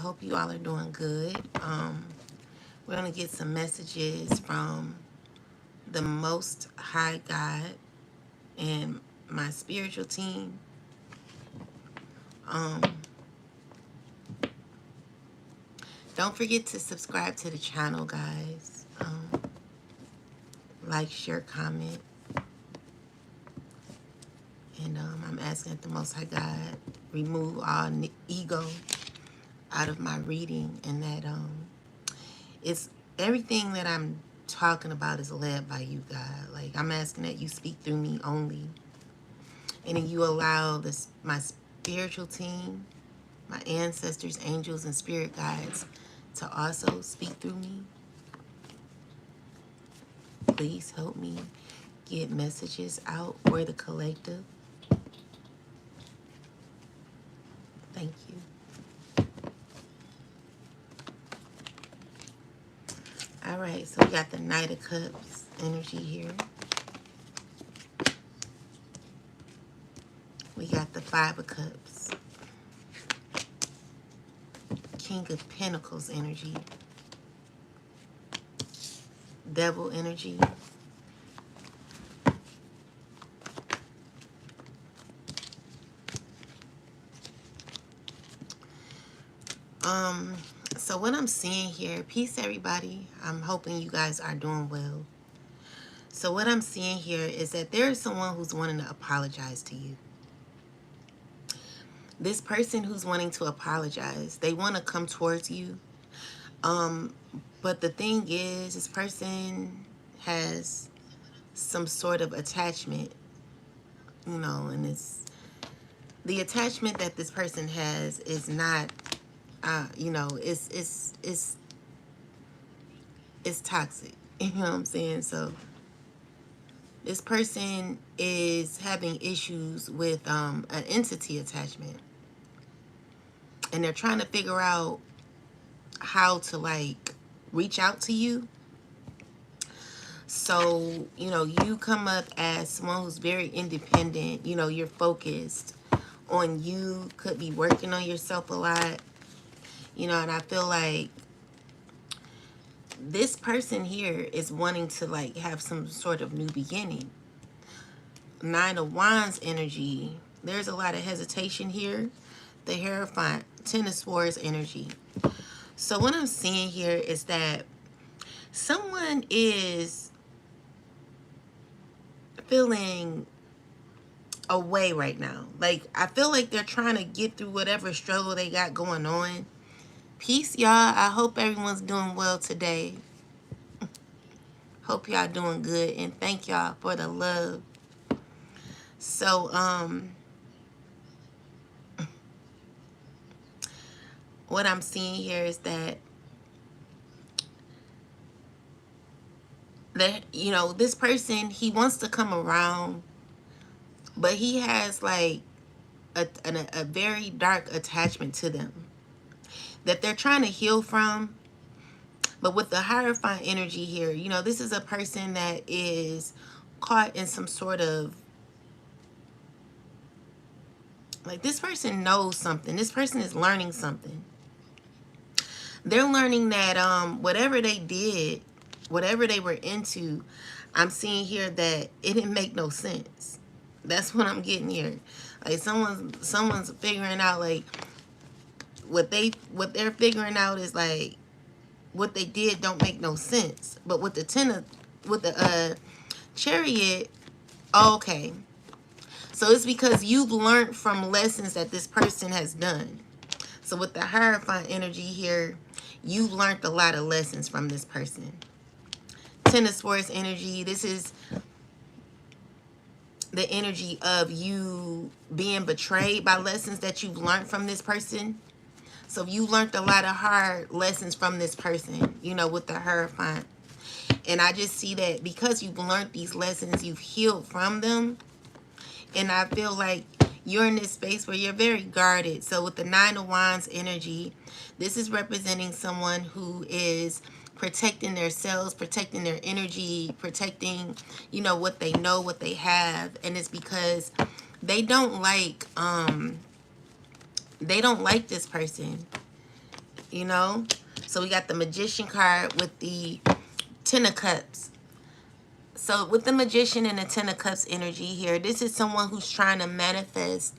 hope you all are doing good. We're going to get some messages from the Most High God and my spiritual team. Don't forget to subscribe to the channel, guys. Like, share, comment. And I'm asking that the Most High God remove all ego out of my reading, and that it's everything that I'm talking about is led by you, God. Like, I'm asking that you speak through me only, and then you allow this my spiritual team, my ancestors, angels, and spirit guides to also speak through me. Please help me get messages out for the collective. Thank you. All right, so we got the Knight of Cups energy here. We got the Five of Cups. King of Pentacles energy. Devil energy. So what I'm seeing here, peace everybody. I'm hoping you guys are doing well. So what I'm seeing here is that there is someone who's wanting to apologize to you. This person who's wanting to apologize, they want to come towards you. But the thing is, this person has some sort of attachment, you know, and it's the attachment that this person has is not, you know, it's toxic. You know what I'm saying? So this person is having issues with an entity attachment, and they're trying to figure out how to like reach out to you. So, you know, you come up as someone who's very independent. You know, you're focused on you, could be working on yourself a lot. You know, and I feel like this person here is wanting to like have some sort of new beginning. Nine of Wands energy. There's a lot of hesitation here. The Hierophant, Ten of Swords energy. So what I'm seeing here is that someone is feeling away right now. Like, I feel like they're trying to get through whatever struggle they got going on. Peace, y'all. I hope everyone's doing well today. Hope y'all doing good, and thank y'all for the love. So, what I'm seeing here is that you know, this person, he wants to come around, but he has like a very dark attachment to them that they're trying to heal from. But with the Hierophant energy here, you know, this is a person that is caught in some sort of, like, this person knows something. This person is learning something. They're learning that whatever they did, whatever they were into, I'm seeing here that it didn't make no sense. That's what I'm getting here. Like, someone's figuring out, like, what they're figuring out is like what they did don't make no sense. But with the Chariot, okay. So it's because you've learned from lessons that this person has done. So with the Hierophant energy here, you've learned a lot of lessons from this person. Ten of Swords energy, this is the energy of you being betrayed by lessons that you've learned from this person. So you learned a lot of hard lessons from this person, you know, with the Hierophant. And I just see that because you've learned these lessons, you've healed from them. And I feel like you're in this space where you're very guarded. So with the Nine of Wands energy, this is representing someone who is protecting their selves, protecting their energy, protecting, you know, what they know, what they have. And it's because they don't like this person. you know? So we got the Magician card with the Ten of Cups. So with the Magician and the Ten of Cups energy here, this is someone who's trying to manifest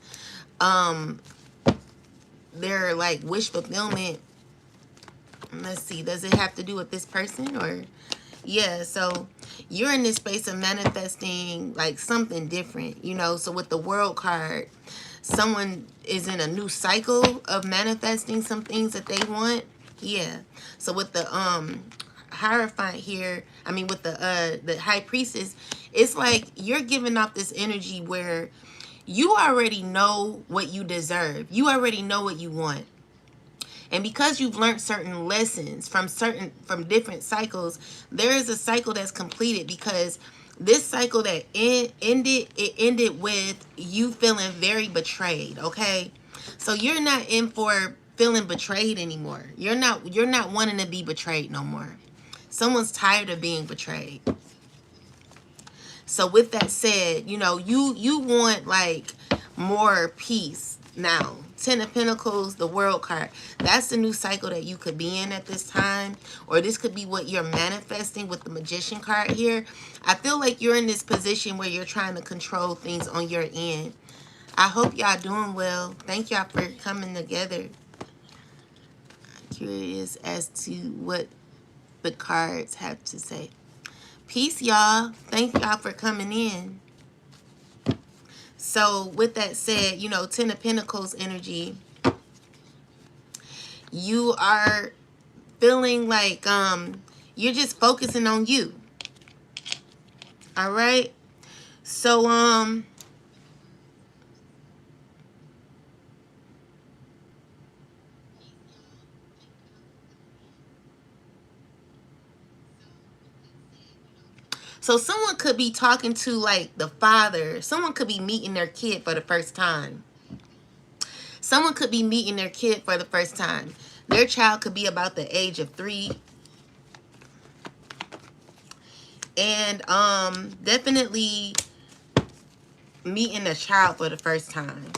their like wish fulfillment. Let's see, does it have to do with this person or yeah, so you're in this space of manifesting like something different, you know. So with the World card, someone is in a new cycle of manifesting some things that they want. Yeah. So with the Hierophant here, I mean with the High Priestess, it's like you're giving off this energy where you already know what you deserve. You already know what you want. And because you've learned certain lessons from different cycles, there is a cycle that's completed because this cycle that ended with you feeling very betrayed, okay? So you're not in for feeling betrayed anymore. You're not wanting to be betrayed no more. Someone's tired of being betrayed. So with that said, you know, you want like more peace now. Ten of Pentacles, the World card. That's the new cycle that you could be in at this time. Or this could be what you're manifesting with the Magician card here. I feel like you're in this position where you're trying to control things on your end. I hope y'all doing well. Thank y'all for coming together. I'm curious as to what the cards have to say. Peace, y'all. Thank y'all for coming in. So with that said, you know, Ten of Pentacles energy, you are feeling like you're just focusing on you. All right? So so someone could be talking to like the father. Someone could be meeting their kid for the first time. Someone could be meeting their kid for the first time. Their child could be about the age of 3. And definitely meeting a child for the first time.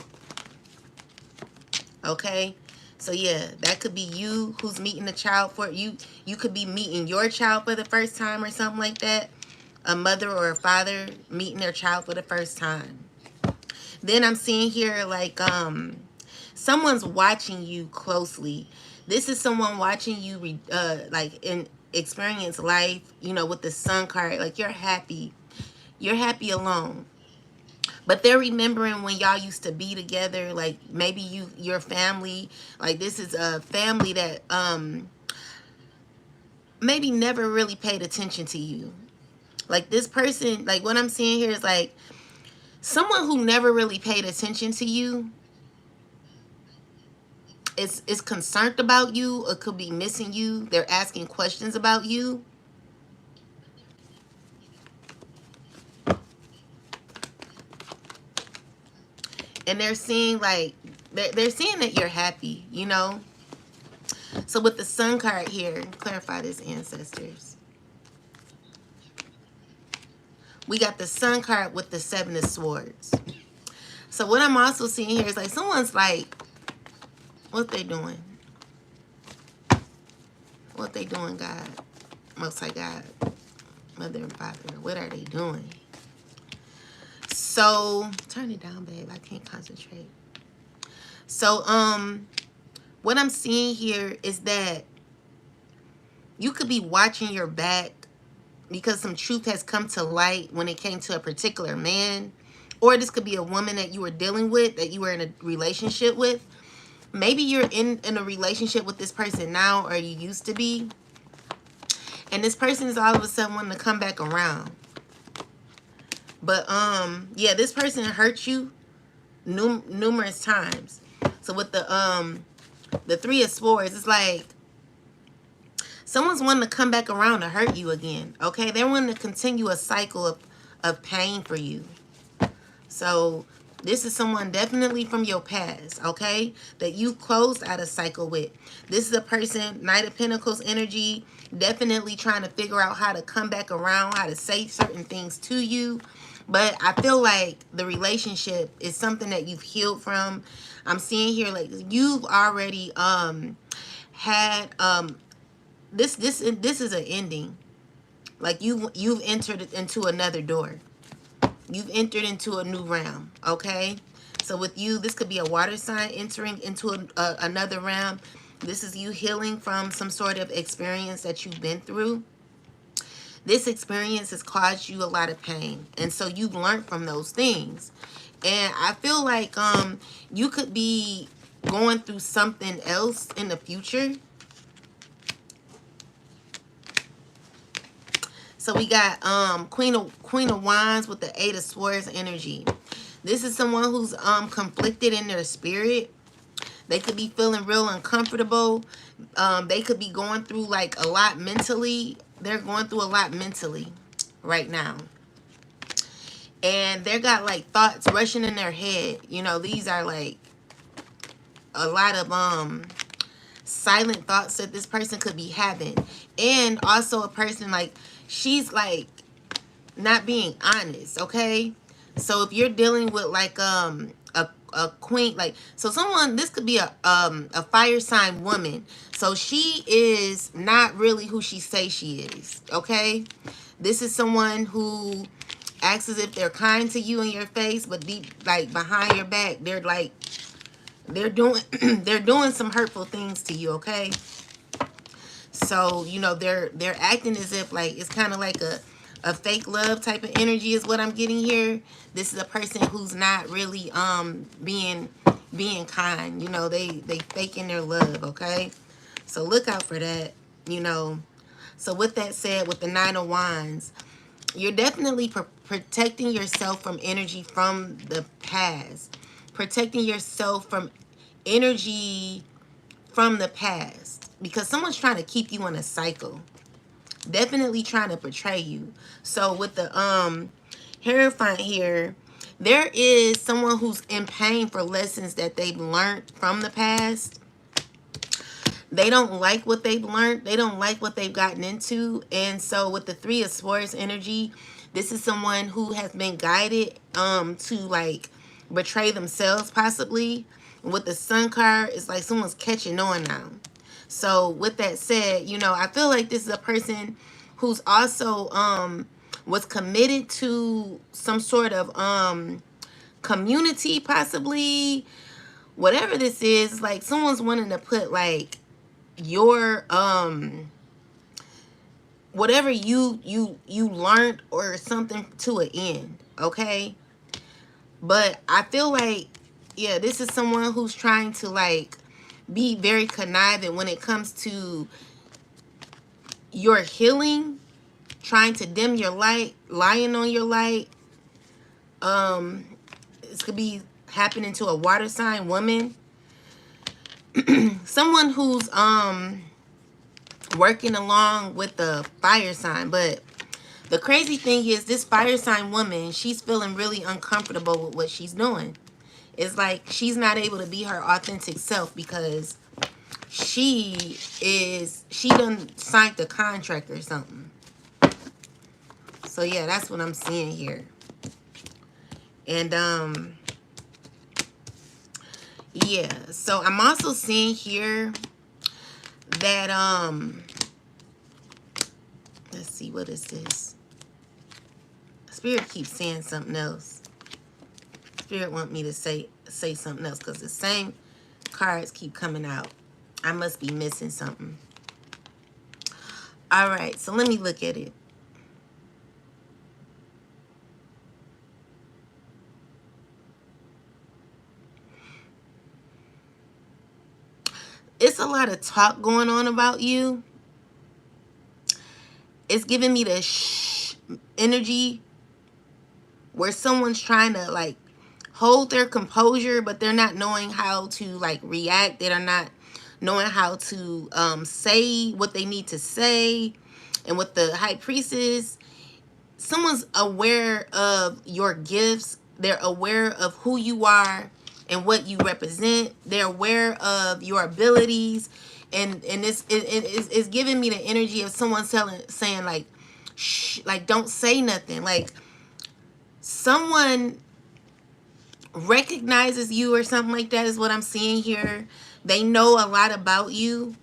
Okay? So yeah, that could be you who's meeting the child for you. You could be meeting your child for the first time or something like that. A mother or a father meeting their child for the first time. Then I'm seeing here like someone's watching you closely. This is someone watching you like in experience life, you know, with the Sun card. Like you're happy. You're happy alone. But they're remembering when y'all used to be together, like maybe your family, like this is a family that maybe never really paid attention to you. Like this person, like what I'm seeing here is like someone who never really paid attention to you is concerned about you or could be missing you. They're asking questions about you. And they're seeing like they're seeing that you're happy, you know. So with the Sun card here, clarify this, ancestors. We got the Sun card with the Seven of Swords. So what I'm also seeing here is like someone's like, what they doing? What they doing, God? Most High God, Mother and Father, what are they doing? So turn it down, babe. I can't concentrate. So what I'm seeing here is that you could be watching your back because some truth has come to light when it came to a particular man. Or this could be a woman that you were dealing with, that you were in a relationship with. Maybe you're in a relationship with this person now, or you used to be. And this person is all of a sudden wanting to come back around. But yeah, this person hurt you numerous times. So with the Three of Swords, it's like someone's wanting to come back around to hurt you again. Okay, they're wanting to continue a cycle of pain for you. So this is someone definitely from your past, okay, that you closed out a cycle with. This is a person, Knight of Pentacles energy, definitely trying to figure out how to come back around, how to say certain things to you. But I feel like the relationship is something that you've healed from. I'm seeing here like you've already had this is an ending. Like you've entered into another door. You've entered into a new realm, okay? So with you, this could be a water sign entering into another realm. This is you healing from some sort of experience that you've been through. This experience has caused you a lot of pain, and so you've learned from those things. And I feel like you could be going through something else in the future. So we got Queen of Wands with the Eight of Swords energy. This is someone who's conflicted in their spirit. They could be feeling real uncomfortable. They could be going through like a lot mentally. They're going through a lot mentally right now. And they got like thoughts rushing in their head. You know, these are like a lot of silent thoughts that this person could be having. And also a person like, she's like not being honest, okay? So if you're dealing with like a queen, like, so someone, this could be a fire sign woman. So she is not really who she say she is, okay? This is someone who acts as if they're kind to you in your face, but deep, like behind your back, they're like, they're doing they're doing some hurtful things to you, okay? So, you know, they're acting as if like it's kind of like a fake love type of energy is what I'm getting here. This is a person who's not really being kind. You know, they faking their love, okay? So look out for that, you know. So with that said, with the Nine of Wands, you're definitely protecting yourself from energy from the past. Protecting yourself from energy from the past. Because someone's trying to keep you in a cycle. Definitely trying to betray you. So with the Hierophant here, there is someone who's in pain for lessons that they've learned from the past. They don't like what they've learned. They don't like what they've gotten into. And so with the Three of Swords energy, this is someone who has been guided to like betray themselves possibly. With the Sun card, it's like someone's catching on now. So with that said, you know, I feel like this is a person who's also was committed to some sort of community possibly. Whatever this is, like someone's wanting to put like your whatever you learned or something to an end, okay? But I feel like, yeah, this is someone who's trying to like be very conniving when it comes to your healing, trying to dim your light, lying on your light. This could be happening to a water sign woman. Someone who's working along with the fire sign. But the crazy thing is this fire sign woman, she's feeling really uncomfortable with what she's doing. It's like she's not able to be her authentic self because she done signed the contract or something. So yeah, that's what I'm seeing here. And yeah, so I'm also seeing here that let's see, what is this? Spirit keeps saying something else. Spirit want me to say something else because the same cards keep coming out. I must be missing something. All right, so let me look at it. It's a lot of talk going on about you. It's giving me the energy where someone's trying to like hold their composure, but they're not knowing how to like react. They're not knowing how to say what they need to say. And with the High Priestess, someone's aware of your gifts. They're aware of who you are and what you represent. They're aware of your abilities. And it's giving me the energy of someone saying like, shh, like don't say nothing. Like someone recognizes you or something like that is what I'm seeing here. They know a lot about you.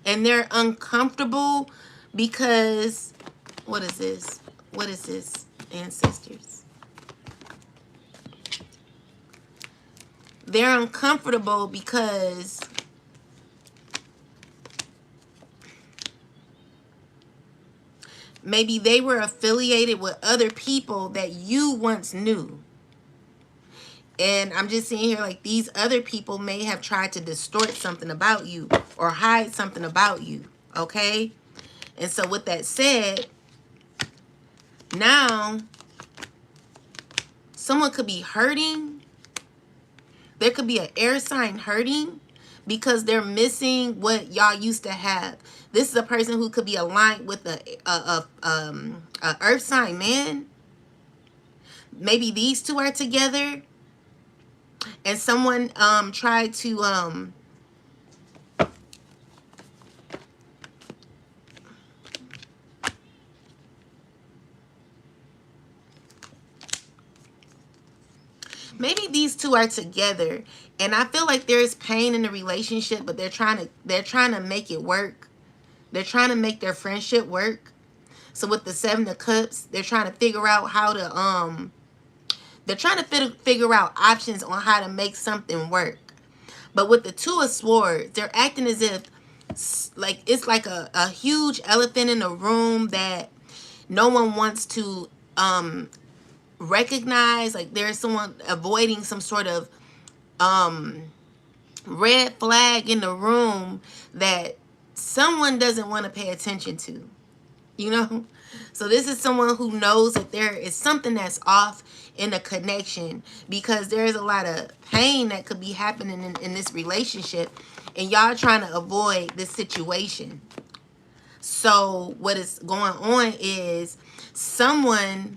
And they're uncomfortable because, what is this? What is this, ancestors? They're uncomfortable because maybe they were affiliated with other people that you once knew. And I'm just seeing here like these other people may have tried to distort something about you or hide something about you. Okay? And so with that said, now someone could be hurting. There could be an air sign hurting because they're missing what y'all used to have. This is a person who could be aligned with a earth sign man. Maybe these two are together and someone tried to maybe these two are together and I feel like there is pain in the relationship, but they're trying to make it work. They're trying to make their friendship work. So with the 7 of Cups, they're trying to figure out how to they're trying to figure out options on how to make something work. But with the 2 of Swords, they're acting as if like it's like a huge elephant in the room that no one wants to recognize. Like there's someone avoiding some sort of red flag in the room that someone doesn't want to pay attention to, you know? So this is someone who knows that there is something that's off in a connection because there's a lot of pain that could be happening in this relationship and y'all trying to avoid this situation. So what is going on is someone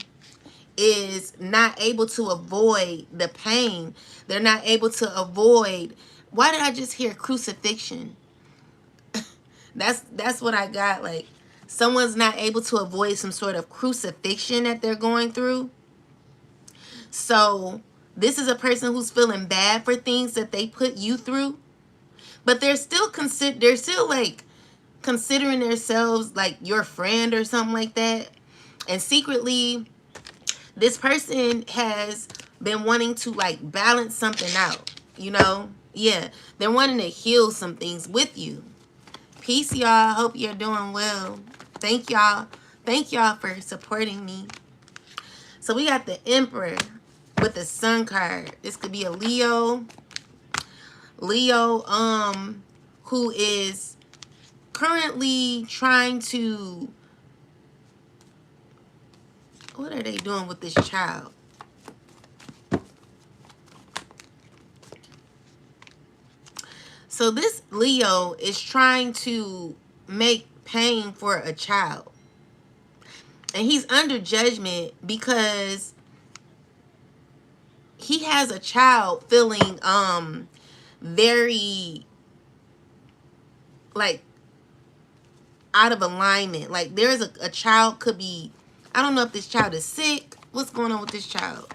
is not able to avoid the pain. They're not able to avoid. Why did I just hear crucifixion? That's what I got. Like someone's not able to avoid some sort of crucifixion that they're going through. So this is a person who's feeling bad for things that they put you through, but they're still like considering themselves like your friend or something like that. And secretly, this person has been wanting to like balance something out, you know? Yeah, they're wanting to heal some things with you. Peace, y'all. Hope you're doing well. Thank y'all. Thank y'all for supporting me. So we got the Emperor with the Sun card. This could be a Leo. Leo, who is currently trying to, what are they doing with this child? So this Leo is trying to make pain for a child. And he's under judgment because he has a child feeling very like out of alignment. Like there's a child could be, I don't know if this child is sick. What's going on with this child?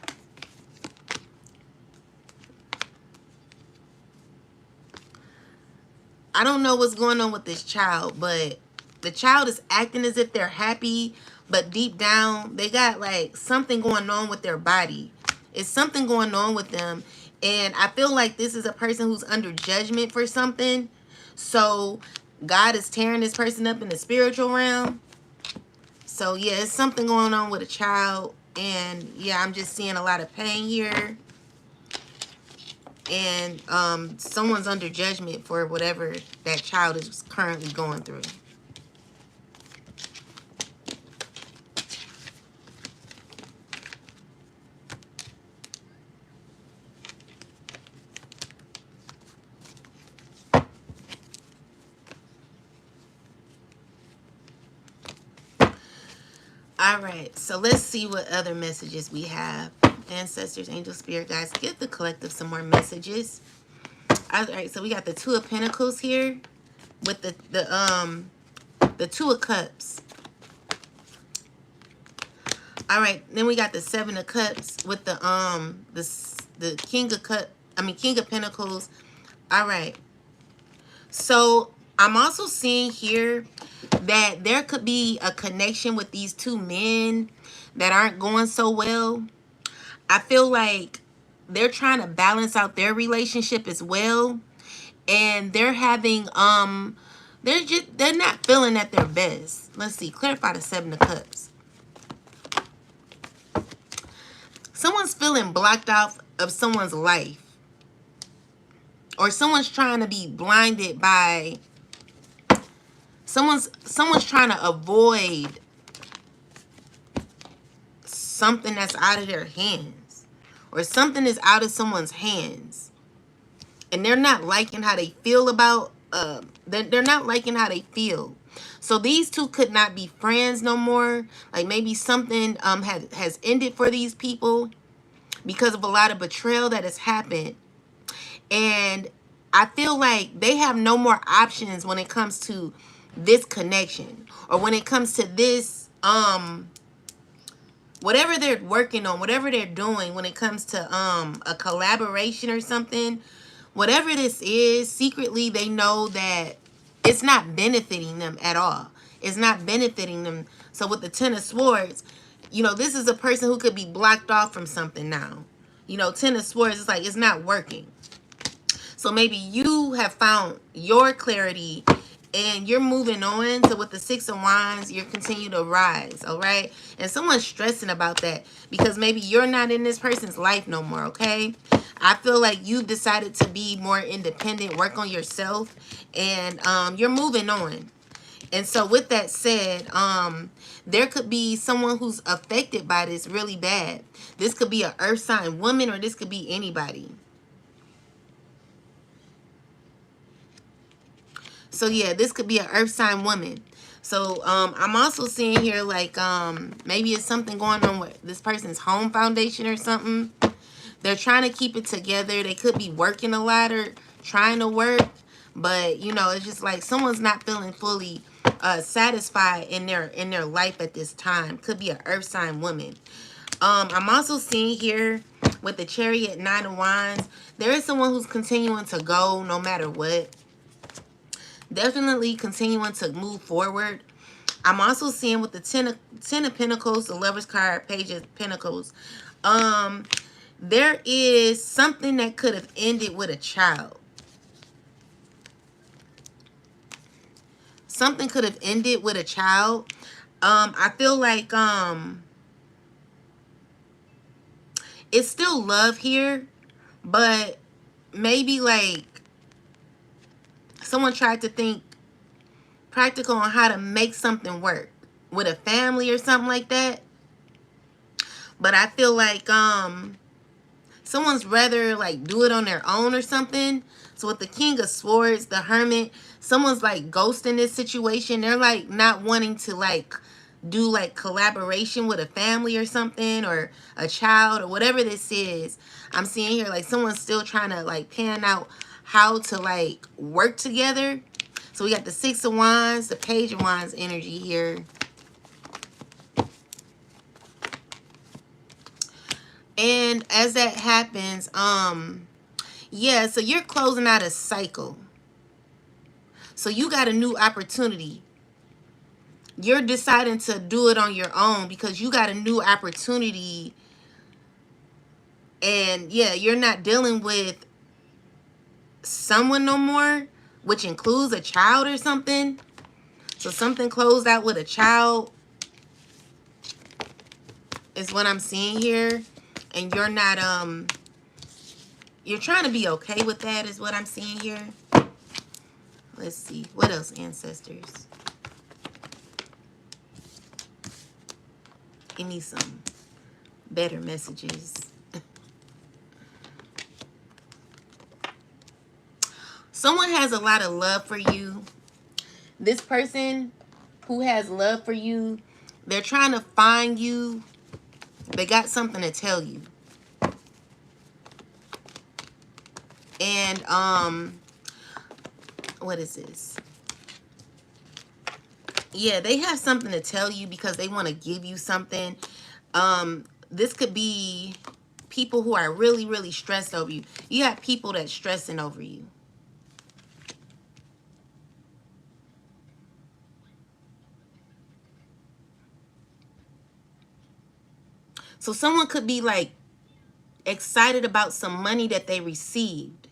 I don't know what's going on with this child, but the child is acting as if they're happy, but deep down they got like something going on with their body. It's something going on with them. And I feel like this is a person who's under judgment for something. So God is tearing this person up in the spiritual realm. So yeah, it's something going on with a child. And yeah, I'm just seeing a lot of pain here. And someone's under judgment for whatever that child is currently going through. All right, so let's see what other messages we have. Ancestors, angel, spirit guides, give the collective some more messages. All right, so we got the 2 of Pentacles here with the 2 of Cups. All right, then we got the 7 of Cups with the King of Pentacles. All right. So I'm also seeing here that there could be a connection with these two men that aren't going so well. I feel like they're trying to balance out their relationship as well. And they're having, they're not feeling at their best. Let's see, clarify the Seven of Cups. Someone's feeling blocked out of someone's life. Or someone's trying to be blinded by, someone's trying to avoid something that's out of their hands. Or something is out of someone's hands. And they're not liking how they feel about, they're not liking how they feel. So these two could not be friends no more. Like maybe something has ended for these people because of a lot of betrayal that has happened. And I feel like they have no more options when it comes to this connection. Or when it comes to this, whatever they're working on, whatever they're doing, when it comes to a collaboration or something. Whatever this is, secretly they know that it's not benefiting them at all. It's not benefiting them. So with the Ten of Swords, you know, this is a person who could be blocked off from something now. You know, Ten of Swords, it's like it's not working. So maybe you have found your clarity and you're moving on. So with the Six of Wands, you're continuing to rise, all right? And someone's stressing about that because maybe you're not in this person's life no more, okay? I feel like you've decided to be more independent, work on yourself, and you're moving on. And so with that said, there could be someone who's affected by this really bad. This could be an earth sign woman, or this could be anybody. So yeah, this could be an earth sign woman. So I'm also seeing here like maybe it's something going on with this person's home foundation or something. They're trying to keep it together. They could be working a lot or trying to work. But, you know, it's just like someone's not feeling fully satisfied in their life at this time. Could be an earth sign woman. I'm also seeing here with the Chariot, Nine of Wands, there is someone who's continuing to go no matter what. Definitely continuing to move forward. I'm also seeing with the Ten of Pentacles, the Lover's card, Page of Pentacles, there is something that could have ended with a child. Something could have ended with a child. I feel like it's still love here, but maybe like someone tried to think practical on how to make something work with a family or something like that. But I feel like someone's rather like do it on their own or something. So with the King of Swords, the Hermit, someone's like ghosting this situation. They're like not wanting to like do like collaboration with a family or something, or a child, or whatever this is. I'm seeing here like someone's still trying to like pan out how to like work together. So we got the Six of Wands, the Page of Wands energy here. And as that happens, yeah, so you're closing out a cycle. So you got a new opportunity. You're deciding to do it on your own because you got a new opportunity. And yeah, you're not dealing with someone no more, which includes a child or something. So something closed out with a child is what I'm seeing here. And you're not, you're trying to be okay with that is what I'm seeing here. Let's see. What else, ancestors? Give me some better messages. Someone has a lot of love for you. This person who has love for you, they're trying to find you. They got something to tell you. And, what is this? Yeah, they have something to tell you because they want to give you something. This could be people who are really, really stressed over you. You have people that's stressing over you. So someone could be like excited about some money that they received.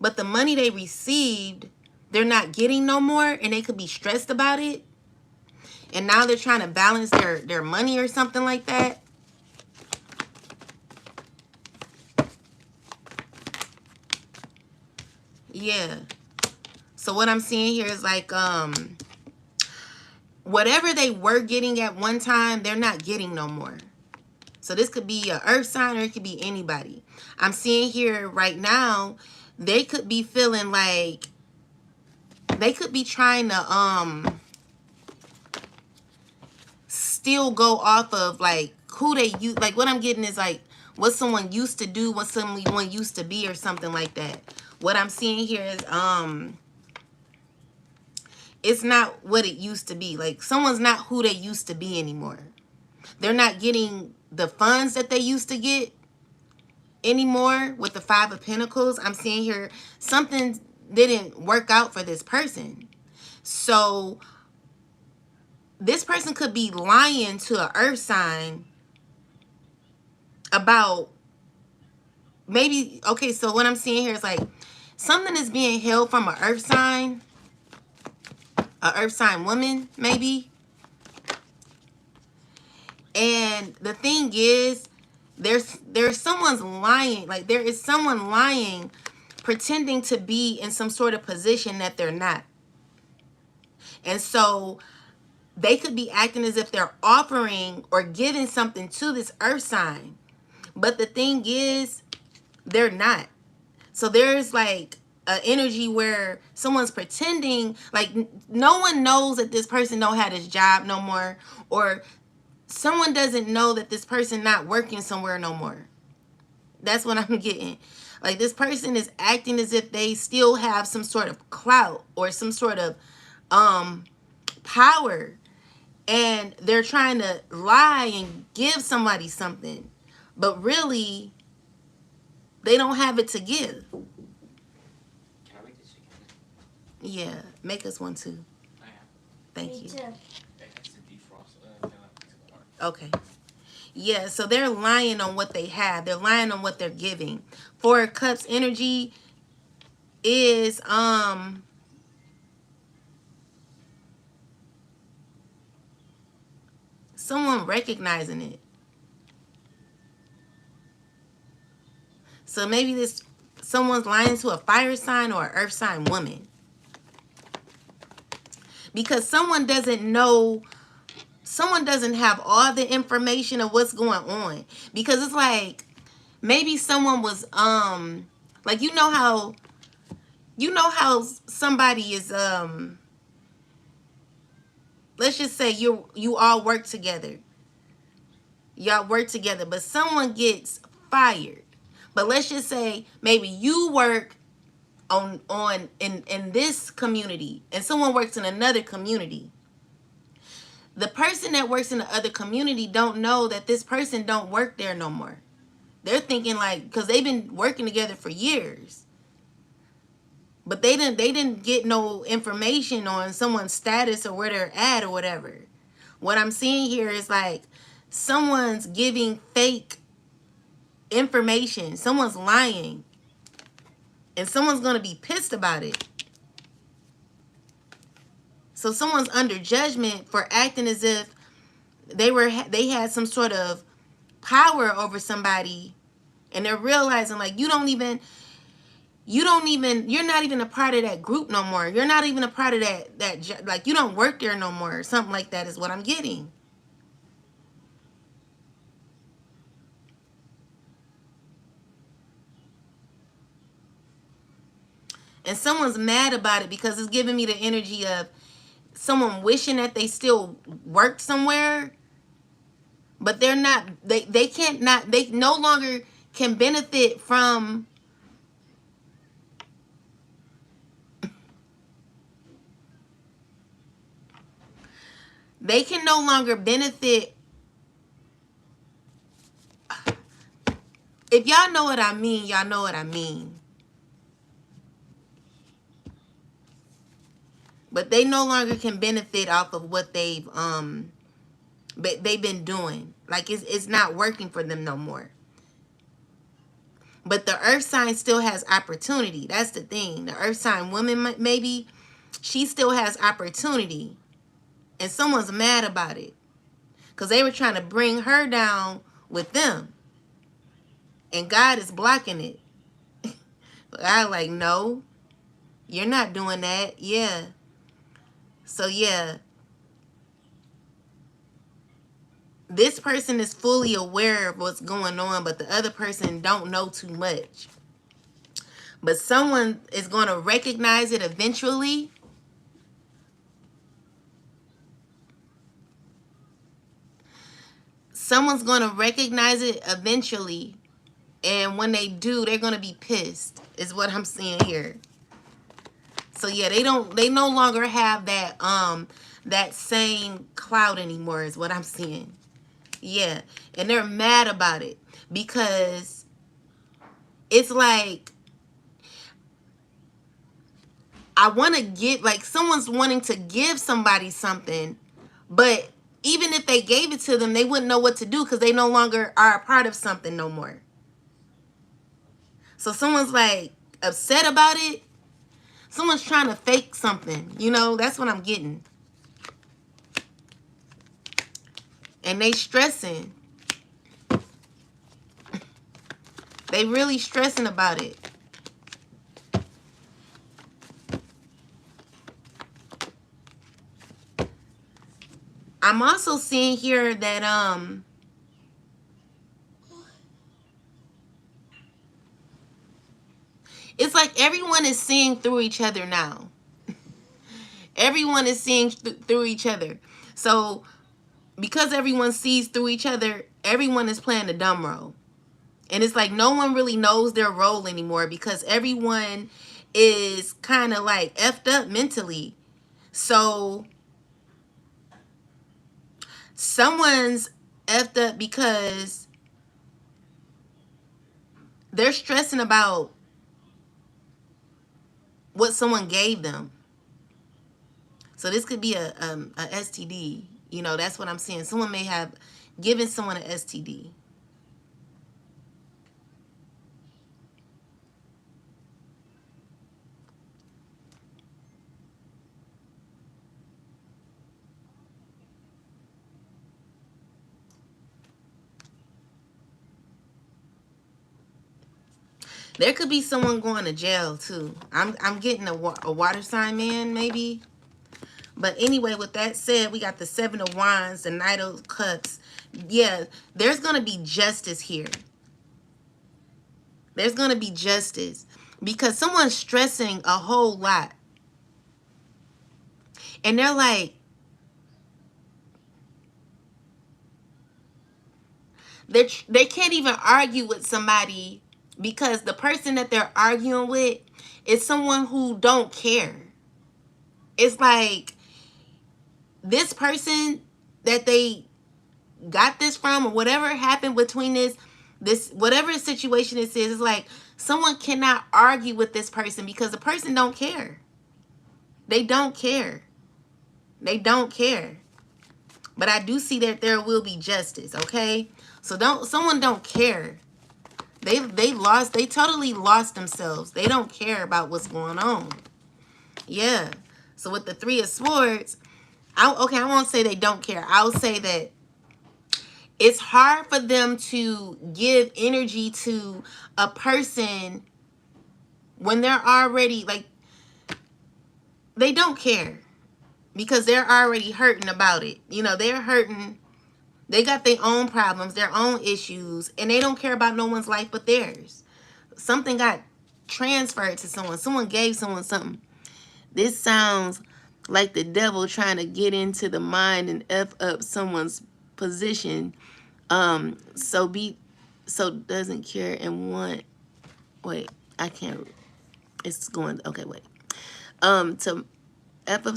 But the money they received, they're not getting no more, and they could be stressed about it. And now they're trying to balance their money or something like that. Yeah. So what I'm seeing here is like, whatever they were getting at one time, they're not getting no more. So this could be an earth sign, or it could be anybody. I'm seeing here right now, they could be feeling like they could be trying to still go off of like who they use. Like what I'm getting is like what someone used to do, what someone used to be, or something like that. What I'm seeing here is it's not what it used to be. Like someone's not who they used to be anymore. They're not getting the funds that they used to get anymore with the Five of Pentacles. I'm seeing here something didn't work out for this person. So this person could be lying to an earth sign about maybe, okay, so what I'm seeing here is like something is being held from an earth sign woman, maybe. And the thing is, there's someone's lying. Like there is someone lying, pretending to be in some sort of position that they're not. And so they could be acting as if they're offering or giving something to this earth sign. But the thing is, they're not. So there's like an energy where someone's pretending, like no one knows that this person don't have his job no more, or someone doesn't know that this person not working somewhere no more. That's what I'm getting. Like this person is acting as if they still have some sort of clout or some sort of power, and they're trying to lie and give somebody something, but really they don't have it to give. Can I make this again? Yeah, make us one too. I am. Thank Me you. too. That's the defrost. Okay. Yeah, so they're lying on what they have. They're lying on what they're giving. Four of Cups energy is someone recognizing it. So maybe this someone's lying to a fire sign or an earth sign woman. Because someone doesn't know, someone doesn't have all the information of what's going on. Because it's like maybe someone was like you know how somebody is let's just say you all work together. Y'all work together, but someone gets fired. But let's just say maybe you work in this community and someone works in another community. The person that works in the other community don't know that this person don't work there no more. They're thinking like, because they've been working together for years. But they didn't get no information on someone's status or where they're at or whatever. What I'm seeing here is like someone's giving fake information. Someone's lying. And someone's going to be pissed about it. So someone's under judgment for acting as if they had some sort of power over somebody, and they're realizing like you're not even a part of that group no more. You're not even a part of that like you don't work there no more or something like that is what I'm getting. And someone's mad about it because it's giving me the energy of someone wishing that they still worked somewhere, but they're not, they no longer can benefit from they can no longer benefit. If y'all know what I mean, y'all know what I mean. But they no longer can benefit off of what they've but they've been doing. Like it's not working for them no more. But the earth sign still has opportunity. That's the thing. The earth sign woman, maybe she still has opportunity. And someone's mad about it. Because they were trying to bring her down with them. And God is blocking it. I like, no, you're not doing that. Yeah. So yeah. This person is fully aware of what's going on, but the other person don't know too much. But someone is going to recognize it eventually. Someone's going to recognize it eventually. And when they do, they're going to be pissed, is what I'm seeing here. So yeah, they no longer have that same cloud anymore, is what I'm seeing. Yeah. And they're mad about it because it's like, I want to give, like someone's wanting to give somebody something, but even if they gave it to them, they wouldn't know what to do because they no longer are a part of something no more. So someone's like upset about it. Someone's trying to fake something. You know, that's what I'm getting. And they stressing. They really stressing about it. I'm also seeing here that it's like everyone is seeing through each other now. Everyone is seeing through each other. So because everyone sees through each other, everyone is playing the dumb role. And it's like no one really knows their role anymore because everyone is kind of like effed up mentally. So someone's effed up because they're stressing about what someone gave them. So this could be a STD. You know, that's what I'm saying. Someone may have given someone an STD. There could be someone going to jail too. I'm getting a water sign man maybe. But anyway, with that said, we got the 7 of Wands, the Knight of Cups. Yeah, there's going to be justice here. There's going to be justice because someone's stressing a whole lot. And they're like, they can't even argue with somebody because the person that they're arguing with is someone who don't care. It's like this person that they got this from or whatever happened between this whatever situation this is like someone cannot argue with this person because the person don't care. They don't care. They don't care. But I do see that there will be justice, okay? So someone don't care. They totally lost themselves. They don't care about what's going on. Yeah. So with the 3 of Swords, I won't say they don't care. I'll say that it's hard for them to give energy to a person when they're already like they don't care because they're already hurting about it. You know, they're hurting. They got their own problems, their own issues, and they don't care about no one's life but theirs. Something got transferred to someone. Someone gave someone something. This sounds like the devil trying to get into the mind and F up someone's position. So doesn't care and want. Wait, I can't. It's going. Okay, wait. To F up.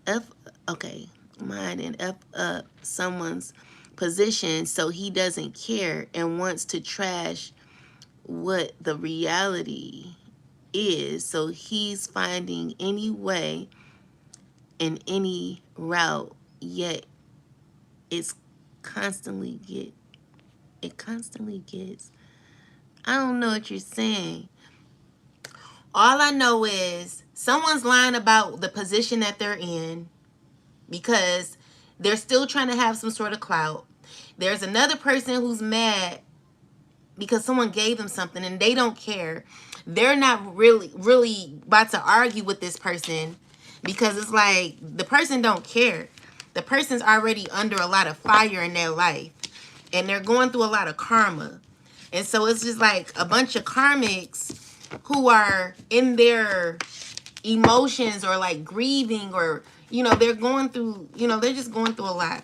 F. Okay, mind and F up someone's position so he doesn't care and wants to trash what the reality is. So he's finding any way and any route, yet it's constantly gets. I don't know what you're saying. All I know is someone's lying about the position that they're in because they're still trying to have some sort of clout. There's another person who's mad because someone gave them something and they don't care. They're not really about to argue with this person because it's like the person don't care. The person's already under a lot of fire in their life and they're going through a lot of karma. And so it's just like a bunch of karmics who are in their emotions or like grieving, or they're going through, they're just going through a lot.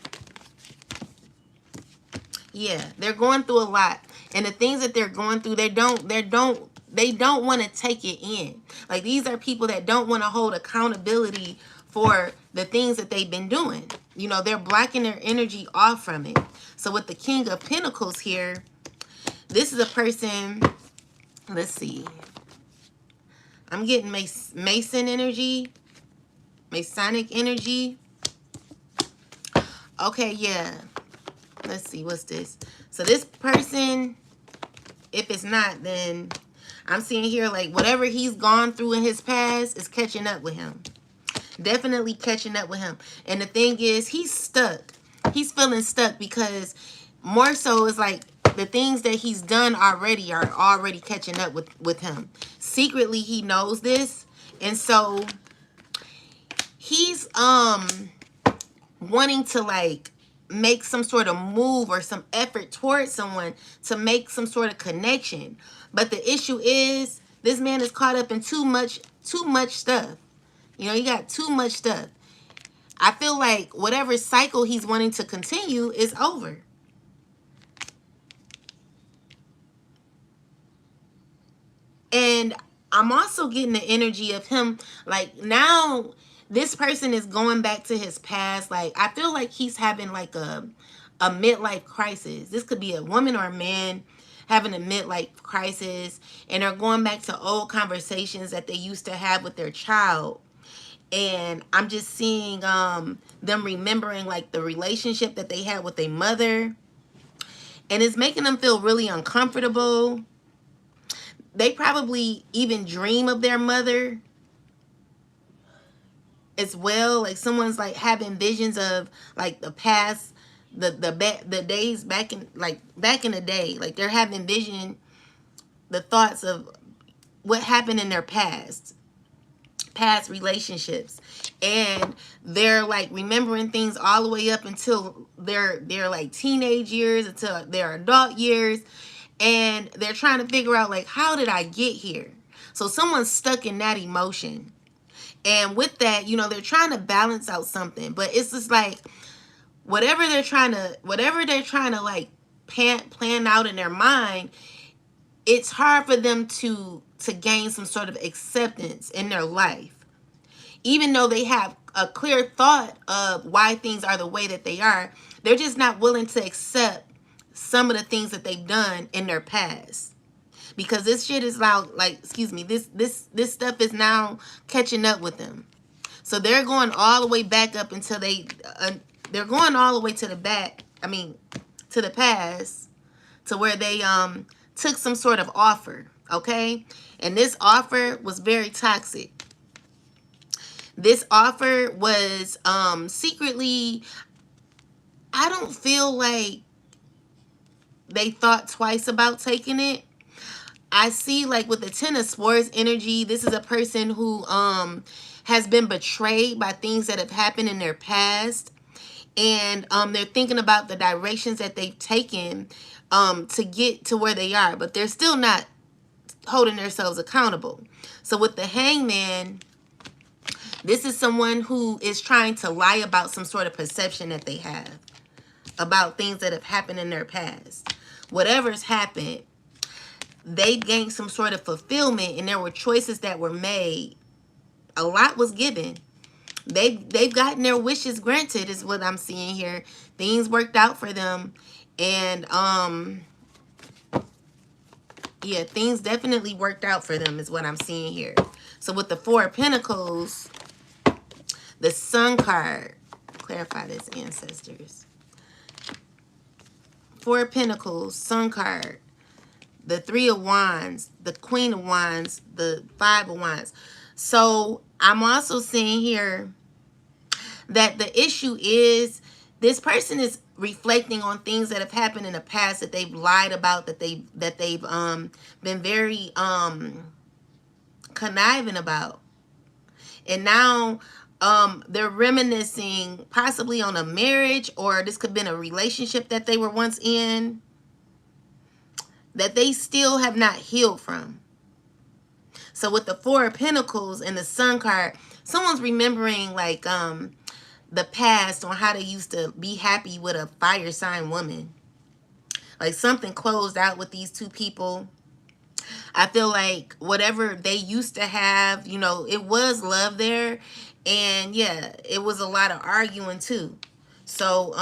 Yeah, they're going through a lot. And the things that they're going through, they don't want to take it in. Like, these are people that don't want to hold accountability for the things that they've been doing. They're blocking their energy off from it. So with the King of Pentacles here, this is a person, let's see. I'm getting Mason energy, Masonic energy. Okay, yeah. Let's see, what's this? So this person, if it's not, then I'm seeing here like whatever he's gone through in his past is catching up with him. Definitely catching up with him. And the thing is, he's stuck. He's feeling stuck because more so it's like the things that he's done already are already catching up with him. Secretly, he knows this. And so he's wanting to like make some sort of move or some effort towards someone to make some sort of connection. But the issue is this man is caught up in too much stuff. He got too much stuff. I feel like whatever cycle he's wanting to continue is over. And I'm also getting the energy of him, like, now this person is going back to his past. Like, I feel like he's having like a midlife crisis. This could be a woman or a man having a midlife crisis, and they're going back to old conversations that they used to have with their child. And I'm just seeing them remembering like the relationship that they had with their mother, and it's making them feel really uncomfortable. They probably even dream of their mother as well. Like, someone's like having visions of like the past, the days back in the day. Like, they're having the thoughts of what happened in their past relationships, and they're like remembering things all the way up until their like teenage years, until their adult years, and they're trying to figure out like, how did I get here? So someone's stuck in that emotion, and with that, they're trying to balance out something, but it's just like whatever they're trying to like plan out in their mind, it's hard for them to gain some sort of acceptance in their life. Even though they have a clear thought of why things are the way that they are, they're just not willing to accept some of the things that they've done in their past. Because this shit is this stuff is now catching up with them. So they're going all the way back up until they're going all the way to the back, to the past, to where they took some sort of offer, okay? And this offer was very toxic. This offer was secretly, I don't feel like they thought twice about taking it. I see like with the Ten of Swords energy, this is a person who has been betrayed by things that have happened in their past. And they're thinking about the directions that they've taken to get to where they are. But they're still not holding themselves accountable. So with the Hangman, this is someone who is trying to lie about some sort of perception that they have about things that have happened in their past. Whatever's happened, they gained some sort of fulfillment, and there were choices that were made. A lot was given. They've gotten their wishes granted, is what I'm seeing here. Things worked out for them, and yeah, things definitely worked out for them, is what I'm seeing here. So with the Four of Pentacles, the Sun card, clarify this, ancestors. Four of Pentacles, Sun card, the Three of Wands, the Queen of Wands, the Five of Wands. So I'm also seeing here that the issue is this person is reflecting on things that have happened in the past that they've lied about, that they've been very conniving about. And now they're reminiscing possibly on a marriage, or this could have been a relationship that they were once in that they still have not healed from. So with the Four of Pentacles and the Sun card, someone's remembering like the past on how they used to be happy with a fire sign woman. Like something closed out with these two people. I feel like whatever they used to have, you know, it was love there. And yeah, it was a lot of arguing too. So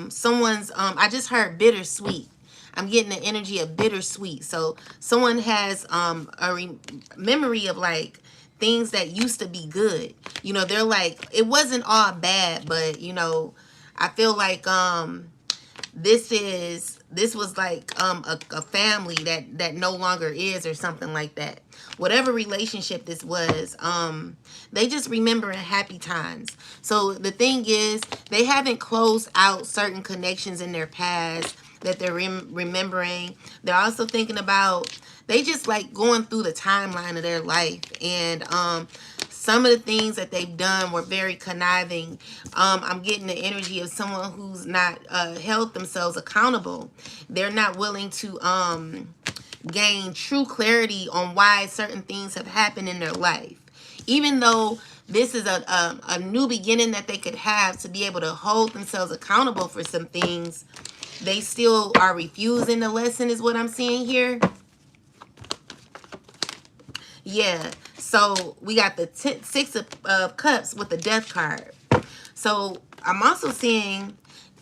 someone's I just heard bittersweet. I'm getting the energy of bittersweet. So someone has a memory of like things that used to be good. You know, they're like, it wasn't all bad, but you know, I feel like this was like a family that no longer is, or something like that. Whatever relationship this was, they just remember in happy times. So the thing is, they haven't closed out certain connections in their past that they're remembering. They're also thinking about, they just like going through the timeline of their life, and some of the things that they've done were very conniving. I'm getting the energy of someone who's not held themselves accountable. They're not willing to gain true clarity on why certain things have happened in their life. Even though this is a new beginning that they could have to be able to hold themselves accountable for some things, they still are refusing the lesson, is what I'm seeing here. Yeah. So we got the Six of Cups with the Death card. So I'm also seeing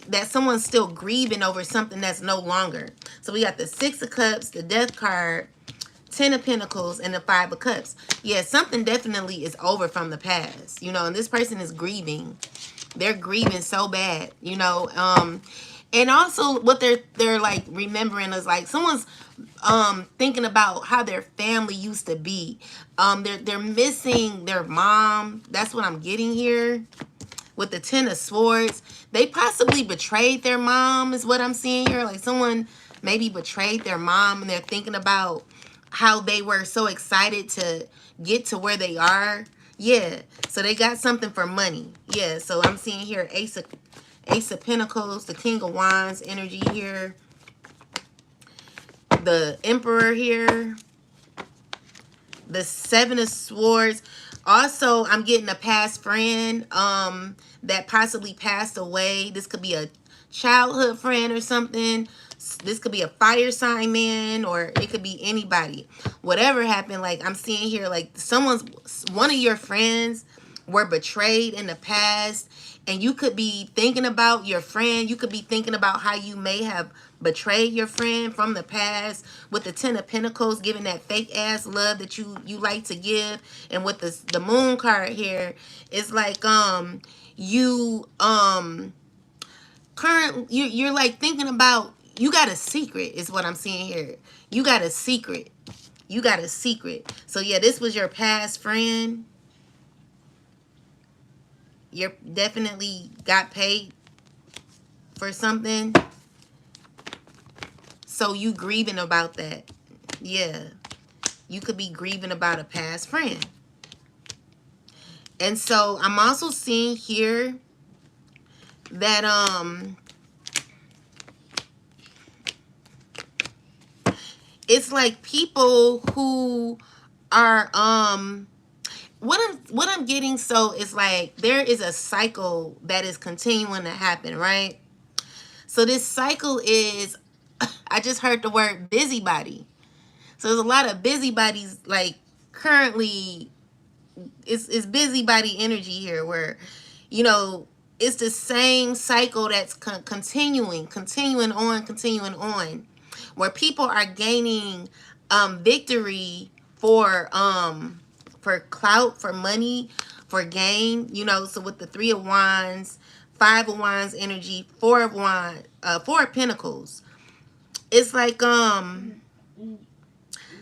that someone's still grieving over something that's no longer. So we got the Six of Cups, the Death card, Ten of Pentacles, and the Five of Cups. Yeah, something definitely is over from the past, you know, and this person is grieving. They're grieving so bad, you know. And also what they're like remembering is like someone's thinking about how their family used to be. They're missing their mom. That's what I'm getting here with the Ten of Swords. They possibly betrayed their mom, is what I'm seeing here. Like someone maybe betrayed their mom, and they're thinking about how they were so excited to get to where they are. Yeah, so they got something for money. Yeah, so I'm seeing here Ace of Pentacles, the King of Wands energy here, the Emperor here, the Seven of Swords. Also, I'm getting a past friend that possibly passed away. This could be a childhood friend or something. This could be a fire sign man, or it could be anybody. Whatever happened, like I'm seeing here, like one of your friends were betrayed in the past, and you could be thinking about your friend. You could be thinking about how you may have betrayed your friend from the past, with the Ten of Pentacles, giving that fake ass love that you like to give. And with the Moon card here, it's like you're like thinking about, you got a secret, is what I'm seeing here. You got a secret. You got a secret. So yeah, this was your past friend. You definitely got paid for something. So you grieving about that. Yeah. You could be grieving about a past friend. And so I'm also seeing here that it's like people who are what I'm getting, so it's like there is a cycle that is continuing to happen, right? So this cycle is, I just heard the word busybody. So there's a lot of busybodies, like currently it's busybody energy here, where, you know, it's the same cycle that's continuing on, where people are gaining victory for clout, for money, for gain, you know. So with the Three of Wands, Five of Wands energy, Four of Pentacles, it's like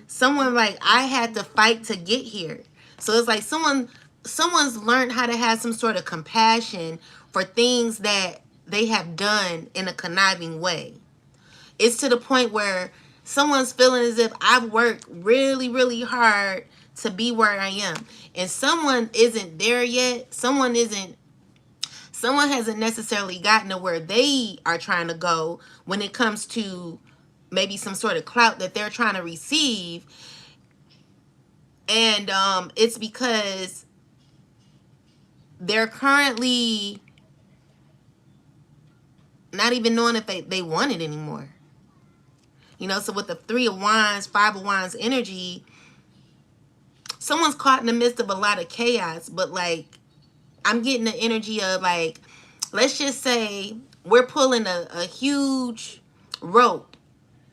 someone like I had to fight to get here. So it's like someone's learned how to have some sort of compassion for things that they have done in a conniving way. It's to the point where someone's feeling as if I've worked really, really hard to be where I am. And someone isn't there yet. Someone hasn't necessarily gotten to where they are trying to go when it comes to maybe some sort of clout that they're trying to receive. And it's because they're currently not even knowing if they want it anymore. You know, so with the 3 of Wands, 5 of Wands energy, someone's caught in the midst of a lot of chaos, but like I'm getting the energy of like, let's just say we're pulling a huge rope.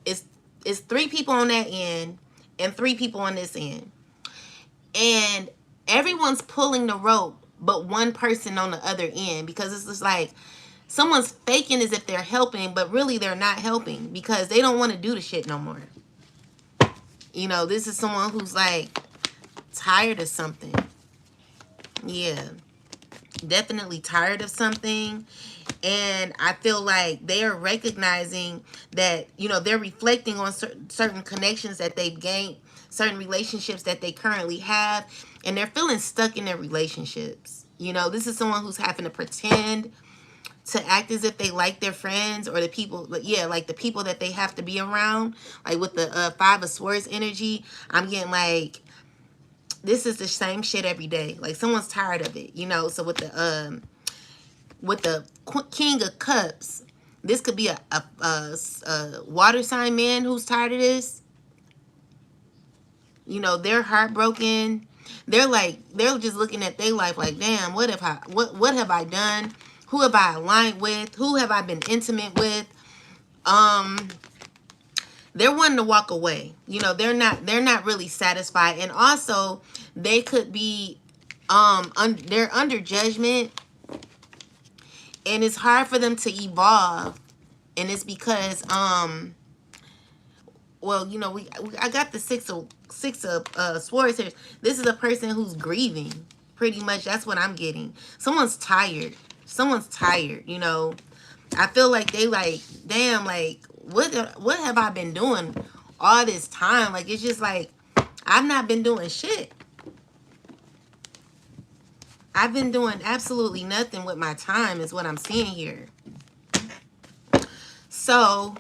It's 3 people on that end and 3 people on this end. And everyone's pulling the rope but one person on the other end, because it's just like someone's faking as if they're helping, but really they're not helping because they don't want to do the shit no more. You know, this is someone who's like tired of something. Yeah. Definitely tired of something. And I feel like they are recognizing that, you know, they're reflecting on certain connections that they've gained, certain relationships that they currently have, and they're feeling stuck in their relationships. You know, this is someone who's having to pretend to act as if they like their friends or the people, yeah, like the people that they have to be around. Like with the 5 of Swords energy, I'm getting like, this is the same shit every day. Like someone's tired of it, you know. So with the King of Cups, this could be a water sign man who's tired of this. You know, they're heartbroken. They're just looking at their life like, damn, what have I done? Who have I aligned with? Who have I been intimate with? They're wanting to walk away. You know, they're not really satisfied. And also they could be they're under judgment, and it's hard for them to evolve. And it's because well, you know, I got the six of Swords here. This is a person who's grieving. Pretty much that's what I'm getting. Someone's tired. Someone's tired, you know. I feel like they like, damn, like what have I been doing all this time? Like it's just like I've not been doing shit. I've been doing absolutely nothing with my time is what I'm seeing here. So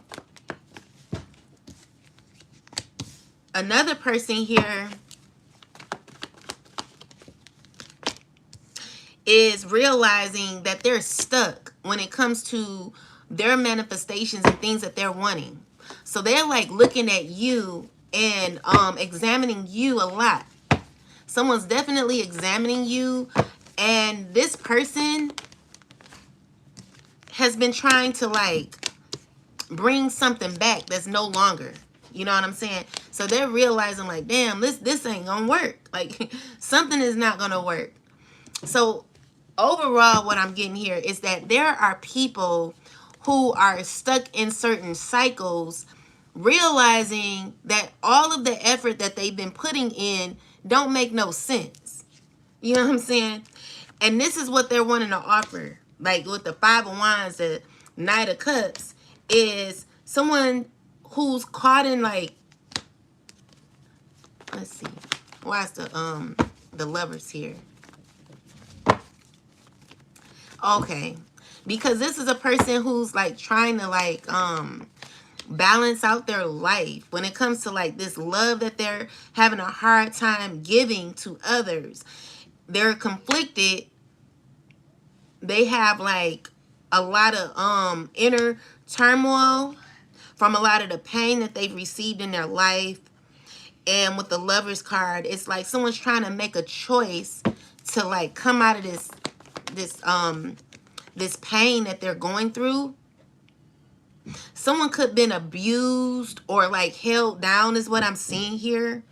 another person here is realizing that they're stuck when it comes to their manifestations and things that they're wanting. So they're like looking at you and examining you a lot. Someone's definitely examining you, and this person has been trying to like bring something back that's no longer. You know what I'm saying? So they're realizing like, damn, this ain't gonna work. Like something is not gonna work. So overall, what I'm getting here is that there are people who are stuck in certain cycles, realizing that all of the effort that they've been putting in don't make no sense. You know what I'm saying? And this is what they're wanting to offer. Like with the 5 of Wands, the Knight of Cups, is someone who's caught in like, let's see, why is the Lovers here? Okay, because this is a person who's like trying to like balance out their life when it comes to like this love that they're having a hard time giving to others. They're conflicted. They have like a lot of inner turmoil from a lot of the pain that they've received in their life. And with the Lovers card, it's like someone's trying to make a choice to like come out of this pain that they're going through. Someone could have been abused or like held down is what I'm seeing here.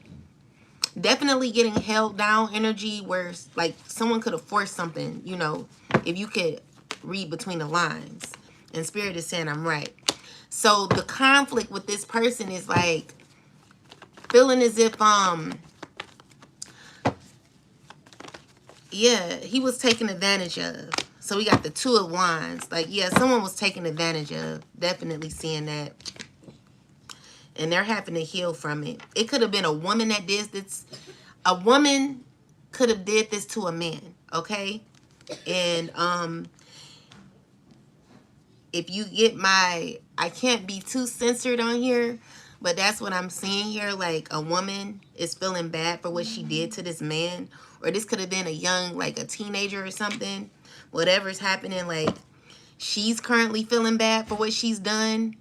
Definitely getting held down energy where like someone could have forced something, you know, if you could read between the lines. And Spirit is saying I'm right. So the conflict with this person is like feeling as if yeah, he was taken advantage of. So we got the Two of Wands. Like, yeah, someone was taken advantage of. Definitely seeing that. And they're having to heal from it. It could have been a woman that did this. A woman could have did this to a man, okay? And if you get my, I can't be too censored on here, but that's what I'm seeing here. Like, a woman is feeling bad for what she did to this man. Or this could have been a young, like a teenager or something. Whatever's happening, like, she's currently feeling bad for what she's done.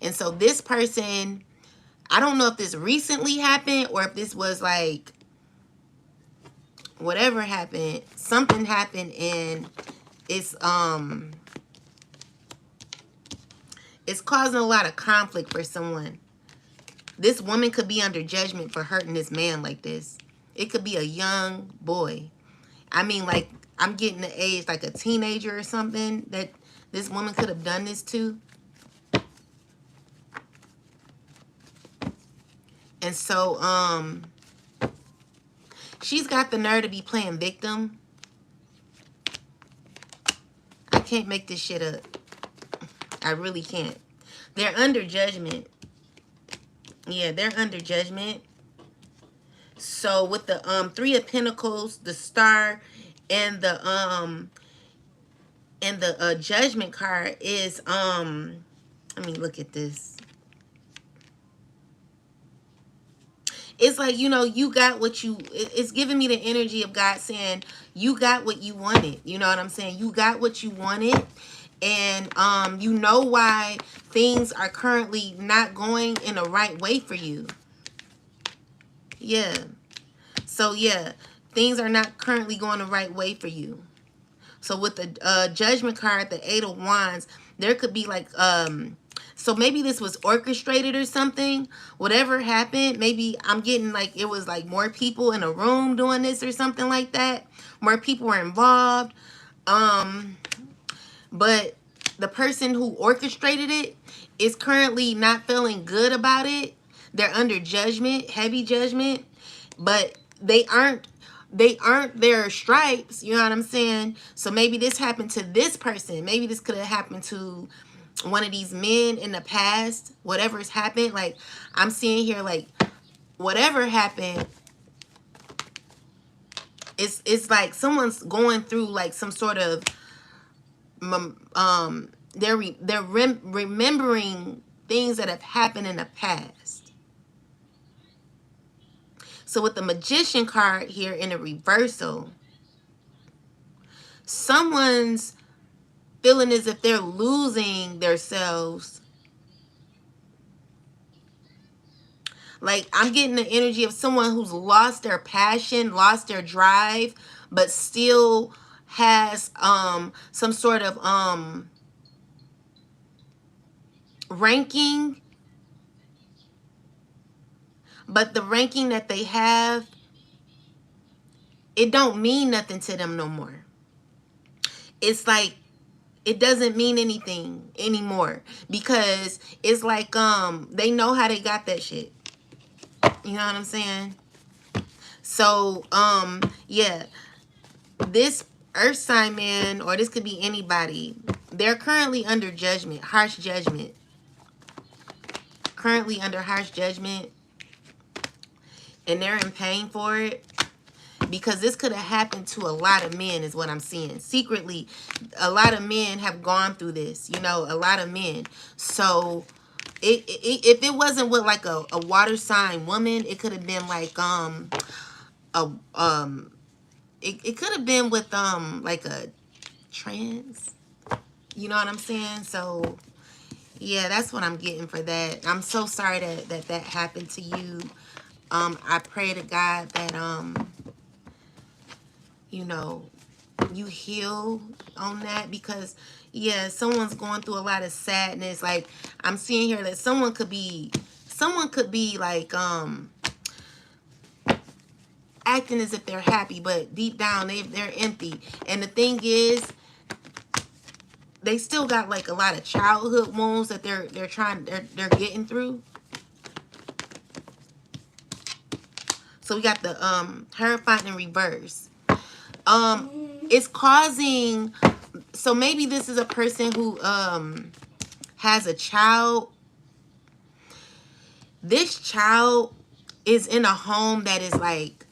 And so this person, I don't know if this recently happened or if this was like, whatever happened, something happened and it's causing a lot of conflict for someone. This woman could be under judgment for hurting this man like this. It could be a young boy. I mean, like, I'm getting the age like a teenager or something that this woman could have done this to. And so, she's got the nerve to be playing victim. I can't make this shit up. I really can't. They're under judgment. Yeah, they're under judgment. So with the Three of Pentacles, the Star, and the Judgment card is let me look at this. It's like, you know, you got what you, it's giving me the energy of God saying, you got what you wanted. You know what I'm saying? You got what you wanted. And you know why things are currently not going in the right way for you. Yeah. So, yeah, things are not currently going the right way for you. So, with the Judgment card, the Eight of Wands, there could be like, so maybe this was orchestrated or something. Whatever happened, maybe I'm getting like it was like more people in a room doing this or something like that. More people were involved. But the person who orchestrated it is currently not feeling good about it. They're under judgment, heavy judgment, but they aren't their stripes, you know what I'm saying? So maybe this happened to this person. Maybe this could have happened to one of these men in the past. Whatever's happened, like I'm seeing here, like whatever happened, it's like someone's going through like some sort of they're remembering things that have happened in the past. So with the Magician card here in a reversal, someone's feeling as if they're losing themselves. Like, I'm getting the energy of someone who's lost their passion, lost their drive, but still has some sort of ranking. But the ranking that they have, it don't mean nothing to them no more. It's like it doesn't mean anything anymore because it's like they know how they got that shit. You know what I'm saying? So yeah, this earth sign man, or this could be anybody, they're currently under judgment, harsh judgment. Currently under harsh judgment, and they're in pain for it. Because this could have happened to a lot of men is what I'm seeing. Secretly, a lot of men have gone through this. You know, a lot of men. So, if it wasn't with like a water sign woman, it could have been like it could have been with like a trans. You know what I'm saying? So, yeah, that's what I'm getting for that. I'm so sorry that happened to you. I pray to God that you know, you heal on that because, yeah, someone's going through a lot of sadness. Like, I'm seeing here that someone could be like, acting as if they're happy, but deep down, they're empty. And the thing is, they still got like a lot of childhood wounds that they're getting through. So we got the Hierophant in reverse. It's causing, so maybe this is a person who has a child. This child is in a home that is like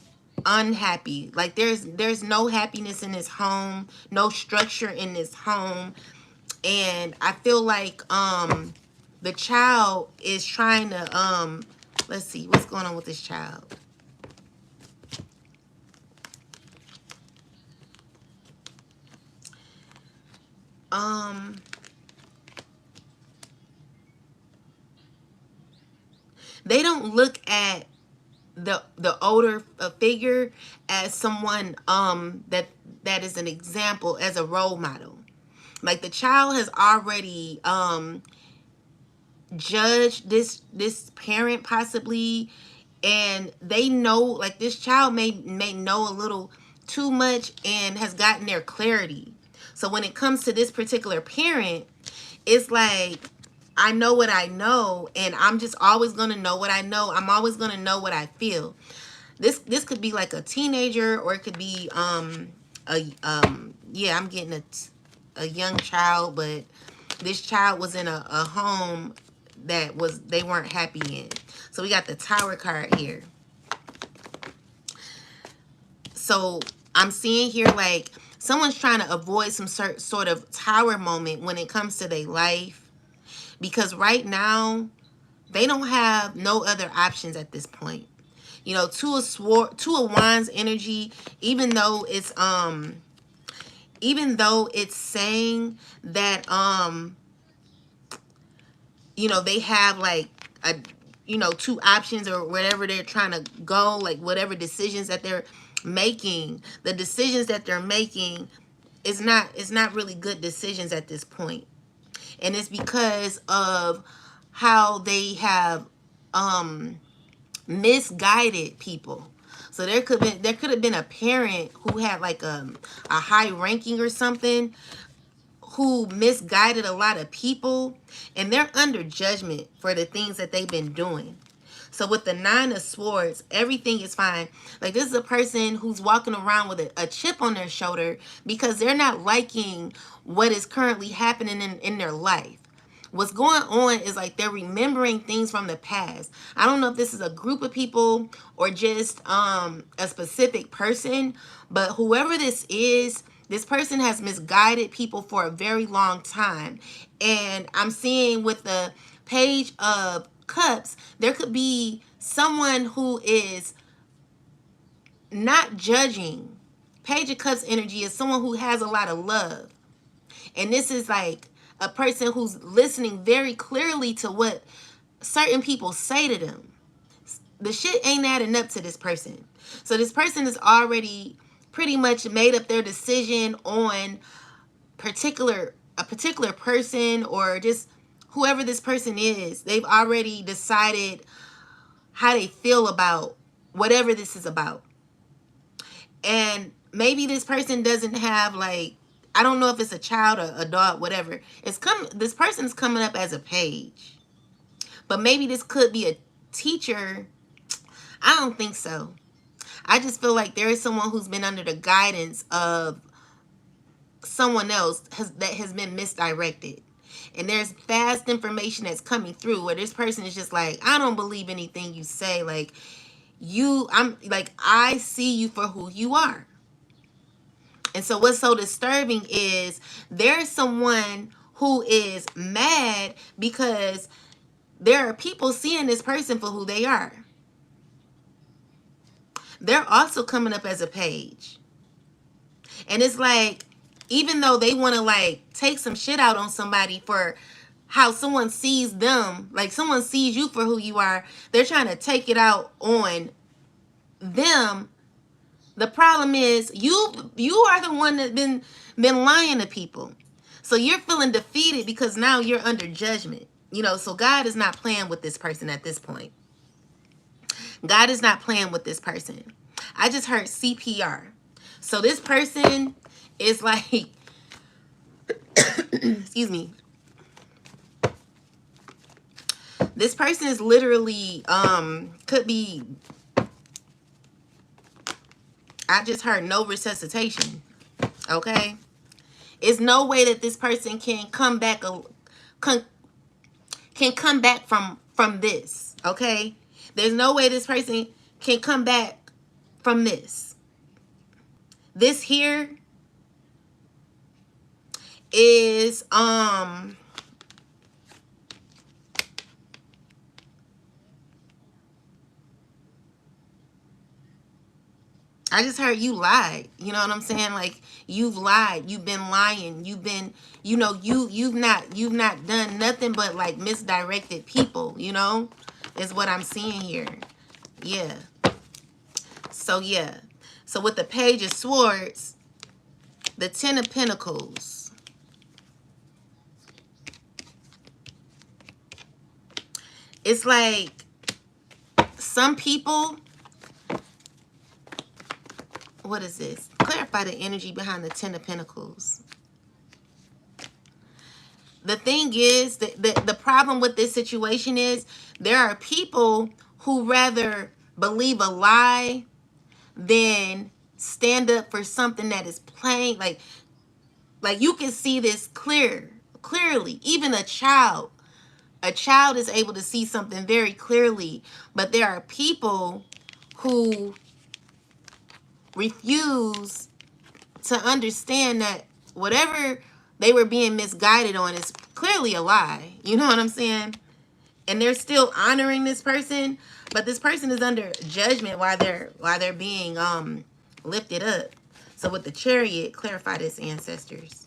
unhappy. Like there's no happiness in this home, no structure in this home. And I feel like the child is trying to let's see what's going on with this child. They don't look at the older figure as someone that is an example, as a role model. Like the child has already judged this parent possibly, and they know, like this child may know a little too much and has gotten their clarity. So when it comes to this particular parent, it's like, I know what I know, and I'm just always going to know what I know. I'm always going to know what I feel. This could be like a teenager, or it could be yeah, I'm getting a young child, but this child was in a home that they weren't happy in. So we got the Tower card here. So I'm seeing here like someone's trying to avoid some sort of Tower moment when it comes to their life, because right now they don't have no other options at this point. You know, Two of Wands energy, even though it's saying that you know, they have like a, you know, two options or whatever they're trying to go, like whatever decisions that they're making, the decisions that they're making is not really good decisions at this point. And it's because of how they have misguided people. So there could have been a parent who had like a high ranking or something, who misguided a lot of people, and they're under judgment for the things that they've been doing. So with the Nine of Swords, everything is fine. Like this is a person who's walking around with a chip on their shoulder because they're not liking what is currently happening in their life. What's going on is like they're remembering things from the past. I don't know if this is a group of people or just a specific person, but whoever this is, this person has misguided people for a very long time. And I'm seeing with the Page of Cups, there could be someone who is not judging. Page of Cups energy is someone who has a lot of love. And this is like a person who's listening very clearly to what certain people say to them. The shit ain't adding up to this person. So this person is already pretty much made up their decision on a particular person, or just whoever this person is. They've already decided how they feel about whatever this is about. And maybe this person doesn't have like, I don't know if it's a child or a dog, whatever. This person's coming up as a page. But maybe this could be a teacher. I don't think so. I just feel like there is someone who's been under the guidance of someone else that has been misdirected. And there's fast information that's coming through where this person is just like, I don't believe anything you say. Like, I see you for who you are. And so what's so disturbing is there's someone who is mad because there are people seeing this person for who they are. They're also coming up as a page. And it's like, even though they want to like take some shit out on somebody for how someone sees them, like someone sees you for who you are, they're trying to take it out on them. The problem is you are the one that's been lying to people. So you're feeling defeated because now you're under judgment. You know, so God is not playing with this person at this point. God is not playing with this person. I just heard CPR. So this person is like excuse me. This person is literally, could be, I just heard no resuscitation. Okay? It's no way that this person can come back, can come back from this. Okay? There's no way this person can come back from this. This here is, I just heard you lied. You know what I'm saying? Like, you've lied. You've been lying. You've been, you know, you've not done nothing but like misdirected people, you know? Is what I'm seeing here. Yeah. So yeah. So with the Page of Swords, the Ten of Pentacles. It's like some people, what is this? Clarify the energy behind the Ten of Pentacles. The thing is, the problem with this situation is there are people who rather believe a lie than stand up for something that is plain. Like you can see this clearly. Even a child is able to see something very clearly. But there are people who refuse to understand that whatever they were being misguided on is clearly a lie. You know what I'm saying? And they're still honoring this person, but this person is under judgment while they're being lifted up. So with the Chariot, clarify this, ancestors.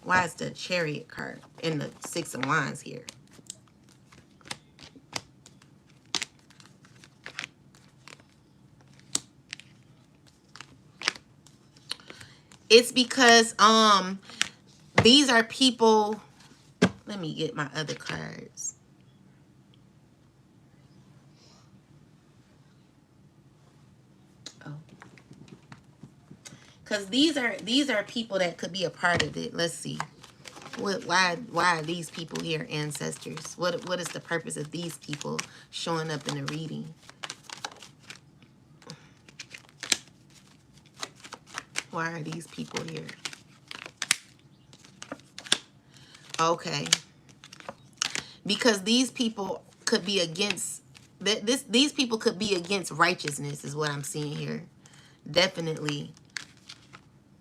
Why is the Chariot card in the Six of Wands here? It's because these are people. Let me get my other cards. Oh. Cuz these are people that could be a part of it. Let's see. Why are these people here, ancestors? What is the purpose of these people showing up in the reading? Why are these people here? Okay. Because these people could be against these people could be against righteousness is what I'm seeing here. Definitely.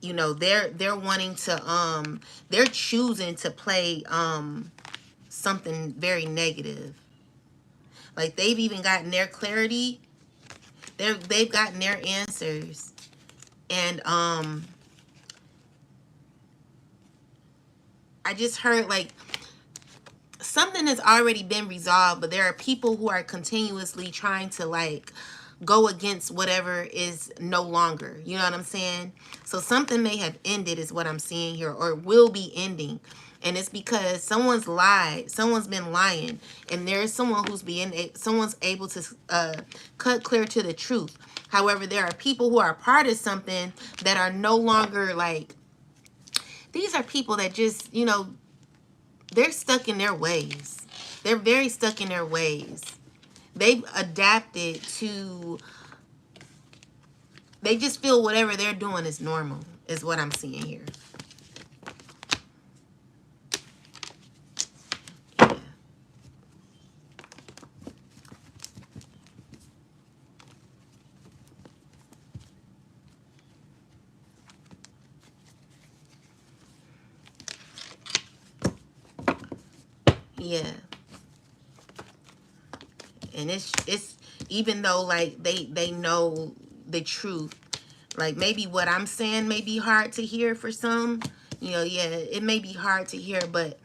You know, they're wanting to they're choosing to play something very negative. Like they've even gotten their clarity. They've gotten their answers. And I just heard like something has already been resolved, but there are people who are continuously trying to like go against whatever is no longer. You know what I'm saying? So something may have ended is what I'm seeing here, or will be ending. And it's because someone's lied, someone's been lying, and there's someone someone's able to cut clear to the truth. However, there are people who are part of something that are no longer like, these are people that just, you know, they're stuck in their ways. They're very stuck in their ways. They've adapted to, they just feel whatever they're doing is normal, is what I'm seeing here. Yeah. And it's even though like they know the truth, like maybe what I'm saying may be hard to hear for some, you know, yeah, it may be hard to hear, but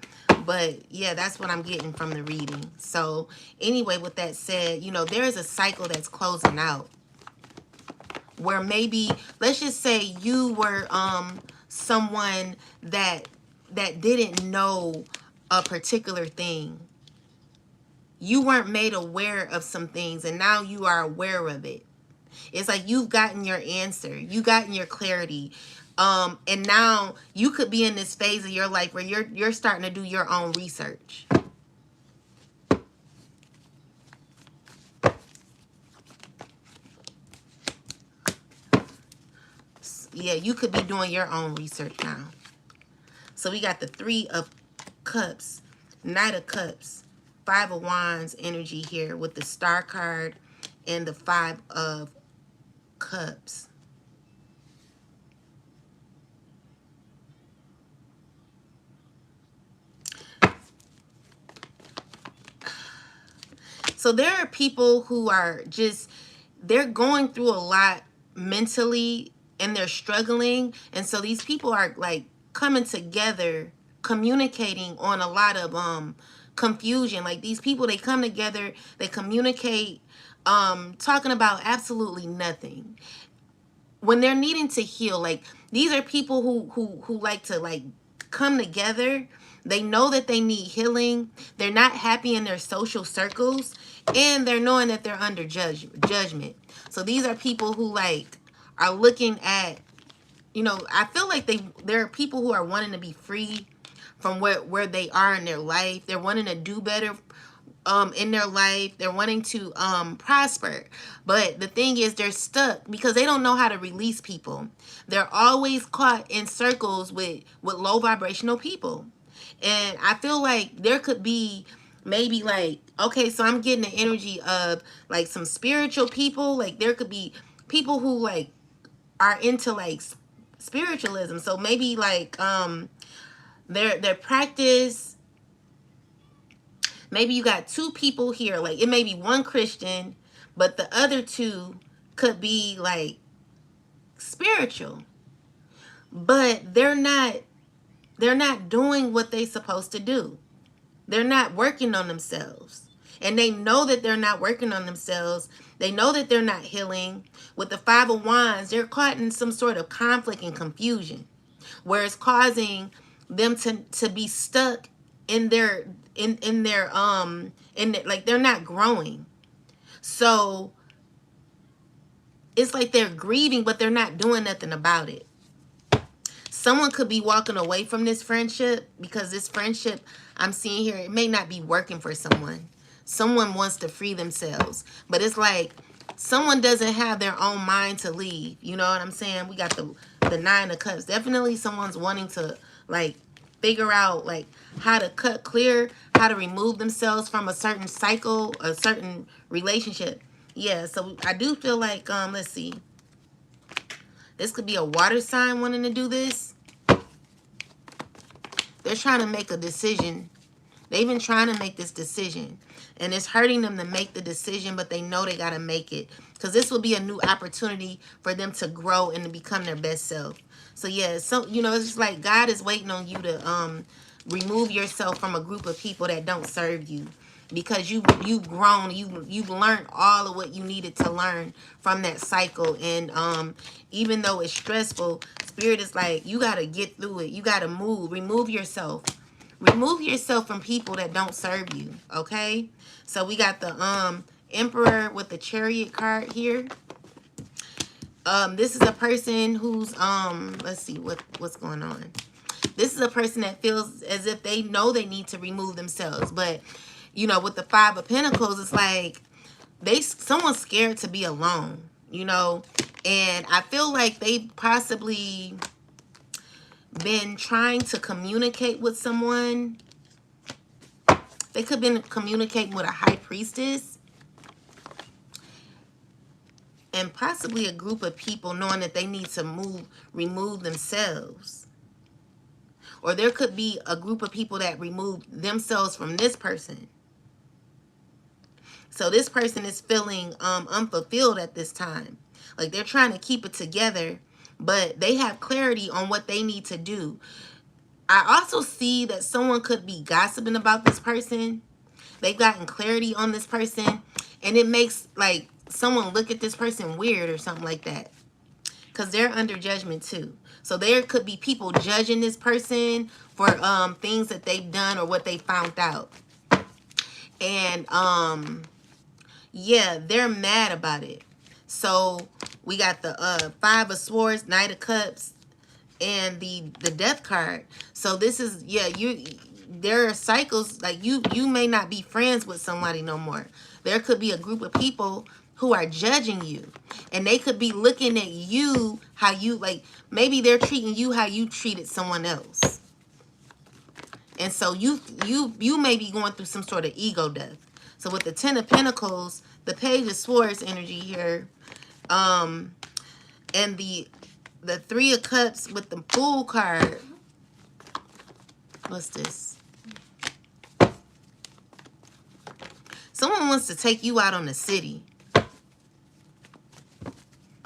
yeah, that's what I'm getting from the reading. So anyway, with that said, you know, there is a cycle that's closing out where maybe, let's just say you were someone that didn't know a particular thing. You weren't made aware of some things, and now you are aware of it. It's like you've gotten your answer. You've gotten your clarity. And now you could be in this phase of your life where you're starting to do your own research. Yeah, you could be doing your own research now. So we got the 3 of Cups, Knight of Cups, 5 of Wands energy here with the Star card and the 5 of Cups. So there are people who are just, they're going through a lot mentally and they're struggling. And so these people are like coming together, communicating on a lot of confusion. Like these people, they come together, they communicate, talking about absolutely nothing. When they're needing to heal, like these are people who like to like come together. They know that they need healing. They're not happy in their social circles, and they're knowing that they're under judgment. So these are people who like are looking at, you know, I feel like there are people who are wanting to be free from where they are in their life. They're wanting to do better in their life. They're wanting to prosper. But the thing is, they're stuck because they don't know how to release people. They're always caught in circles with low vibrational people. And I feel like there could be maybe like, okay, so I'm getting the energy of like some spiritual people. Like there could be people who like are into like spiritualism. So maybe like their practice, maybe you got 2 people here, like it may be one Christian, but the other 2 could be like spiritual, but they're not doing what they're supposed to do. They're not working on themselves. And they know that they're not working on themselves. They know that they're not healing. With the 5 of Wands, they're caught in some sort of conflict and confusion, where it's causing them to be stuck in their like they're not growing. So it's like they're grieving, but they're not doing nothing about it. Someone could be walking away from this friendship because this friendship I'm seeing here, it may not be working for someone. Someone wants to free themselves, but it's like someone doesn't have their own mind to leave. You know what I'm saying? We got the 9 of Cups. Definitely someone's wanting to like figure out like how to cut clear, how to remove themselves from a certain cycle, a certain relationship. Yeah, so I do feel like let's see. This could be a water sign wanting to do this. They're trying to make a decision. They've been trying to make this decision. And it's hurting them to make the decision, but they know they got to make it. Because this will be a new opportunity for them to grow and to become their best self. So, yeah, so, you know, it's just like God is waiting on you to remove yourself from a group of people that don't serve you. Because you've grown, you've learned all of what you needed to learn from that cycle. And even though it's stressful, Spirit is like, you got to get through it. You got to move. Remove yourself. Remove yourself from people that don't serve you, okay? So we got the Emperor with the Chariot card here. This is a person who's let's see what's going on. This is a person that feels as if they know they need to remove themselves, but you know, with the 5 of Pentacles, it's like someone's scared to be alone, you know, and I feel like they possibly been trying to communicate with someone. They could have been communicating with a high priestess and possibly a group of people knowing that they need to remove themselves. Or there could be a group of people that remove themselves from this person. So this person is feeling unfulfilled at this time. Like they're trying to keep it together, but they have clarity on what they need to do. I also see that someone could be gossiping about this person. They've gotten clarity on this person, and it makes like someone look at this person weird or something like that, because they're under judgment too. So there could be people judging this person for things that they've done or what they found out. And yeah, they're mad about it. So we got the 5 of Swords, Knight of Cups, and the death card. So this is, yeah, you, there are cycles, like you may not be friends with somebody no more. There could be a group of people who are judging you, and they could be looking at you how you, like, maybe they're treating you how you treated someone else. And so you may be going through some sort of ego death. So with the 10 of Pentacles, the Page of Swords energy here, and the 3 of Cups with the Fool card. What's this? Someone wants to take you out on the city.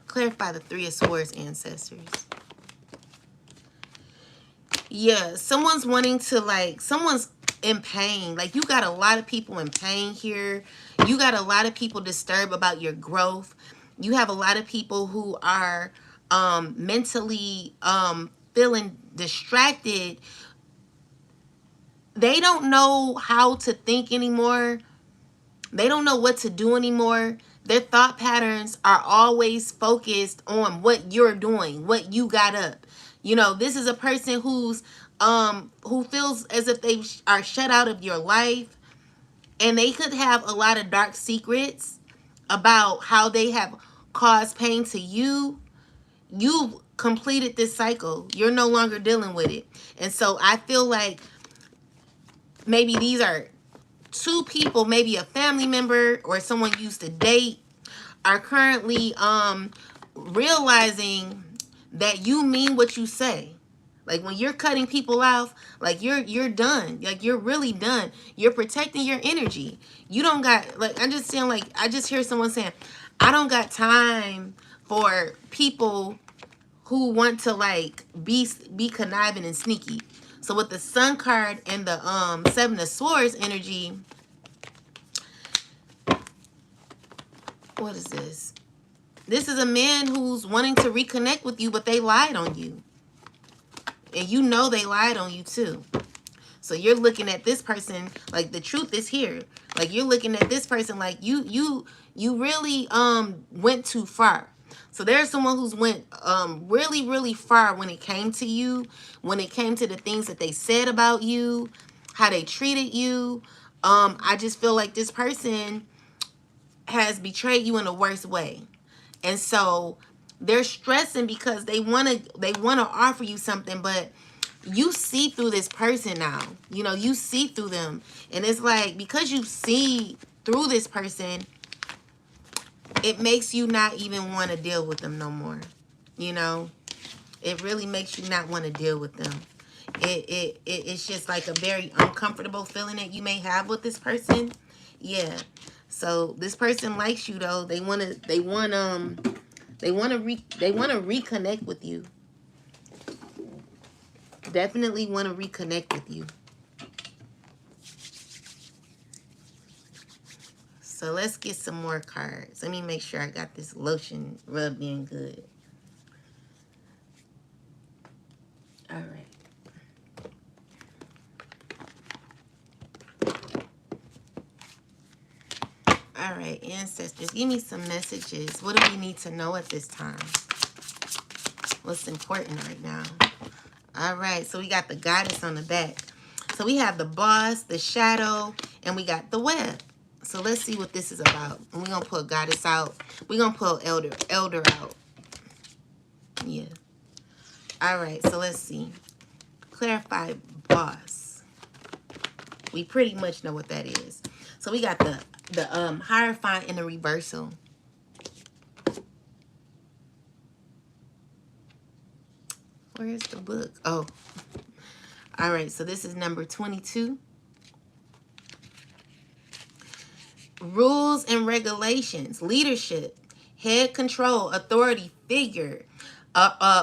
Clarify the 3 of Swords, ancestors. Yeah, someone's wanting to, like, someone's in pain. Like, you got a lot of people in pain here. You got a lot of people disturbed about your growth. You have a lot of people who are mentally feeling distracted. They don't know how to think anymore. They don't know what to do anymore. Their thought patterns are always focused on what you're doing, what you got up. You know, this is a person who's who feels as if they are shut out of your life, and they could have a lot of dark secrets about how they have caused pain to you. You've completed this cycle. You're no longer dealing with it. And so I feel like maybe these are two people, maybe a family member or someone you used to date, are currently realizing that you mean what you say. Like, when you're cutting people off, like, you're done. Like, you're really done. You're protecting your energy. You don't got, like, I'm just saying, like, I just hear someone saying, I don't got time for people who want to, like, be conniving and sneaky. So with the Sun card and the 7 of Swords energy, what is this? This is a man who's wanting to reconnect with you, but they lied on you. And you know they lied on you too. So you're looking at this person like the truth is here. Like, you're looking at this person like you really went too far. So there's someone who's went really, really far when it came to you, when it came to the things that they said about you, how they treated you. I just feel like this person has betrayed you in the worst way. And so they're stressing because they want to offer you something, but you see through this person now. You know, you see through them. And it's like, because you see through this person, it makes you not even want to deal with them no more. You know, it really makes you not want to deal with them. It's just like a very uncomfortable feeling that you may have with this person. Yeah. So this person likes you though. They want to reconnect with you. Definitely want to reconnect with you. So let's get some more cards. Let me make sure I got this lotion rubbed in good. All right. All right, ancestors, give me some messages. What do we need to know at this time? What's important right now? All right, so we got the Goddess on the back. So we have the Boss, the Shadow, and we got the Web. So let's see what this is about. And we're going to pull Goddess out. We're going to pull Elder out. Yeah. All right, so let's see. Clarify Boss. We pretty much know what that is. So we got the Hierophant in the reversal. Where's the book? Oh. All right, so this is number 22. Rules and regulations, leadership, head control, authority figure,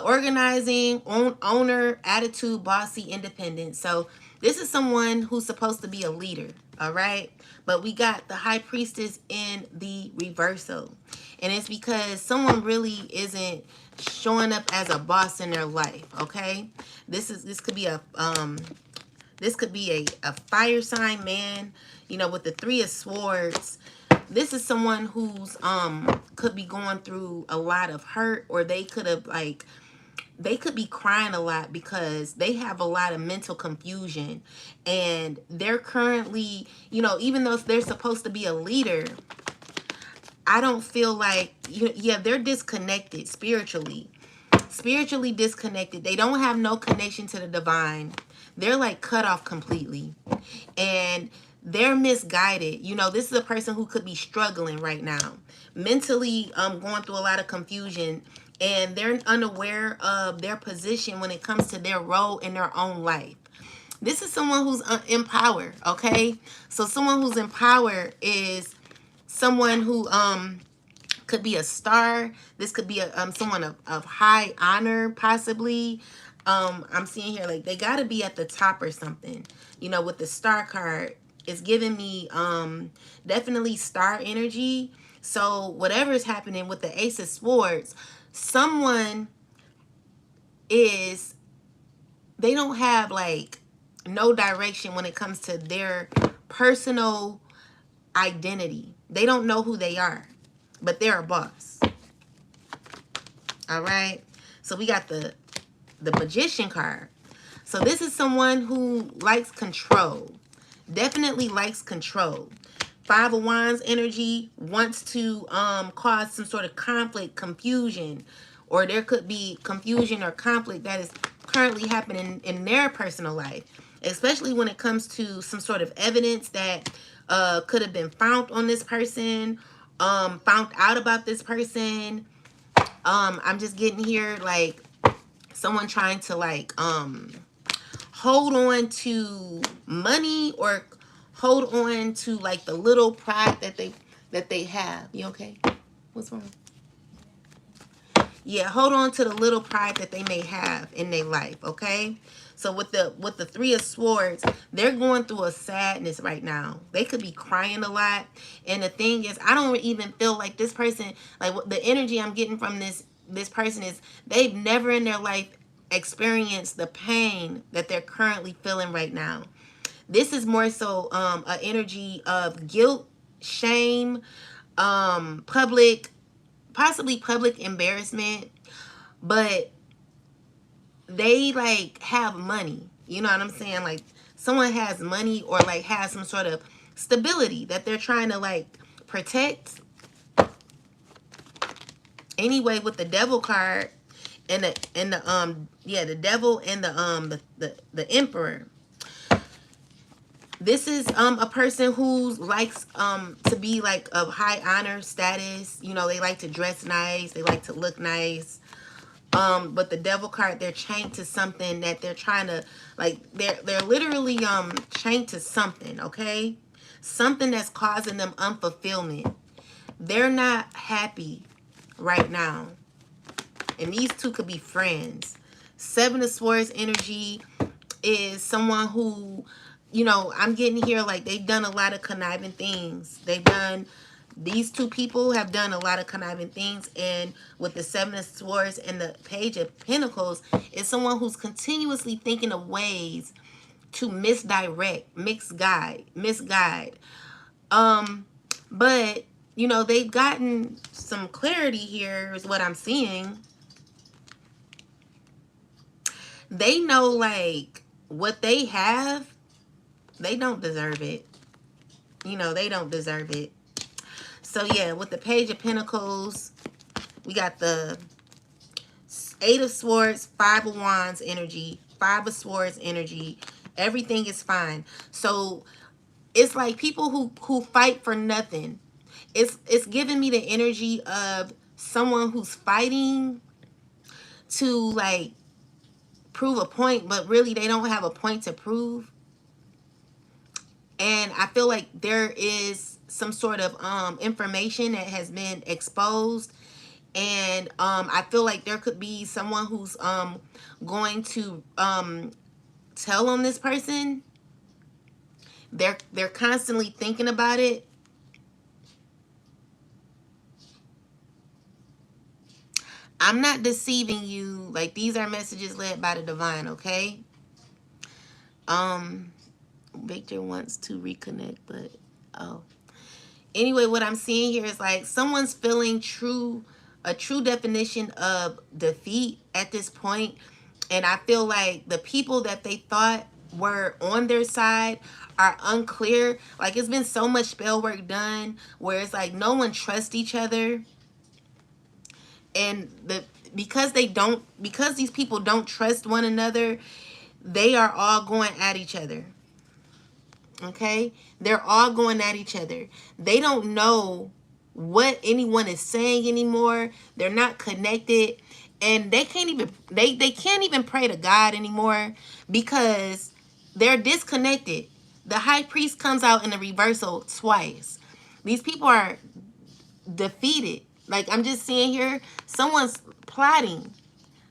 organizing, owner, attitude, bossy, independent. So this is someone who's supposed to be a leader, all right? But we got the High Priestess in the reversal. And it's because someone really isn't showing up as a boss in their life, okay? This could be a fire sign man, you know, with the 3 of Swords. This is someone who's could be going through a lot of hurt, or they could have, like, they could be crying a lot because they have a lot of mental confusion, and they're currently, you know, even though they're supposed to be a leader, I don't feel like, yeah, they're disconnected spiritually disconnected. They don't have no connection to the divine. They're like cut off completely, and they're misguided. You know, this is a person who could be struggling right now, mentally, going through a lot of confusion, and they're unaware of their position when it comes to their role in their own life. This is someone who's in power, okay? So someone who's in power is someone who could be a star. This could be a someone of high honor, possibly. I'm seeing here like they got to be at the top or something. You know, with the star card, it's giving me definitely star energy. So whatever is happening with the Ace of Swords, someone is, they don't have like no direction when it comes to their personal identity. They don't know who they are, but they're a boss. All right. So we got the Magician card. So this is someone who likes control. Definitely likes control. Five of Wands energy, wants to cause some sort of conflict, confusion, or there could be confusion or conflict that is currently happening in their personal life, especially when it comes to some sort of evidence that could have been found on this person, found out about this person. I'm just getting here like someone trying to like hold on to money, or hold on to like the little pride that they have. You okay? What's wrong? Yeah, hold on to the little pride that they may have in their life, okay? So with the Three of Swords, they're going through a sadness right now. They could be crying a lot. And the thing is, I don't even feel like this person, like the energy I'm getting from this person is they've never in their life experienced the pain that they're currently feeling right now. This is more so an energy of guilt, shame, public, possibly public embarrassment, but they like have money. You know what I'm saying? Like someone has money, or like has some sort of stability that they're trying to like protect. Anyway, with the Devil card and the Devil and the Emperor. This is a person who likes to be like of high honor status. You know, they like to dress nice, they like to look nice. But the Devil card, they're chained to something that they're trying to like, they're literally chained to something, okay? Something that's causing them unfulfillment. They're not happy right now. And these two could be friends. Seven of Swords energy is someone who, you know, I'm getting here like they've done a lot of conniving things. These two people have done a lot of conniving things. And with the Seven of Swords and the Page of Pentacles, is someone who's continuously thinking of ways to misdirect, misguide. But, you know, they've gotten some clarity here is what I'm seeing. They know like what they have, they don't deserve it. You know, they don't deserve it. So yeah, with the Page of Pentacles, we got the Eight of Swords, Five of Wands energy, Five of Swords energy. Everything is fine. So it's like people who fight for nothing. It's giving me the energy of someone who's fighting to like prove a point, but really they don't have a point to prove. And I feel like there is some sort of information that has been exposed, and I feel like there could be someone who's going to tell on this person. They're constantly thinking about it. I'm not deceiving you. Like, these are messages led by the divine, okay? Victor wants to reconnect, but oh. Anyway, what I'm seeing here is like someone's feeling true a true definition of defeat at this point. And I feel like the people that they thought were on their side are unclear. Like, it's been so much spell work done where it's like no one trusts each other. And because these people don't trust one another, they are all going at each other. Okay? They're all going at each other. They don't know what anyone is saying anymore. They're not connected. And they can't even pray to God anymore because they're disconnected. The high priest comes out in the reversal twice. These people are defeated. Like, I'm just seeing here, someone's plotting.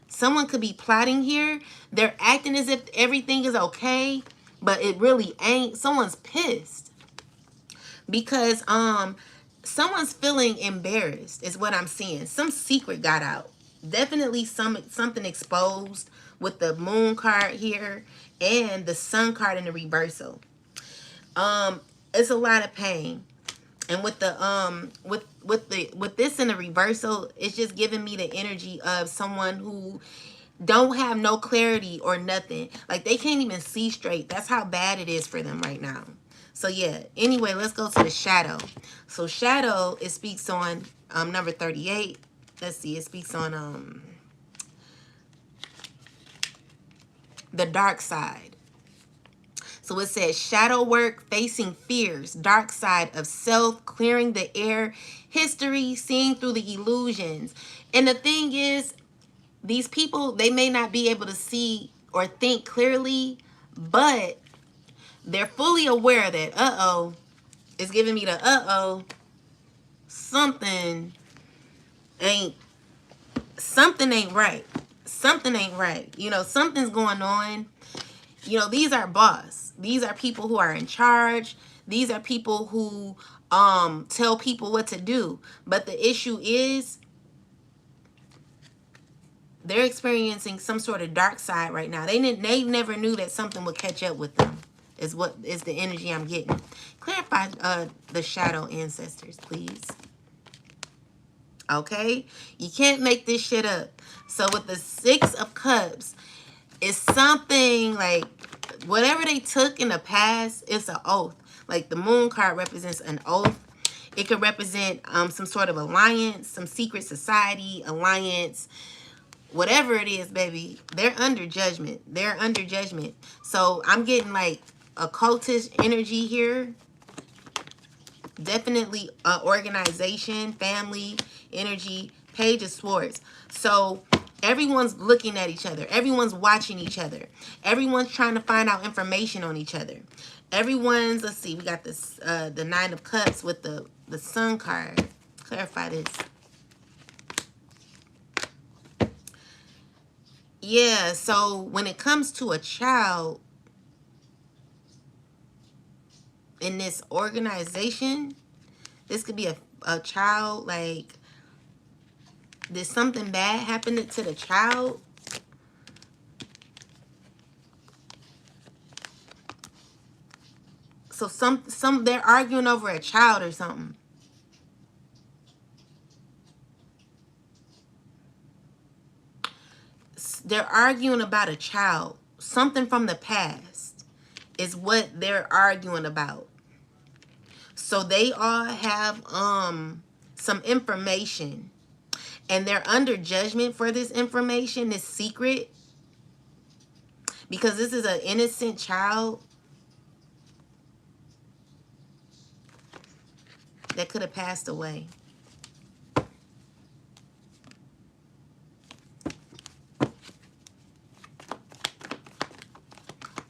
Someone could be plotting here. They're acting as if everything is okay, but it really ain't. Someone's pissed because someone's feeling embarrassed is what I'm seeing. Some secret got out. Definitely something exposed with the moon card here and the sun card in the reversal. It's a lot of pain. And with the with this in the reversal, it's just giving me the energy of someone who don't have no clarity or nothing. Like, they can't even see straight. That's how bad it is for them right now. So yeah, anyway, let's go to the shadow. So shadow, it speaks on number 38. Let's see, it speaks on the dark side. So it says shadow work, facing fears, dark side of self, clearing the air, history, seeing through the illusions. And the thing is, these people, they may not be able to see or think clearly, but they're fully aware that, uh-oh, it's giving me the uh-oh, something ain't right. Something ain't right. You know, something's going on. You know, these are boss. These are people who are in charge. These are people who tell people what to do. But the issue is they're experiencing some sort of dark side right now. They never knew that something would catch up with them. Is what is the energy I'm getting. Clarify the shadow ancestors, please. Okay? You can't make this shit up. So with the 6 of Cups, it's something like whatever they took in the past, it's an oath. Like, the moon card represents an oath. It could represent some sort of alliance, some secret society, alliance, whatever it is, baby. They're under judgment. They're under judgment. So I'm getting like occultish energy here. Definitely organization, family, energy, Page of Swords. So everyone's looking at each other. Everyone's watching each other. Everyone's trying to find out information on each other. Everyone's, let's see, we got this, the 9 of Cups with the Sun card. Clarify this. Yeah, so when it comes to a child in this organization, this could be a child, like, did something bad happen to the child? So they're arguing over a child or something. They're arguing about a child. Something from the past is what they're arguing about. So they all have some information, and they're under judgment for this information, this secret, because this is an innocent child that could have passed away.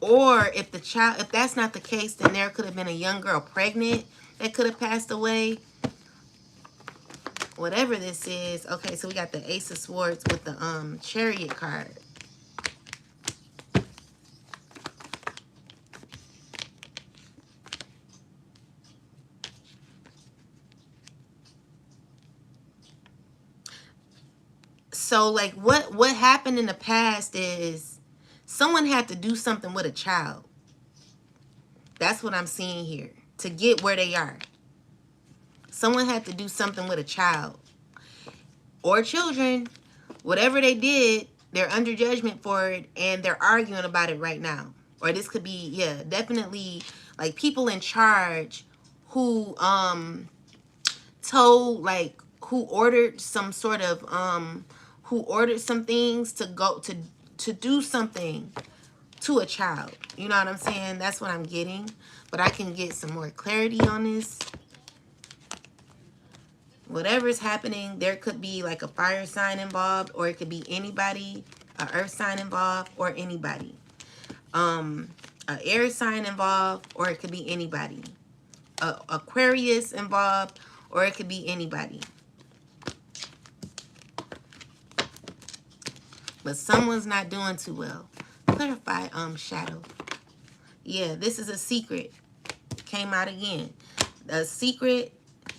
Or if that's not the case, then there could have been a young girl pregnant that could have passed away. Whatever this is. Okay, so we got the Ace of Swords with the Chariot card. So, like, what happened in the past is someone had to do something with a child. That's what I'm seeing here. To get where they are. Someone had to do something with a child. or children, whatever they did, they're under judgment for it and they're arguing about it right now. Or this could be, yeah, definitely like people in charge who told, like, who ordered some sort of who ordered some things to go to do something to a child. You know what I'm saying? That's what I'm getting. But I can get some more clarity on this. Whatever's happening, there could be like a fire sign involved, or it could be anybody, a earth sign involved, or anybody. A air sign involved, or it could be anybody. A Aquarius involved, or it could be anybody. But someone's not doing too well. Clarify, shadow. Yeah, this is a secret. Came out again. A secret.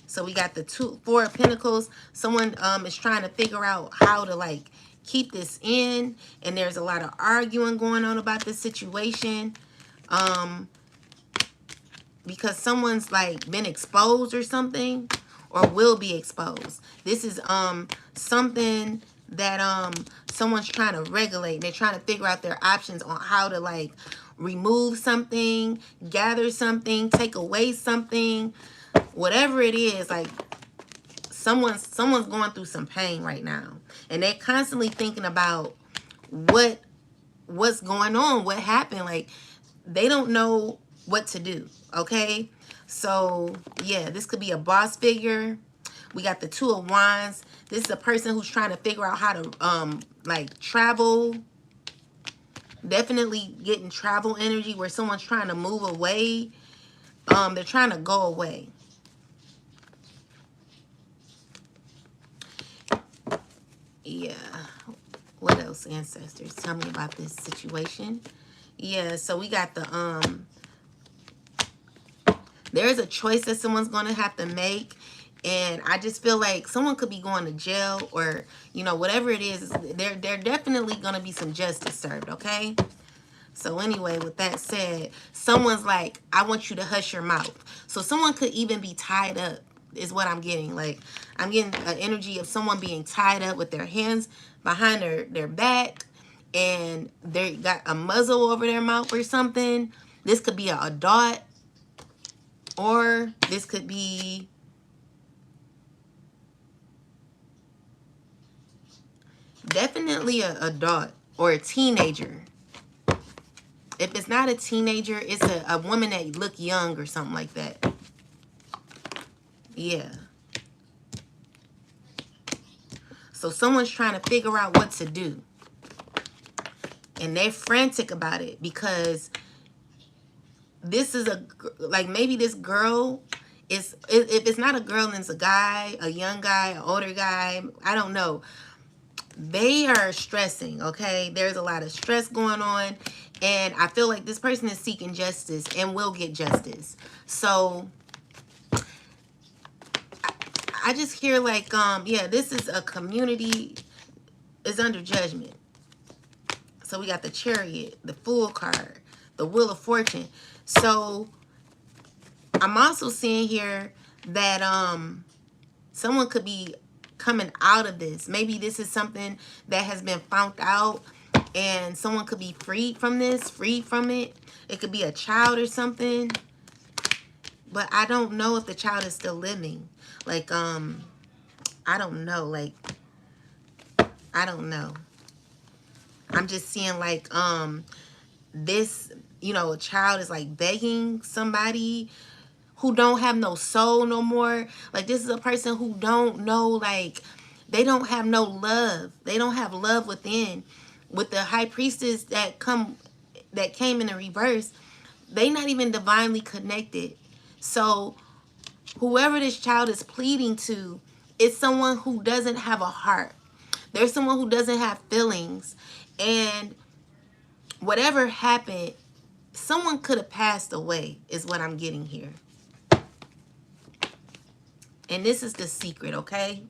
So we got the Four of Pentacles. Someone is trying to figure out how to like keep this in, and there's a lot of arguing going on about this situation. Because someone's like been exposed or something, or will be exposed. This is something that someone's trying to regulate. They're trying to figure out their options on how to like remove something, gather something, take away something, whatever it is. Like someone's going through some pain right now, and they're constantly thinking about what's going on, what happened. Like they don't know what to do. Okay, so yeah, this could be a boss figure. We got the Two of Wands. This is a person who's trying to figure out how to like travel. Definitely getting travel energy where someone's trying to move away. They're trying to go away. Yeah. What else, ancestors? Tell me about this situation. Yeah, so we got the there's a choice that someone's going to have to make, and I just feel like someone could be going to jail, or you know, whatever it is, there definitely going to be some justice served. Okay, so anyway, with that said, someone's like, I want you to hush your mouth. So someone could even be tied up, is what I'm getting. Like I'm getting an energy of someone being tied up with their hands behind their back, and they got a muzzle over their mouth or something. This could be an adult, or this could be definitely an adult or a teenager. If it's not a teenager, it's a woman that look young or something like that. Yeah. So someone's trying to figure out what to do, and they're frantic about it because this is like maybe this girl is, if it's not a girl, then it's a guy, a young guy, an older guy, I don't know. They are stressing, okay? There's a lot of stress going on, and I feel like this person is seeking justice and will get justice. So I just hear like, yeah, this is a community is under judgment. So we got the Chariot, the Fool card, the Wheel of Fortune. So I'm also seeing here that someone could be coming out of this. Maybe this is something that has been found out, and someone could be freed from this, freed from it. It could be a child or something, but I don't know if the child is still living. Like I don't know. Like I don't know. I'm just seeing like this, you know, a child is like begging somebody who don't have no soul no more. Like this is a person who don't know, like they don't have no love. They don't have love within. With the High Priestess that came in the reverse, they not even divinely connected. So whoever this child is pleading to is someone who doesn't have a heart. There's someone who doesn't have feelings, and whatever happened, someone could have passed away is what I'm getting here. And this is the secret, okay?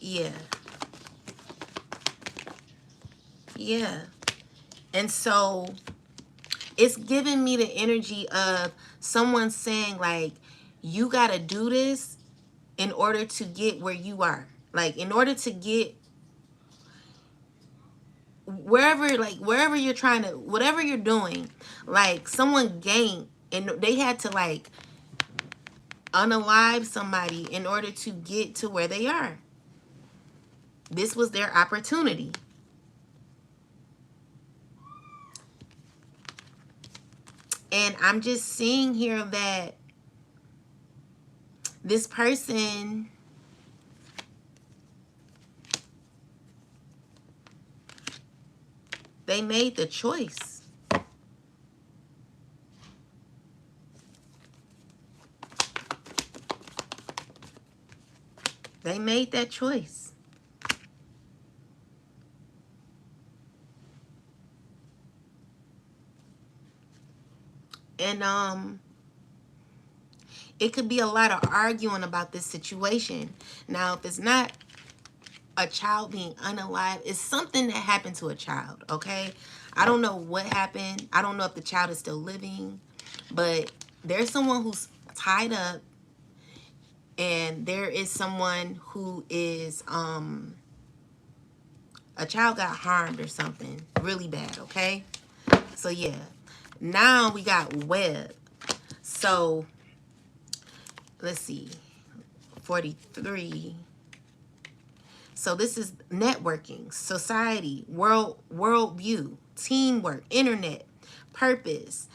Yeah. Yeah. And so it's giving me the energy of someone saying like, you got to do this in order to get where you are. Like, in order to get wherever you're trying to, whatever you're doing, like someone gained and they had to like unalive somebody in order to get to where they are. This was their opportunity. And I'm just seeing here that this person, they made the choice. They made that choice. And it could be a lot of arguing about this situation. Now, if it's not a child being unalive, it's something that happened to a child, okay? I don't know what happened. I don't know if the child is still living, but there's someone who's tied up, and there is someone who is a child got harmed or something really bad, okay? So yeah, now we got web. So let's see, 43. So this is networking, society, worldview, teamwork, internet, purpose.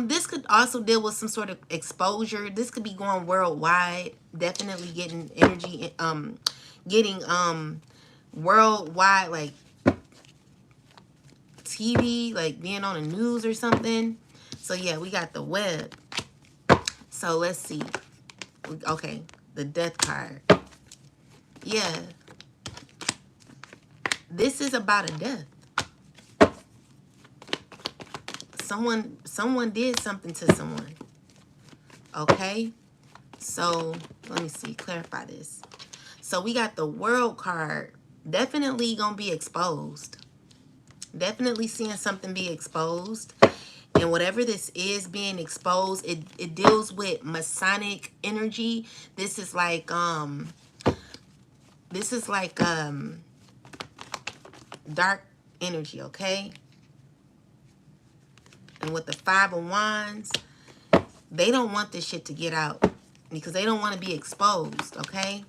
This could also deal with some sort of exposure. This could be going worldwide. Definitely getting energy, getting worldwide, like TV, like being on the news or something. So yeah, we got the web. So let's see. Okay, the death card. Yeah. This is about a death. Someone did something to someone. Okay? So, let me see, clarify this. So, we got the world card. Definitely gonna be exposed. Definitely seeing something be exposed. And whatever this is being exposed, it deals with Masonic energy. This is like dark energy, okay? And with the 5 of Wands, they don't want this shit to get out because they don't want to be exposed, okay?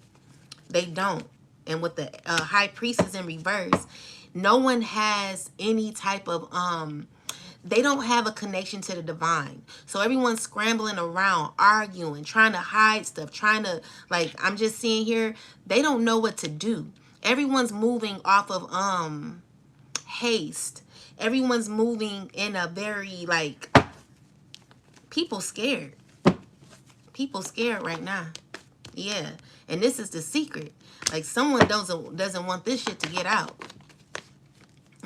They don't. And with the High Priestess in reverse, no one has any type of they don't have a connection to the divine. So everyone's scrambling around, arguing, trying to hide stuff, trying to, like, I'm just seeing here, they don't know what to do. Everyone's moving off of haste. Everyone's moving in a very, like, people scared. People scared right now. Yeah. And this is the secret. Like, someone doesn't want this shit to get out.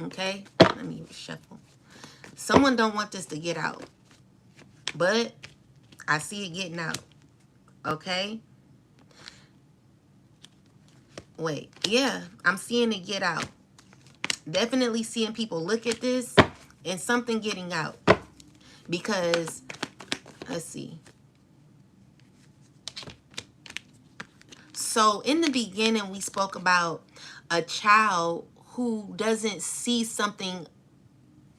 Okay? Let me shuffle. Someone don't want this to get out. But I see it getting out. Okay? Wait. Yeah. I'm seeing it get out. Definitely seeing people look at this and something getting out. Because, let's see. So in the beginning, we spoke about a child who doesn't see something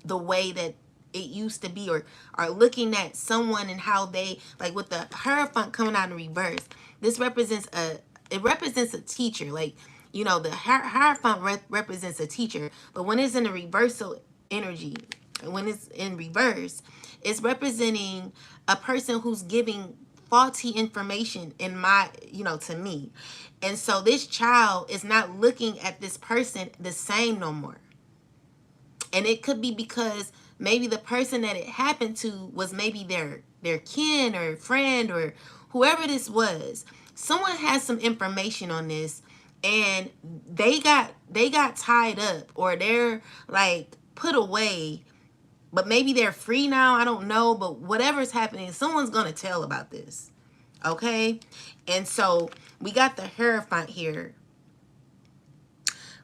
the way that it used to be, or are looking at someone and how they, like with the Hierophant coming out in reverse, this represents a teacher. Like, you know, the Hierophant represents a teacher, but when it's in the reversal energy, when it's in reverse, it's representing a person who's giving faulty information to me. And so this child is not looking at this person the same no more. And it could be because maybe the person that it happened to was maybe their kin or friend or whoever this was. Someone has some information on this, and they got tied up, or they're like put away, but maybe they're free now. I don't know, but whatever's happening, someone's gonna tell about this. Okay? And so we got the Hierophant here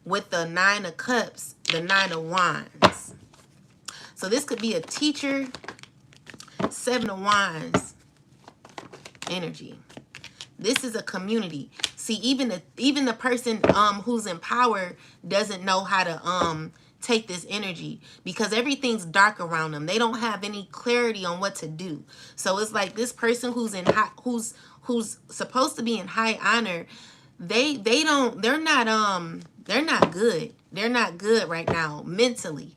with the 9 of Cups, the 9 of Wands. So this could be a teacher, 7 of Wands energy. This is a community. See, even the person who's in power doesn't know how to take this energy because everything's dark around them. They don't have any clarity on what to do. So it's like this person who's in high, who's supposed to be in high honor, they're not good. They're not good right now mentally.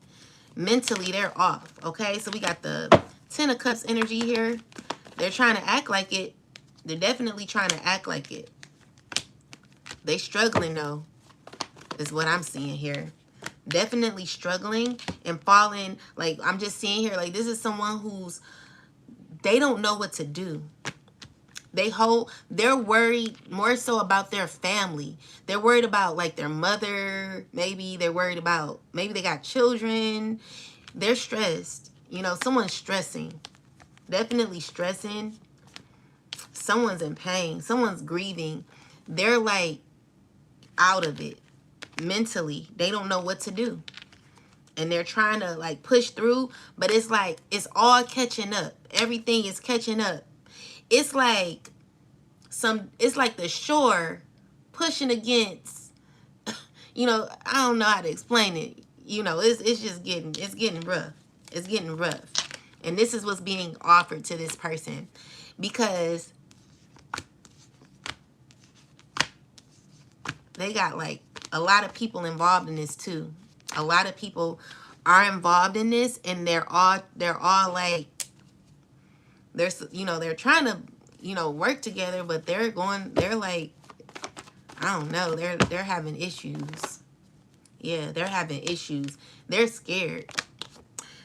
Mentally they're off. Okay, so we got the 10 of Cups energy here. They're trying to act like it. They're definitely trying to act like it. They struggling though, is what I'm seeing here. Definitely struggling and falling. Like, I'm just seeing here, like, this is someone who's, they don't know what to do. They're worried more so about their family. They're worried about, like, their mother. Maybe they're worried about, maybe they got children. They're stressed. You know, someone's stressing. Definitely stressing. Someone's in pain. Someone's grieving. They're, like, out of it. Mentally, they don't know what to do. And they're trying to, like, push through. But it's like, it's all catching up. Everything is catching up. It's like the shore pushing against, you know, I don't know how to explain it. You know, it's getting rough. It's getting rough. And this is what's being offered to this person. Because they got, like, a lot of people involved in this too. A lot of people are involved in this, and they're all like, they're trying to, work together, but they're like, I don't know, they're having issues. Yeah, they're having issues. They're scared.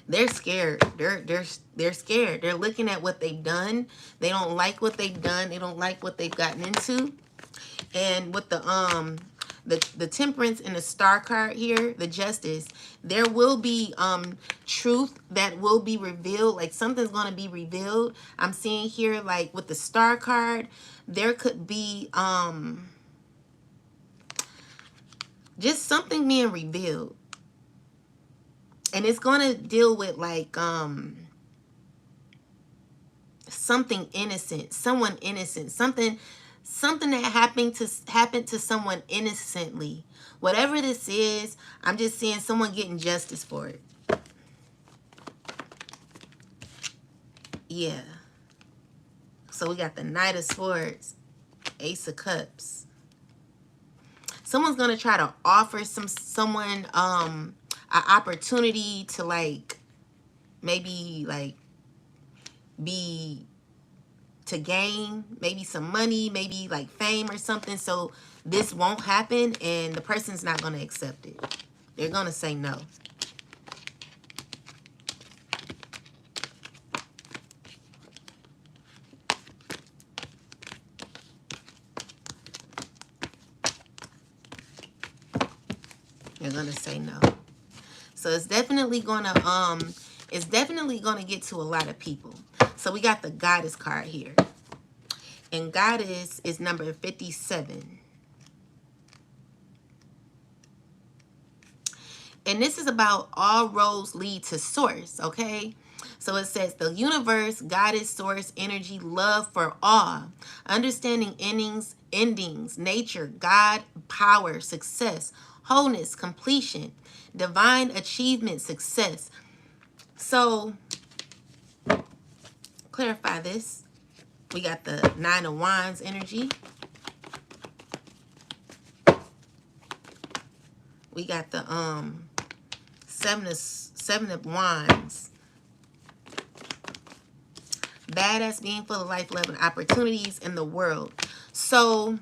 They're scared. They're scared. They're looking at what they've done. They don't like what they've done. They don't like what they've gotten into. And with the Temperance and the Star card here, the Justice, there will be truth that will be revealed. Like, something's going to be revealed. I'm seeing here, like, with the Star card, there could be just something being revealed. And it's going to deal with, like, something innocent, someone innocent, something that happened to someone innocently. Whatever this is, I'm just seeing someone getting justice for it. Yeah. So we got the Knight of Swords, Ace of Cups. Someone's gonna try to offer someone an opportunity to, like, maybe, like, to gain maybe some money, maybe, like, fame or something, so this won't happen, and the person's not going to accept it. They're going to say no. They're going to say no. So it's definitely going to get to a lot of people. So we got the Goddess card here. And Goddess is number 57. And this is about all roads lead to source, okay? So it says the universe, Goddess, source, energy, love for all, understanding endings, nature, God, power, success, wholeness, completion, divine achievement, success. So clarify this. We got the 9 of Wands energy. We got the 7 of Wands. Badass, being full of life, love, and opportunities in the world. So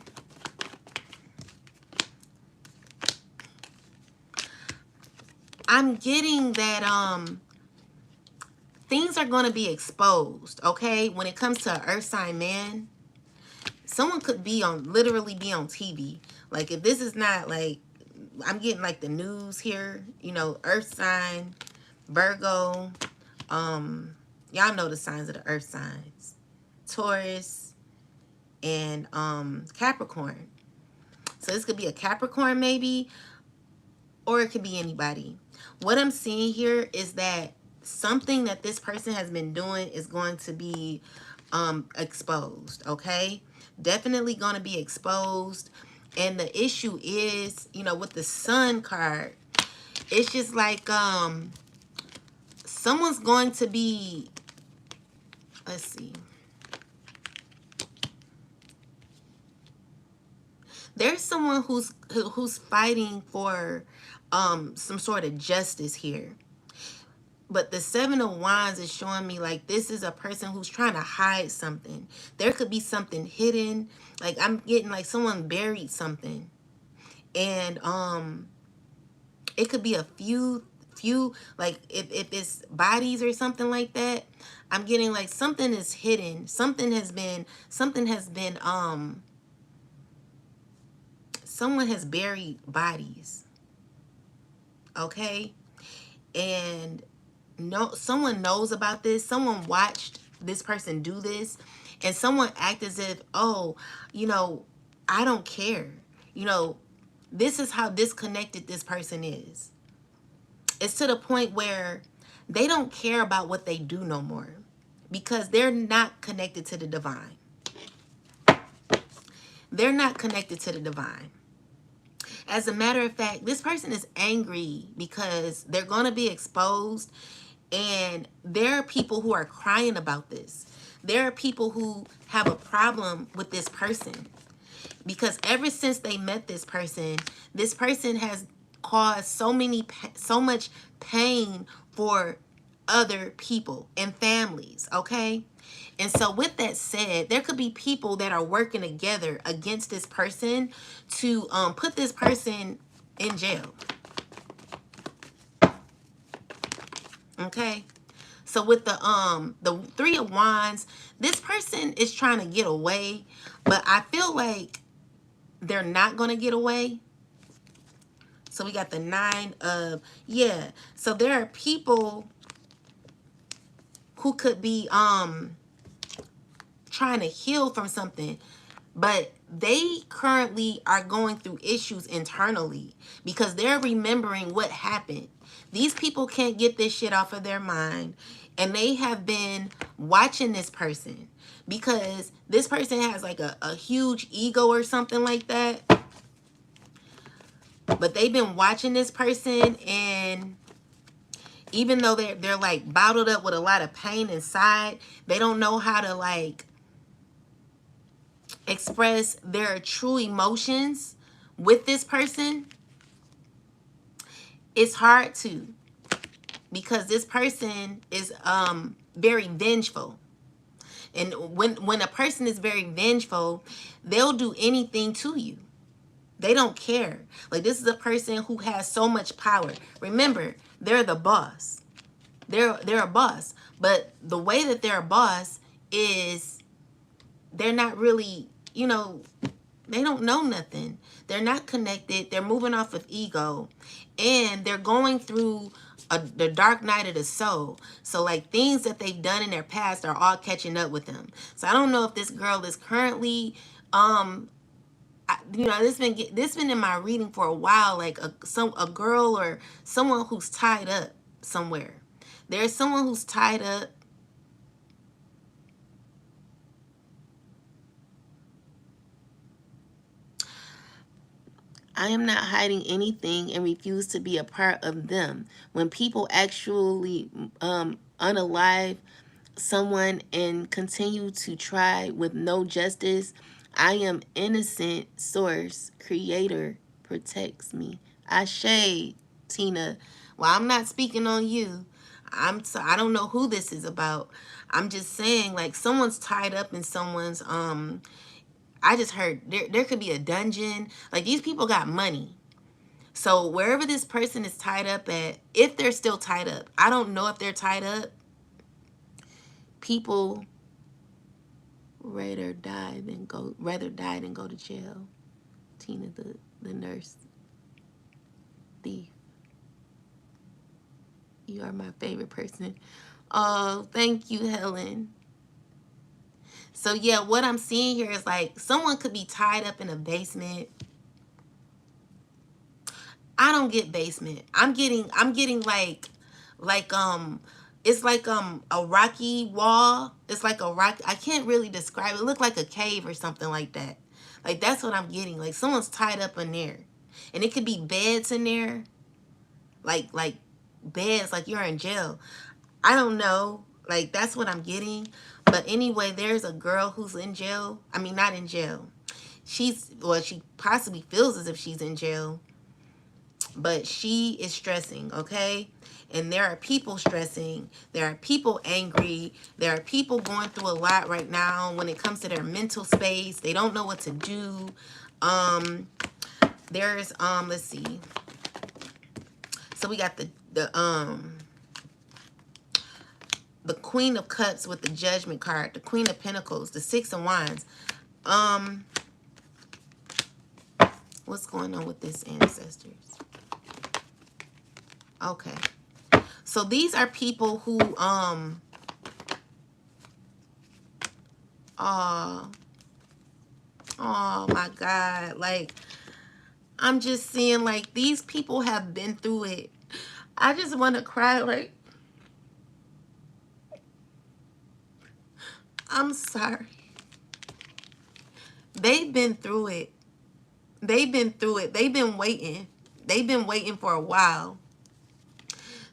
I'm getting that things are going to be exposed, okay? When it comes to an earth sign man, someone could literally be on TV. Like, if this is not, like, I'm getting, like, the news here, earth sign, Virgo, y'all know the signs of the earth signs, Taurus, and Capricorn. So this could be a Capricorn maybe, or it could be anybody. What I'm seeing here is that something that this person has been doing is going to be exposed, okay? Definitely going to be exposed. And the issue is, you know, with the Sun card, it's just like someone's going to be, let's see. There's someone who's fighting for some sort of justice here. But the Seven of Wands is showing me like this is a person who's trying to hide something. There could be something hidden. Like I'm getting like someone buried something. And it could be a few like if it's bodies or something like that. I'm getting like something is hidden. Something has been someone has buried bodies. Okay? And no, someone knows about this. Someone watched this person do this, and someone act as if, oh, you know, I don't care. You know, this is how disconnected this person is. It's to the point where they don't care about what they do no more because they're not connected to the divine. They're not connected to the divine. As a matter of fact, this person is angry because they're going to be exposed. And there are people who are crying about this. There are people who have a problem with this person. Because ever since they met this person has caused so much pain for other people and families, okay? And so with that said, there could be people that are working together against this person to put this person in jail. Okay? So with the Three of Wands, this person is trying to get away, but I feel like they're not going to get away. So we got the Nine of, yeah. So there are people who could be trying to heal from something, but they currently are going through issues internally because they're remembering what happened. These people can't get this shit off of their mind, and they have been watching this person because this person has like a huge ego or something like that. But they've been watching this person, and even though they're like bottled up with a lot of pain inside, they don't know how to like express their true emotions with this person. It's hard to, because this person is very vengeful. And when a person is very vengeful, they'll do anything to you. They don't care. Like, this is a person who has so much power. Remember, they're the boss. They're a boss. But the way that they're a boss is they're not really, you know, they don't know nothing. They're not connected. They're moving off of ego. And they're going through the dark night of the soul. So, like, things that they've done in their past are all catching up with them. So, I don't know if this girl is currently, you know, this been in my reading for a while. Like, a girl or someone who's tied up somewhere. There's someone who's tied up. I am not hiding anything and refuse to be a part of them. When people actually unalive someone and continue to try with no justice, I am innocent. Source, creator, protects me. Ashe, Tina. Well, I'm not speaking on you. I don't know who this is about. I'm just saying, like, someone's tied up in someone's I just heard there could be a dungeon. Like, these people got money. So wherever this person is tied up at, if they're still tied up, I don't know if they're tied up. People rather die than go to jail. Tina, the nurse thief. You are my favorite person. Oh, thank you, Helen. So yeah, what I'm seeing here is like someone could be tied up in a basement. I don't get basement. I'm getting like it's like a rocky wall. It's like a rock. I can't really describe it. It looked like a cave or something like that. Like that's what I'm getting. Like someone's tied up in there, and it could be beds in there, like beds, like you're in jail. I don't know. Like that's what I'm getting. But anyway, there's a girl who's in jail. I mean, not in jail. She's, well, she possibly feels as if she's in jail, but she is stressing, okay? And there are people stressing. There are people angry. There are people going through a lot right now when it comes to their mental space. They don't know what to do. There's let's see. So we got the Queen of Cups with the Judgment card, the Queen of Pentacles, the Six of Wands. What's going on with this, ancestors? Okay. So these are people who oh my God, like I'm just seeing like these people have been through it. I just want to cry. Like, I'm sorry. They've been through it. They've been through it. They've been waiting. They've been waiting for a while.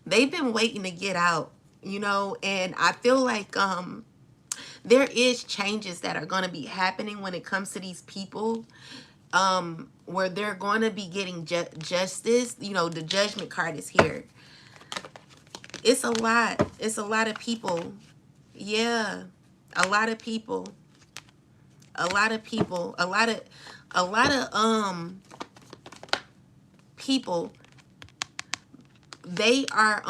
They've been waiting to get out, you know, and I feel like there is changes that are going to be happening when it comes to these people, where they're going to be getting justice. You know, the Judgment card is here. It's a lot. It's a lot of people. Yeah. A lot of people. A lot of people. A lot of people, they are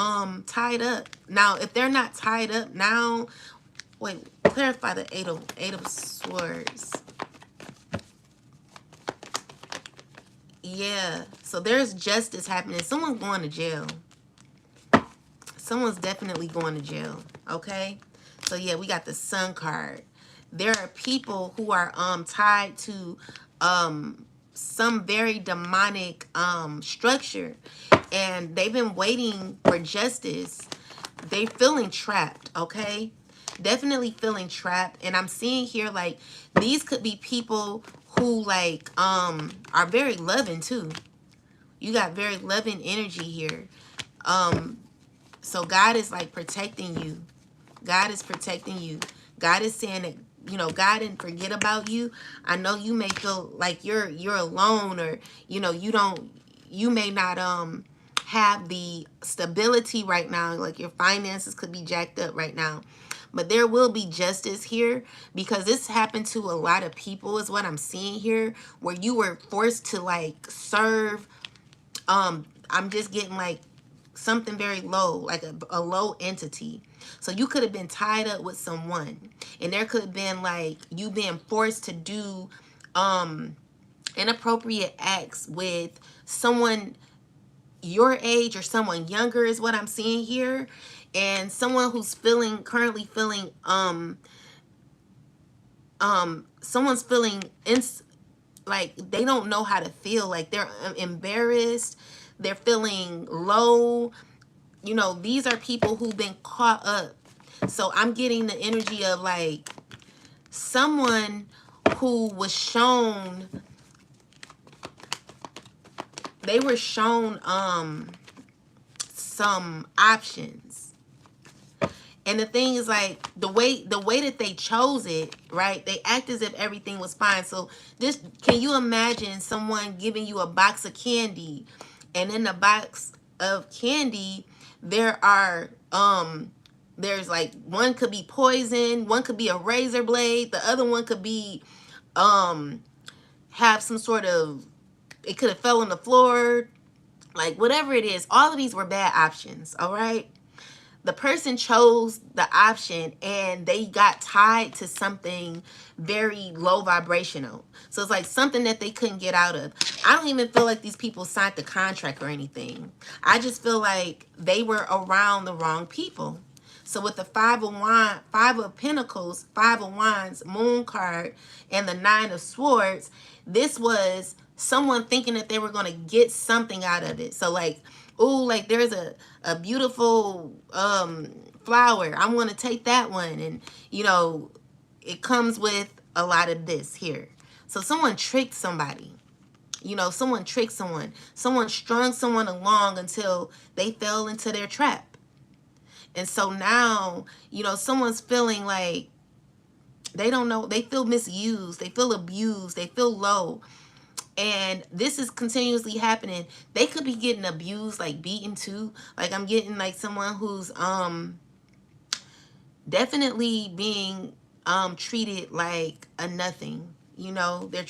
tied up. Now, if they're not tied up now, wait, clarify the eight of swords. Yeah, so there's justice happening. Someone's going to jail. Someone's definitely going to jail. Okay, so yeah, we got the Sun card. There are people who are tied to some very demonic structure, and they've been waiting for justice. They're feeling trapped. Okay, definitely feeling trapped. And I'm seeing here like these could be people who like are very loving too. You got very loving energy here. So God is like protecting you. God is protecting you. God is saying that, you know, God didn't forget about you. I know you may feel like you're alone, or you know, you may not have the stability right now, like your finances could be jacked up right now. But there will be justice here, because this happened to a lot of people is what I'm seeing here, where you were forced to like serve. I'm just getting like something very low, like a low entity. So you could have been tied up with someone, and there could have been like you being forced to do inappropriate acts with someone your age or someone younger is what I'm seeing here. And someone who's currently feeling someone's feeling like they don't know how to feel, like they're embarrassed, they're feeling low. You know, these are people who've been caught up. So I'm getting the energy of like someone who was shown, they were shown some options. And the thing is like the way that they chose it, right? They act as if everything was fine. So just can you imagine someone giving you a box of candy, and in the box of candy there are there's like one could be poison, one could be a razor blade, the other one could be have some sort of, it could have fell on the floor, like whatever it is. All of these were bad options, all right? The person chose the option and they got tied to something very low vibrational. So it's like something that they couldn't get out of. I don't even feel like these people signed the contract or anything. I just feel like they were around the wrong people. So with the Five of Pentacles, Five of Wands, Moon card, and the Nine of Swords, this was someone thinking that they were going to get something out of it. So like, ooh, like there's a beautiful flower. I want to take that one. And, you know, it comes with a lot of this here. So someone tricked somebody. You know, someone tricked someone. Someone strung someone along until they fell into their trap. And so now, you know, someone's feeling like they don't know. They feel misused. They feel abused. They feel low. And this is continuously happening. They could be getting abused, like beaten too. Like I'm getting like someone who's definitely being treated like a nothing. You know, they're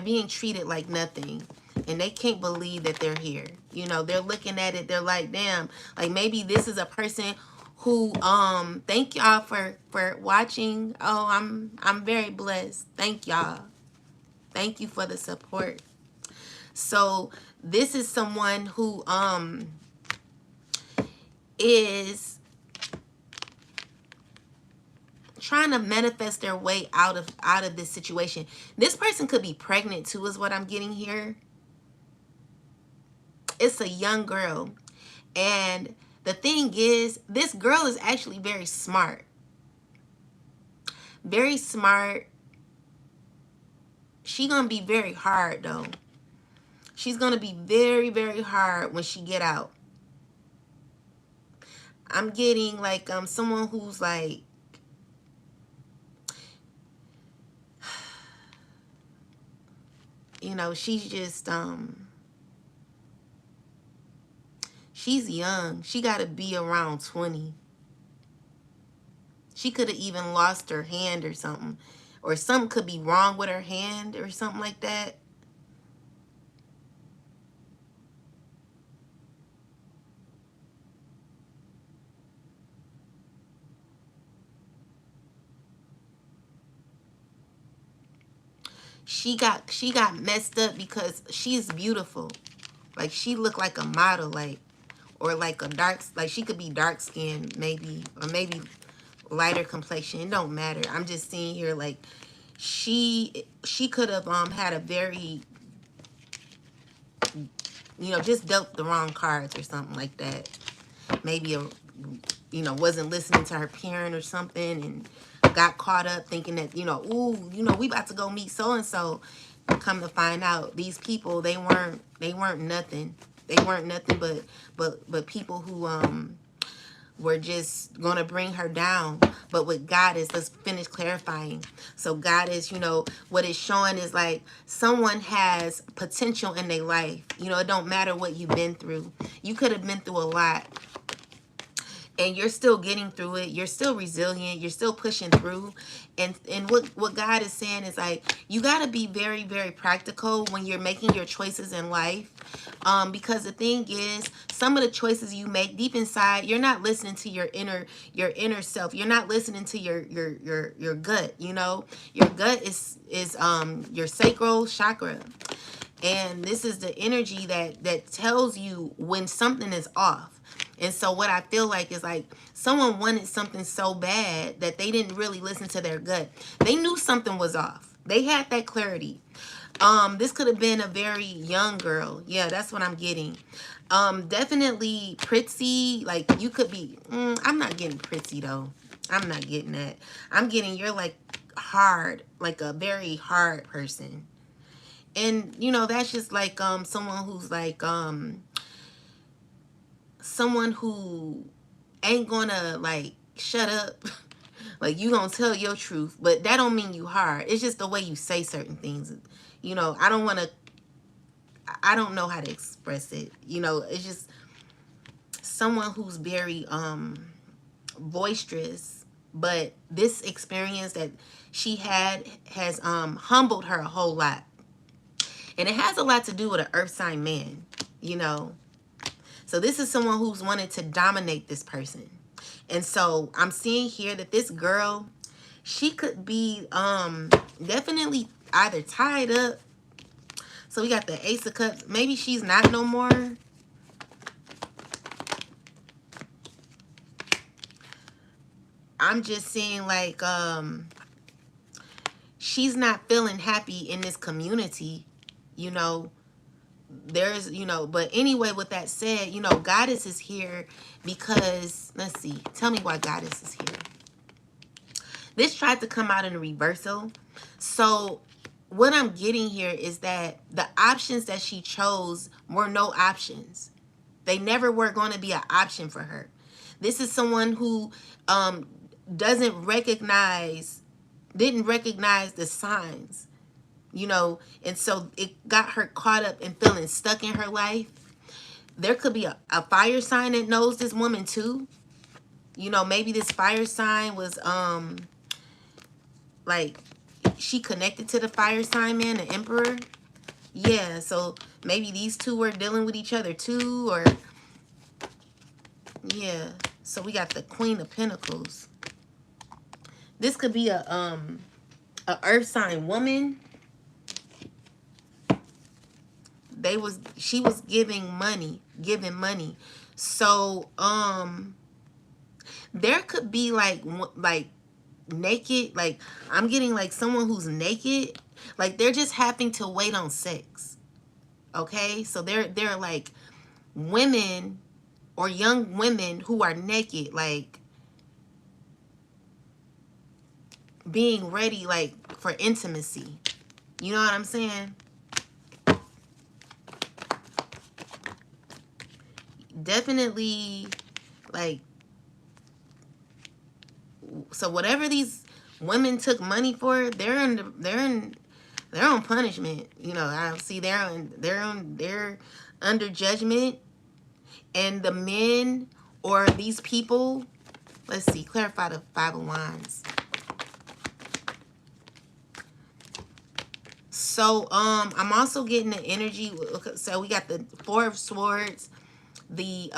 being treated like nothing, and they can't believe that they're here. You know, they're looking at it, they're like, damn, like maybe this is a person who thank y'all for watching. Oh, I'm very blessed. Thank y'all. Thank you for the support. So this is someone who is trying to manifest their way out of this situation. This person could be pregnant too, is what I'm getting here. It's a young girl. And the thing is, this girl is actually very smart. Very smart. She gonna be very hard though. She's gonna be very, very hard when she get out. I'm getting like someone who's like, you know, she's just she's young. She got to be around 20. She could have even lost her hand or something. Or something could be wrong with her hand or something like that. She got messed up because she's beautiful. Like she looked like a model, like, or like a dark, like she could be dark skinned maybe, or maybe lighter complexion. It don't matter. I'm just seeing here like she could have had a very, you know, just dealt the wrong cards or something like that. Maybe you know, wasn't listening to her parent or something and got caught up thinking that, you know, ooh, you know, we about to go meet so and so. Come to find out, these people, they weren't nothing. They weren't nothing but people who were just gonna bring her down. But with God is, let's finish clarifying. So God is, you know, what it's showing is like someone has potential in their life. You know, it don't matter what you've been through. You could have been through a lot, and you're still getting through it. You're still resilient. You're still pushing through. And what God is saying is like, you got to be very, very practical when you're making your choices in life. Because the thing is, some of the choices you make deep inside, you're not listening to your inner self. You're not listening to your gut, you know. Your gut is your sacral chakra. And this is the energy that tells you when something is off. And so what I feel like is like someone wanted something so bad that they didn't really listen to their gut. They knew something was off. They had that clarity. This could have been a very young girl. Yeah, that's what I'm getting. Definitely pretty. Like you could be, I'm not getting pretty though. I'm not getting that. I'm getting you're like hard, like a very hard person. And you know, that's just like someone who's like someone who ain't gonna like shut up. Like you gonna tell your truth, but that don't mean you hard. It's just the way you say certain things. You know, I don't know how to express it. You know, it's just someone who's very boisterous, but this experience that she had has humbled her a whole lot. And it has a lot to do with an earth sign man, you know. So this is someone who's wanted to dominate this person. And so I'm seeing here that this girl, she could be definitely either tied up. So we got the Ace of Cups. Maybe she's not no more. I'm just seeing like she's not feeling happy in this community, you know. there's, but anyway, with that said, Goddess is here because, let's see, tell me why Goddess is here. This tried to come out in a reversal. So what I'm getting here is that the options that she chose were no options. They never were going to be an option for her. This is someone who didn't recognize the signs, and so it got her caught up and feeling stuck in her life. There could be a fire sign that knows this woman too. Maybe this fire sign was like she connected to the fire sign man, the emperor. Yeah, so maybe these two were dealing with each other too, or yeah. So we got the Queen of Pentacles. This could be a earth sign woman. She was giving money. So there could be like naked, like I'm getting like someone who's naked, like they're just having to wait on sex. Okay, so they're like women or young women who are naked, like being ready like for intimacy. You know what I'm saying? Definitely, like, so whatever these women took money for, they're on punishment. I see they're under judgment, and the men or these people. Let's see, clarify the Five of Wands. So I'm also getting the energy. So we got the Four of Swords. The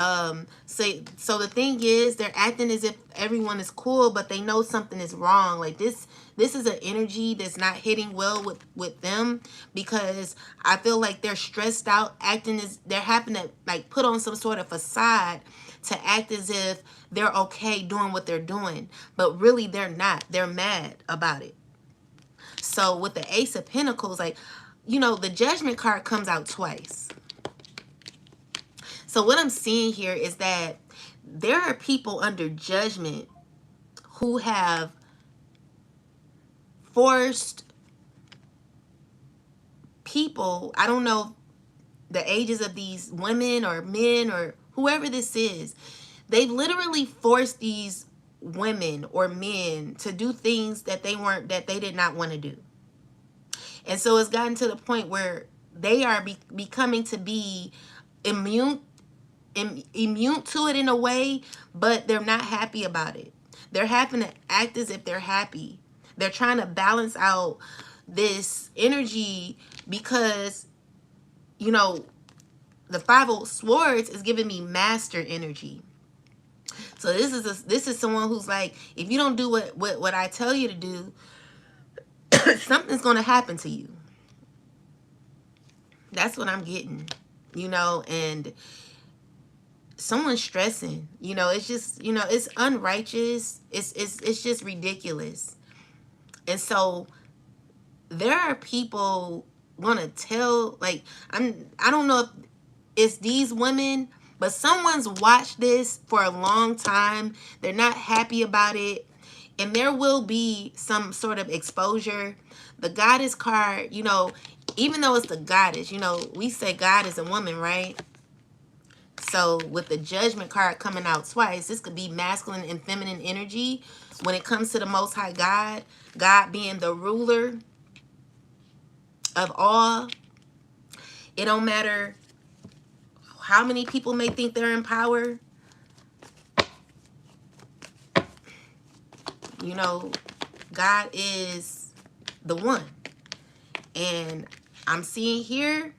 so the thing is, they're acting as if everyone is cool, but they know something is wrong. Like this is an energy that's not hitting well with them, because I feel like they're stressed out, acting as they're having to like put on some sort of facade to act as if they're okay doing what they're doing, but really they're not. They're mad about it. So with the Ace of Pentacles, like, the Judgment card comes out twice. So what I'm seeing here is that there are people under judgment who have forced people, I don't know the ages of these women or men or whoever this is, they've literally forced these women or men to do things that they did not want to do. And so it's gotten to the point where they are becoming to be immune to it in a way, but they're not happy about it. They're having to act as if they're happy. They're trying to balance out this energy because, the Five of Swords is giving me master energy. So this is someone who's like, if you don't do what I tell you to do, something's going to happen to you. That's what I'm getting, and someone's stressing, it's just, it's unrighteous. It's just ridiculous. And so there are people gonna tell, like, I don't know if it's these women, but someone's watched this for a long time. They're not happy about it, and there will be some sort of exposure. The Goddess card, even though it's the Goddess, we say God is a woman, right? So with the Judgment card coming out twice, this could be masculine and feminine energy when it comes to the Most High God. God being the ruler of all. It don't matter how many people may think they're in power. God is the one. And I'm seeing here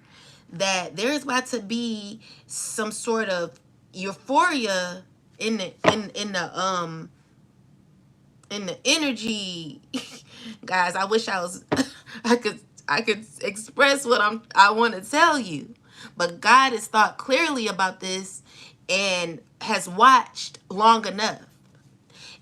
that there's about to be some sort of euphoria in the energy. Guys, I wish I could express what I want to tell you. But God has thought clearly about this and has watched long enough.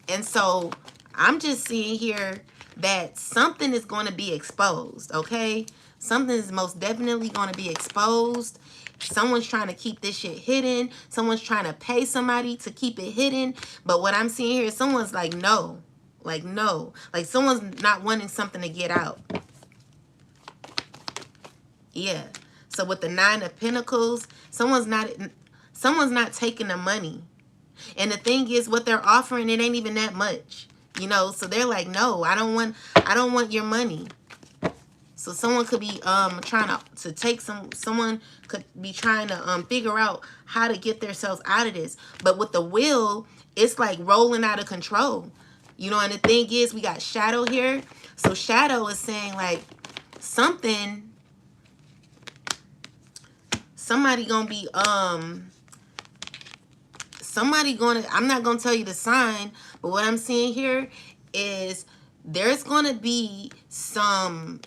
And so I'm just seeing here that something is going to be exposed, okay? Something is most definitely going to be exposed. Someone's trying to keep this shit hidden. Someone's trying to pay somebody to keep it hidden. But what I'm seeing here is someone's like, no. Like, no. Like, someone's not wanting something to get out. Yeah. So with the 9 of Pentacles, someone's not taking the money. And the thing is, what they're offering, it ain't even that much. You know, so they're like, no, I don't want your money. So someone could be trying to take someone could be trying to figure out how to get themselves out of this. But with the Wheel, it's like rolling out of control. You know, and the thing is, we got Shadow here. So Shadow is saying like somebody gonna be I'm not gonna tell you the sign, but what I'm seeing here is there's gonna be someone's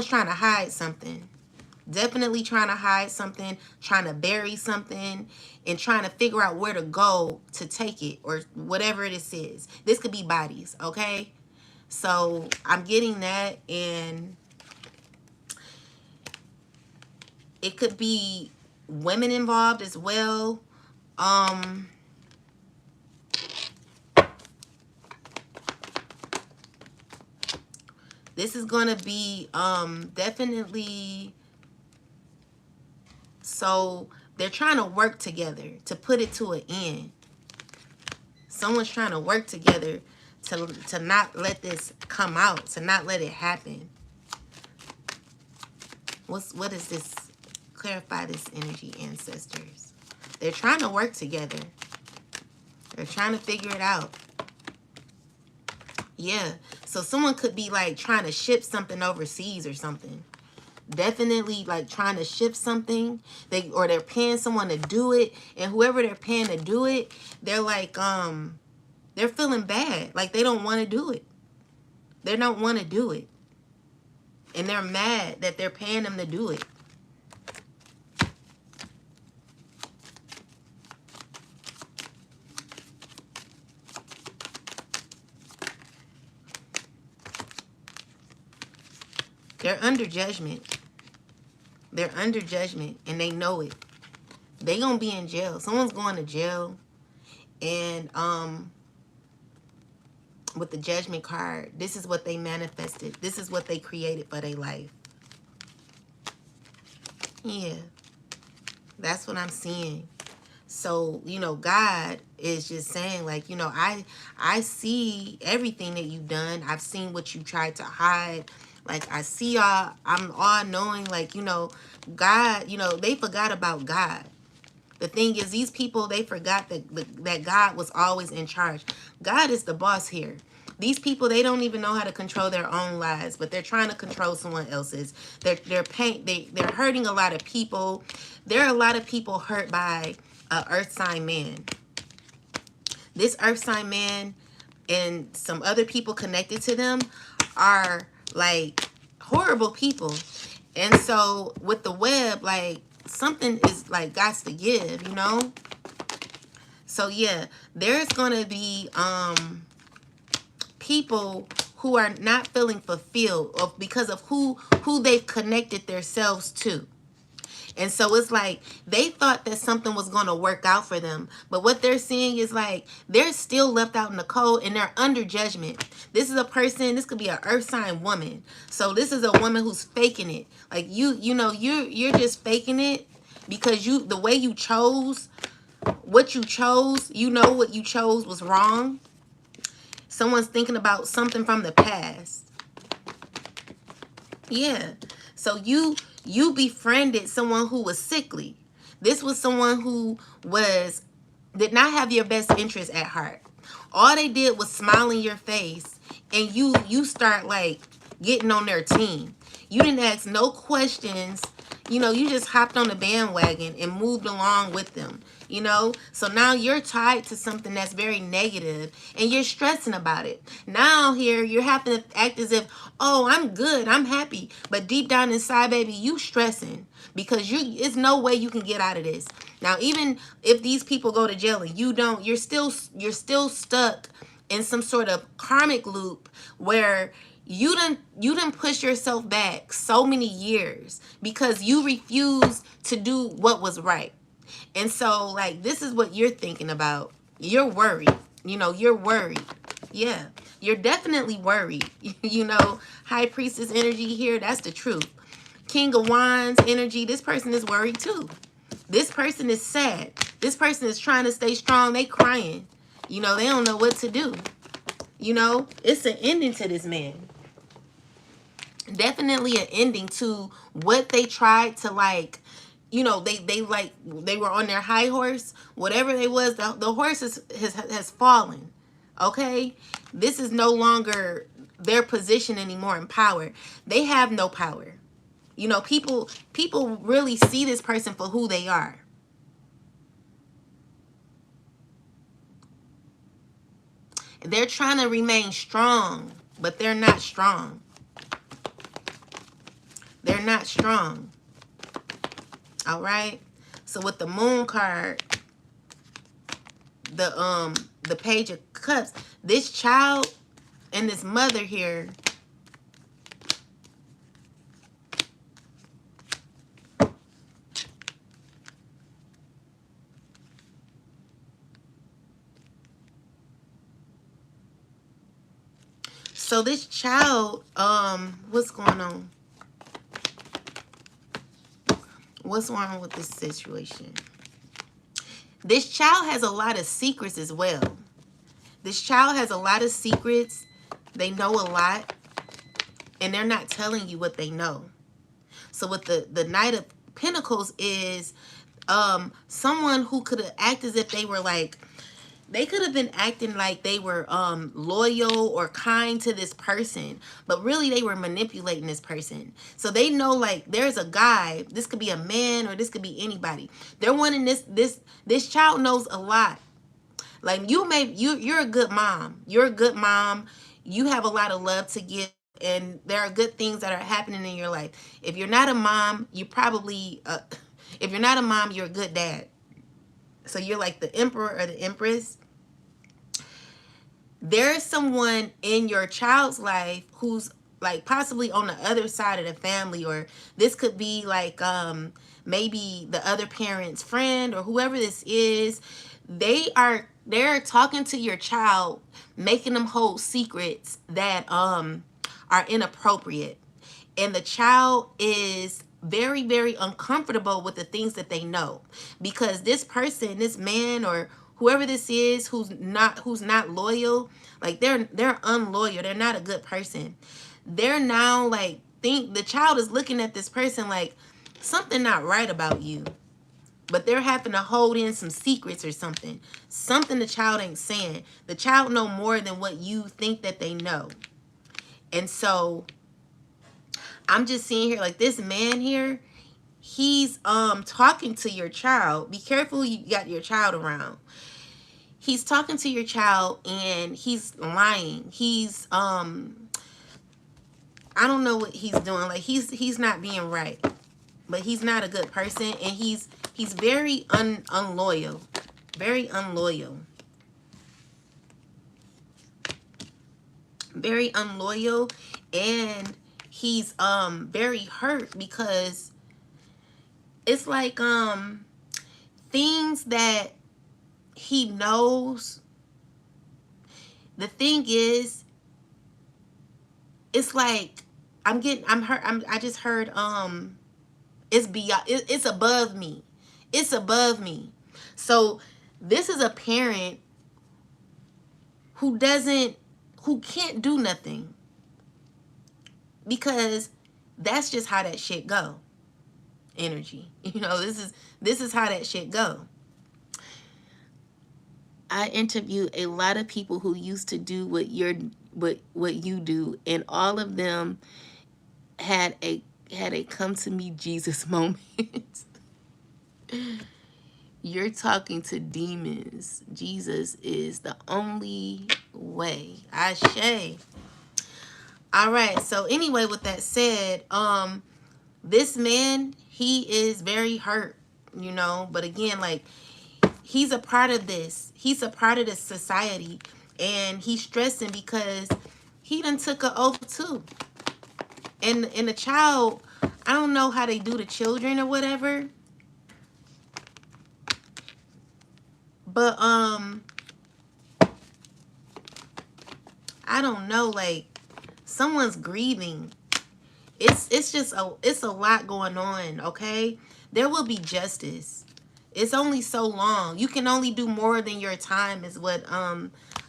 trying to hide something. Definitely trying to hide something, trying to bury something, and trying to figure out where to go to take it, or whatever this is. This could be bodies, okay? So I'm getting that, and it could be women involved as well. This is going to be definitely, so they're trying to work together to put it to an end. Someone's trying to work together to not let this come out, to not let it happen. What is this? Clarify this energy, ancestors. They're trying to work together. They're trying to figure it out. Yeah. So someone could be like trying to ship something overseas or something. Definitely like trying to ship something. Or they're paying someone to do it. And whoever they're paying to do it, they're like, they're feeling bad. Like they don't want to do it. They don't want to do it. And they're mad that they're paying them to do it. They're under judgment. They're under judgment, and they know it. They gonna be in jail. Someone's going to jail. And with the judgment card, this is what they manifested. This is what they created for their life. Yeah. That's what I'm seeing. So, you know, God is just saying, like, you know, I see everything that you've done. I've seen what you tried to hide. Like, I see y'all. I'm all knowing, like, you know, God, you know, they forgot about God. The thing is, these people, they forgot that God was always in charge. God is the boss here. These people, they don't even know how to control their own lives, but they're trying to control someone else's. They're hurting a lot of people. There are a lot of people hurt by a earth sign man. This earth sign man and some other people connected to them are like horrible people. And so with the web, like something is like got to give, you know? So yeah, there's gonna be people who are not feeling fulfilled because of who they've connected themselves to. And so it's like they thought that something was going to work out for them. But what they're seeing is like they're still left out in the cold and they're under judgment. This is a person, this could be an earth sign woman. So this is a woman who's faking it. Like you know, you're just faking it because the way you chose what you chose, you know what you chose was wrong. Someone's thinking about something from the past. Yeah. So you befriended someone who was sickly. This was someone who did not have your best interest at heart. All they did was smile in your face, and you start like getting on their team. You didn't ask no questions. You know, you just hopped on the bandwagon and moved along with them. You know, so now you're tied to something that's very negative and you're stressing about it. Now here you're having to act as if, oh, I'm good, I'm happy. But deep down inside, baby, you stressing because it's no way you can get out of this. Now, even if these people go to jail and you don't, you're still stuck in some sort of karmic loop where You done push yourself back so many years because you refused to do what was right. And so, like, this is what you're thinking about. You're worried. You're worried. Yeah, you're definitely worried. High Priestess energy here, that's the truth. King of Wands energy, this person is worried too. This person is sad. This person is trying to stay strong. They crying. They don't know what to do. It's an ending to this man. Definitely an ending to what they tried to, like, they were on their high horse. Whatever they was, the horse has fallen. Okay? This is no longer their position anymore in power. They have no power. People really see this person for who they are. They're trying to remain strong, but they're not strong. They're not strong. All right? So with the Moon card, the Page of Cups, this child and this mother here, so this child, what's going on? What's wrong with this situation? This child has a lot of secrets as well. This child has a lot of secrets. They know a lot, and they're not telling you what they know. So with the Knight of Pentacles is someone who could act as if they were like, they could have been acting like they were loyal or kind to this person, but really they were manipulating this person. So they know, like, there's a guy, this could be a man or this could be anybody. They're wanting this child knows a lot. Like, you're a good mom. You're a good mom. You have a lot of love to give, and there are good things that are happening in your life. If you're not a mom, you probably if you're not a mom, you're a good dad. So you're like the emperor or the empress. There's someone in your child's life who's like possibly on the other side of the family, or this could be like maybe the other parent's friend or whoever this is. They're talking to your child, making them hold secrets that are inappropriate, and the child is very, very uncomfortable with the things that they know, because this person, this man or whoever this is who's not loyal, like they're unloyal. They're not a good person. They're now like, the child is looking at this person like something not right about you, but they're having to hold in some secrets or something the child ain't saying. The child know more than what you think that they know. And so I'm just seeing here, like, this man here, he's talking to your child. Be careful who you got your child around. He's talking to your child and he's lying. He's I don't know what he's doing. Like, he's not being right. But he's not a good person, and he's very unloyal. Very unloyal. Very unloyal, and he's very hurt because it's like things that he knows. The thing is, it's like I just heard it's beyond, it's above me. It's above me. So this is a parent who can't do nothing, because that's just how that shit go. Energy. This is how that shit go. I interviewed a lot of people who used to do what you do, and all of them had a come to me Jesus moment. You're talking to demons. Jesus is the only way. Ashe. All right. So anyway, with that said, this man, he is very hurt, but again, like, he's a part of this. He's a part of this society, and he's stressing because he done took an oath too. And the child, I don't know how they do the children or whatever. But I don't know, like someone's grieving. It's just it's a lot going on, okay? There will be justice. It's only so long. You can only do more than your time is what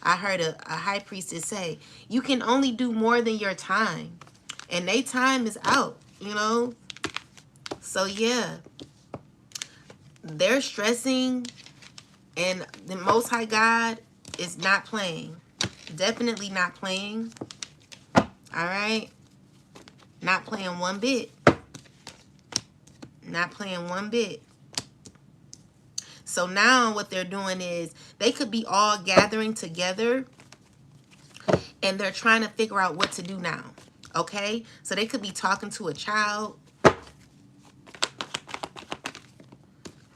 I heard a high priestess say. You can only do more than your time. And they time is out, you know? So yeah. They're stressing, and the Most High God is not playing. Definitely not playing. All right? Not playing one bit. Not playing one bit. So now what they're doing is they could be all gathering together and they're trying to figure out what to do now. Okay? So they could be talking to a child.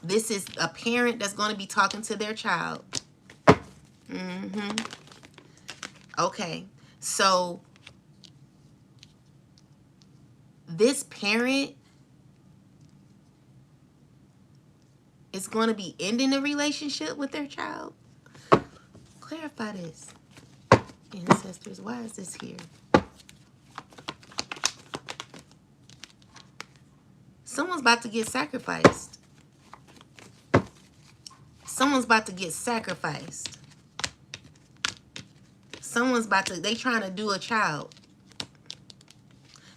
This is a parent that's going to be talking to their child. Okay. So this parent is going to be ending a relationship with their child. Clarify this. Ancestors, why is this here? Someone's about to get sacrificed. Someone's about to get sacrificed. Someone's about to, they trying to do a child.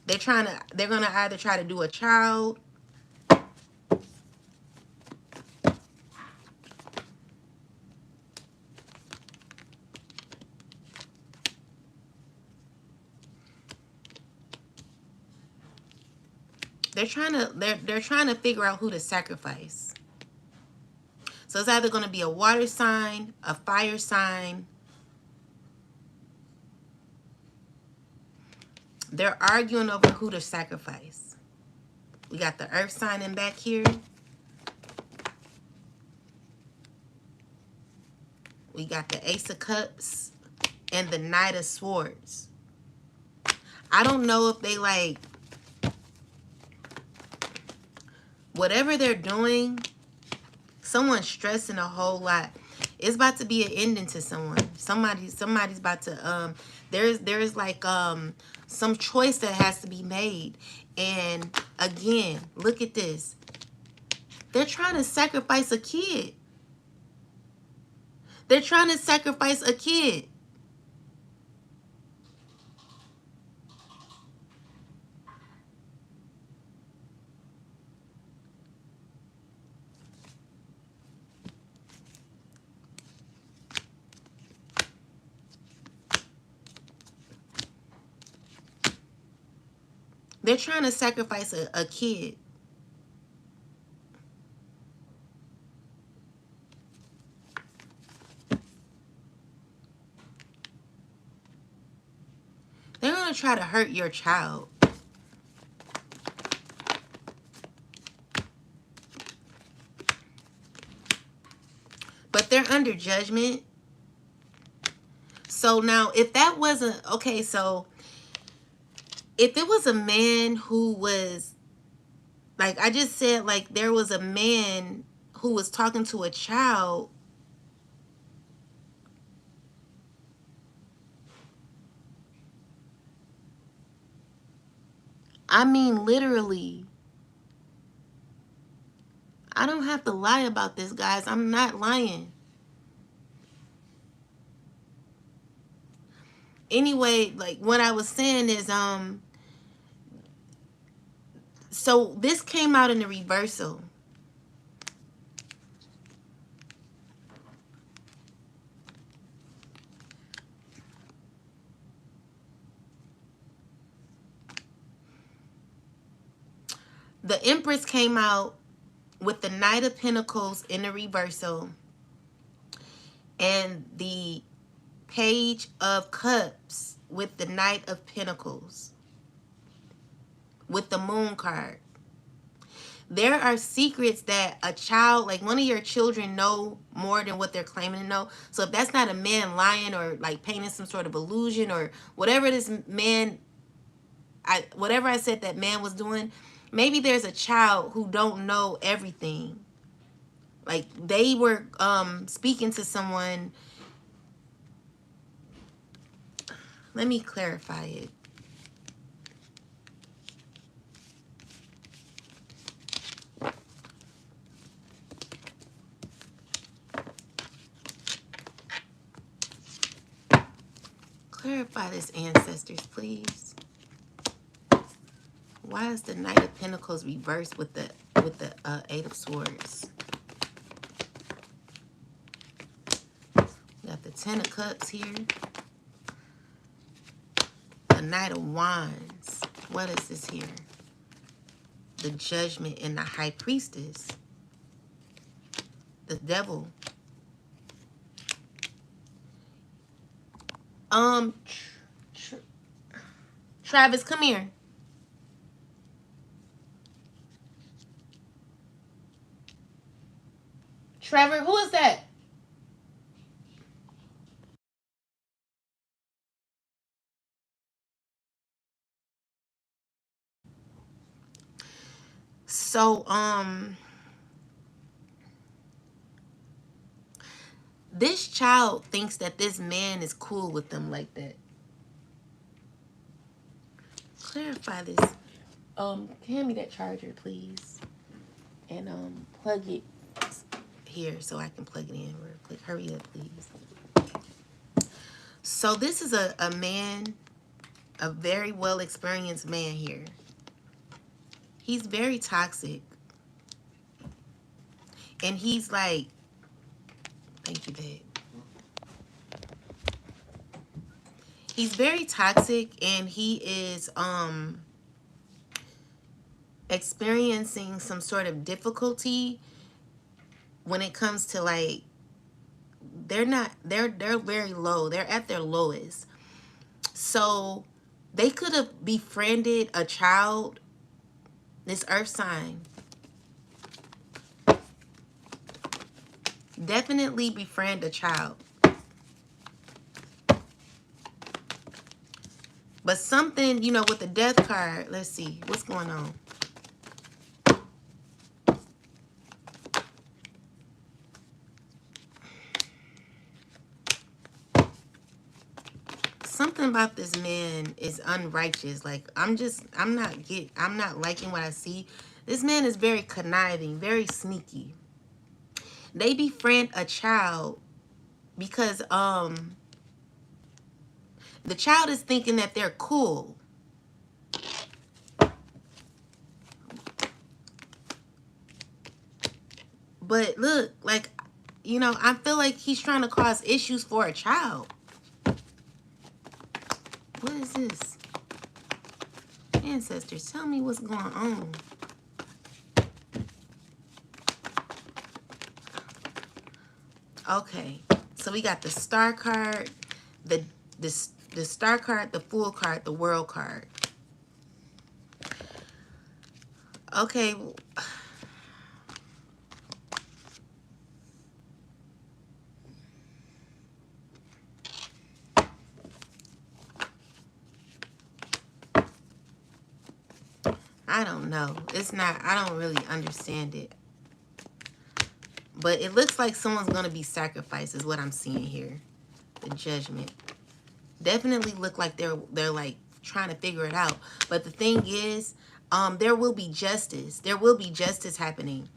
They're going to either try to do a child. They're trying to figure out who to sacrifice. So it's either going to be a water sign, a fire sign. They're arguing over who to sacrifice. We got the earth sign in back here. We got the Ace of Cups and the Knight of Swords. I don't know if they like whatever they're doing. Someone's stressing a whole lot. It's about to be an ending to someone. Somebody's about to there's like some choice that has to be made. And again, look at this. They're trying to sacrifice a kid. They're trying to sacrifice a kid. They're trying to sacrifice a kid. They're going to try to hurt your child. But they're under judgment. So now, if that wasn't, okay, so if it was a man who was, like I just said, like there was a man who was talking to a child, I mean, literally, I don't have to lie about this, guys. I'm not lying. Anyway, like what I was saying is, so this came out in the reversal. The Empress came out with the Knight of Pentacles in the reversal and the Page of Cups with the Knight of Pentacles with the Moon card. There are secrets that a child, like one of your children, know more than what they're claiming to know. So if that's not a man lying or like painting some sort of illusion or whatever this man, whatever I said that man was doing, maybe there's a child who don't know everything. Like they were speaking to someone. Let me clarify it. Clarify this, ancestors, please. Why is the Knight of Pentacles reversed with the Eight of Swords? Got the Ten of Cups here. The Knight of Wands. What is this here? The Judgment and the High Priestess. The Devil. Travis, come here. Trevor, who is that? So, this child thinks that this man is cool with them like that. Clarify this. Hand me that charger, please. And plug it here so I can plug it in real quick. Hurry up, please. So this is a man, a very well experienced man here. He's very toxic. And he's like, thank you, babe. He's very toxic and he is experiencing some sort of difficulty when it comes to like they're very low. They're at their lowest. So they could have befriended a child, this earth sign. Definitely befriend a child. But something, you know, with the death card, let's see, what's going on? Something about this man is unrighteous. Like, I'm not liking what I see. This man is very conniving, very sneaky. They befriend a child because the child is thinking that they're cool. But look, like, you know, I feel like he's trying to cause issues for a child. What is this? Ancestors, tell me what's going on. Okay, so we got the Star card, the Star card, the Fool card, the World card. Okay. I don't know. It's not, I don't really understand it. But it looks like someone's going to be sacrificed is what I'm seeing here. The Judgment. Definitely look like they're like trying to figure it out. But the thing is, there will be justice. There will be justice happening.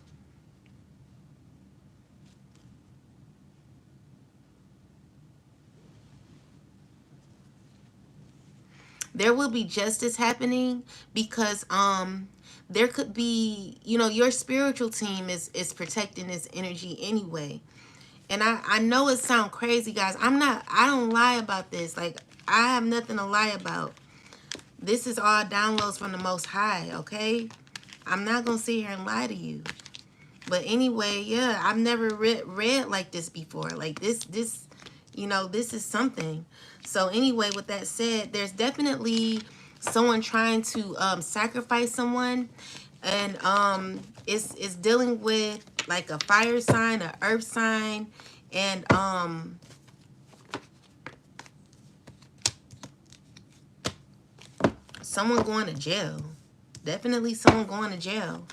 There will be justice happening because there could be, you know, your spiritual team is protecting this energy anyway. And I know it sounds crazy, guys. I don't lie about this. Like, I have nothing to lie about. This is all downloads from the Most High, okay? I'm not going to sit here and lie to you. But anyway, yeah, I've never read like this before. Like, this, you know, this is something. So anyway, with that said, there's definitely someone trying to sacrifice someone. And it's dealing with like a fire sign, a earth sign, and someone going to jail. Definitely someone going to jail.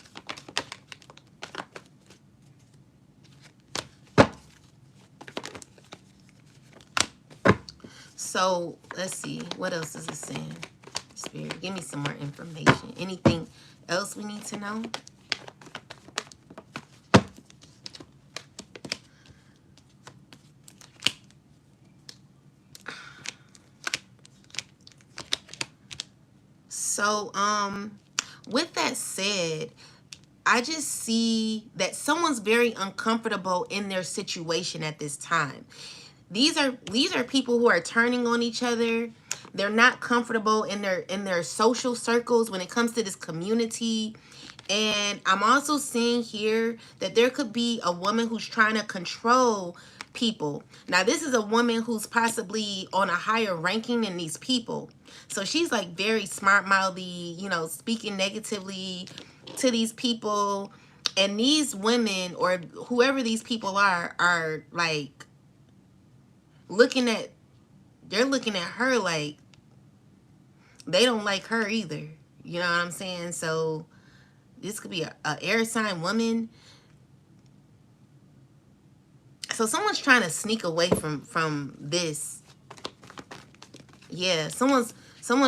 So let's see, what else is it saying? Spirit, give me some more information. Anything else we need to know? So with that said, I just see that someone's very uncomfortable in their situation at this time. These are people who are turning on each other. They're not comfortable in their social circles when it comes to this community. And I'm also seeing here that there could be a woman who's trying to control people. Now, this is a woman who's possibly on a higher ranking than these people. So she's like very smart mouthy, you know, speaking negatively to these people. And these women or whoever these people are like they're looking at her like they don't like her either. You know what I'm saying? So this could be a air sign woman. So someone's trying to sneak away from this. Yeah, someone's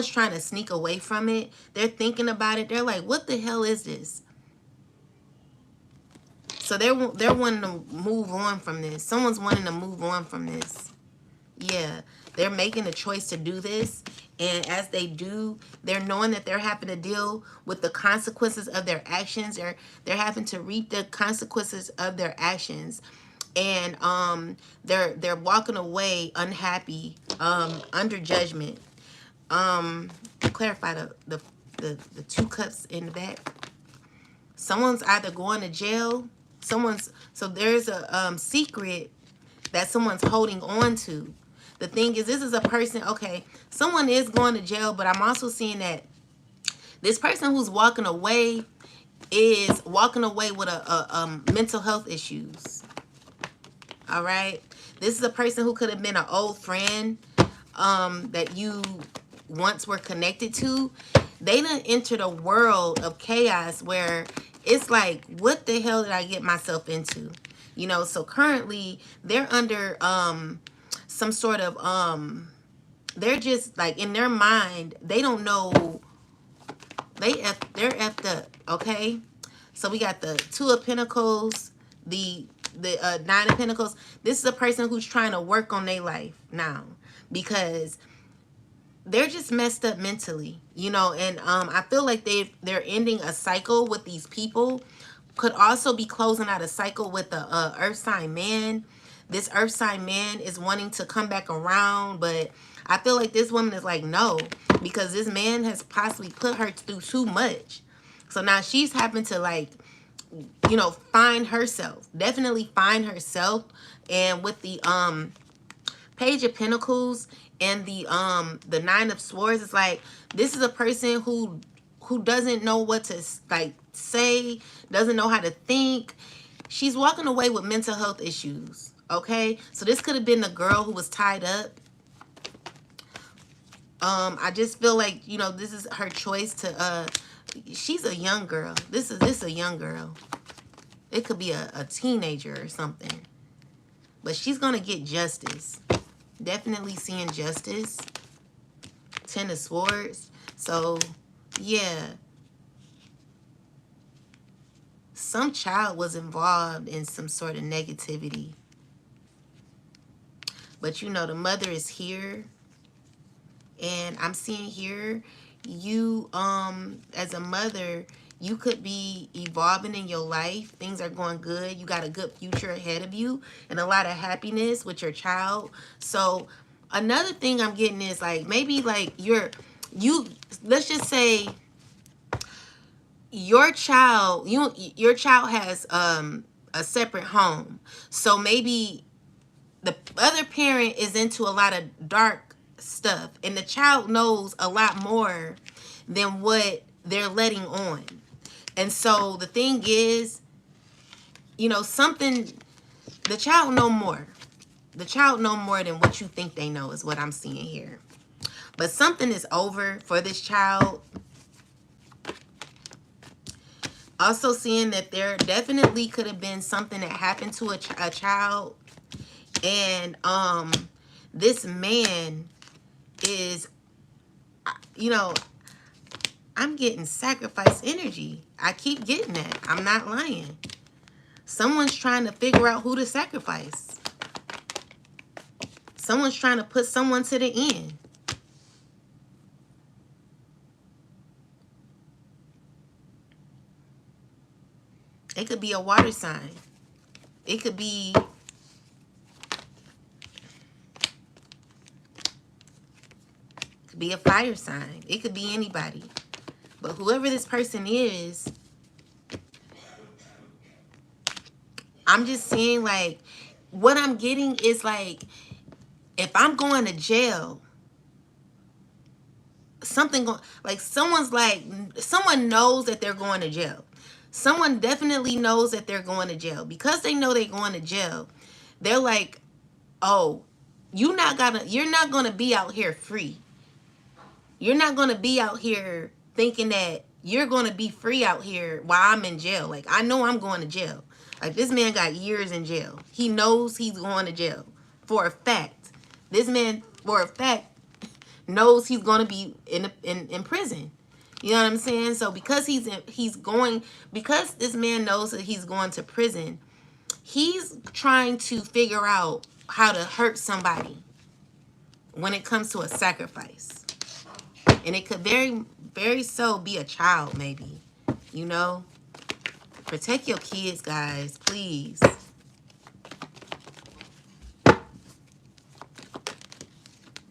trying to sneak away from it. They're thinking about it. They're like, what the hell is this? So they're wanting to move on from this. Someone's wanting to move on from this. Yeah, they're making a choice to do this. And as they do, they're knowing that they're having to deal with the consequences of their actions. They're having to reap the consequences of their actions. And they're walking away unhappy, under judgment. Clarify the two cups in the back. Someone's either going to jail. So there's a secret that someone's holding on to. The thing is, this is a person, okay, someone is going to jail, but I'm also seeing that this person who's walking away is walking away with a mental health issues. All right. This is a person who could have been an old friend that you once were connected to. They done entered a world of chaos where it's like, what the hell did I get myself into? You know, so currently they're under some sort of they're just like in their mind, they don't know, they're effed up, okay? So we got the Two of Pentacles, the Nine of Pentacles. This is a person who's trying to work on their life now because they're just messed up mentally, you know. And I feel like they're ending a cycle with these people. Could also be closing out a cycle with the earth sign man. This earth sign man is wanting to come back around, but I feel like this woman is like, no, because this man has possibly put her through too much. So now she's having to, like, you know, find herself. Definitely find herself. And with the Page of Pentacles and the Nine of Swords, it's like this is a person who doesn't know what to like say, doesn't know how to think. She's walking away with mental health issues. Okay, so this could have been the girl who was tied up. I just feel like, you know, this is her choice to she's a young girl. This is a young girl. It could be a teenager or something. But she's gonna get justice. Definitely seeing justice. Ten of Swords. So yeah. Some child was involved in some sort of negativity. But you know, the mother is here. And I'm seeing here, you as a mother, you could be evolving in your life. Things are going good. You got a good future ahead of you and a lot of happiness with your child. So another thing I'm getting is like, maybe like let's just say your child has a separate home. So maybe the other parent is into a lot of dark stuff and the child knows a lot more than what they're letting on. And so the thing is, you know, something, the child know more. The child know more than what you think they know is what I'm seeing here. But something is over for this child. Also seeing that there definitely could have been something that happened to a child. And this man is, you know, I'm getting sacrifice energy. I keep getting that. I'm not lying. Someone's trying to figure out who to sacrifice. Someone's trying to put someone to the end. It could be a water sign. It could be a fire sign. It could be anybody. But whoever this person is, I'm just saying, like, what I'm getting is, like, if I'm going to jail, something like someone knows that they're going to jail. Someone definitely knows that they're going to jail. Because they know they're going to jail, they're like, oh, you're not gonna be out here free. You're not gonna be out here thinking that you're gonna be free out here while I'm in jail. Like, I know I'm going to jail. Like, this man got years in jail. He knows he's going to jail for a fact. This man, for a fact, knows he's going to be in prison. You know what I'm saying? So because because this man knows that he's going to prison, he's trying to figure out how to hurt somebody when it comes to a sacrifice. And it could very, very so be a child, maybe. You know? Protect your kids, guys, please.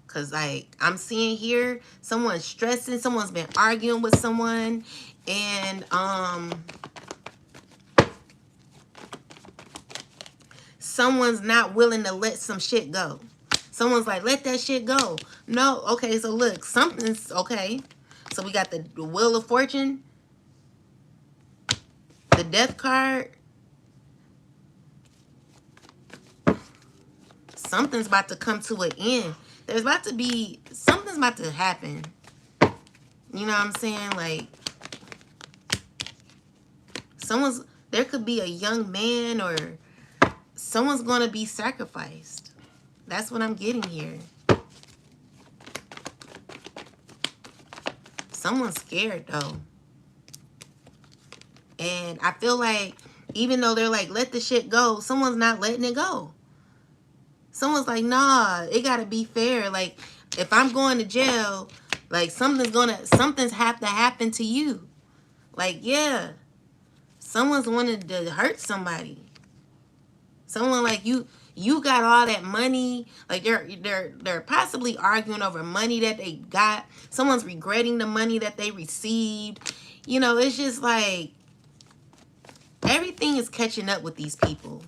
Because, like, I'm seeing here, someone's stressing, someone's been arguing with someone, and, someone's not willing to let some shit go. Someone's like, let that shit go. No, okay, so look, something's, okay. So we got the Wheel of Fortune, the Death card. Something's about to come to an end. Something's about to happen. You know what I'm saying? Like, there could be a young man, or someone's going to be sacrificed. That's what I'm getting here. Someone's scared, though. And I feel like, even though they're like, let the shit go, someone's not letting it go. Someone's like, nah, it gotta be fair. Like, if I'm going to jail, like, something's have to happen to you. Like, yeah, someone's wanted to hurt somebody. Someone like you got all that money. Like, they're possibly arguing over money that they got. Someone's regretting the money that they received. You know, it's just like everything is catching up with these people.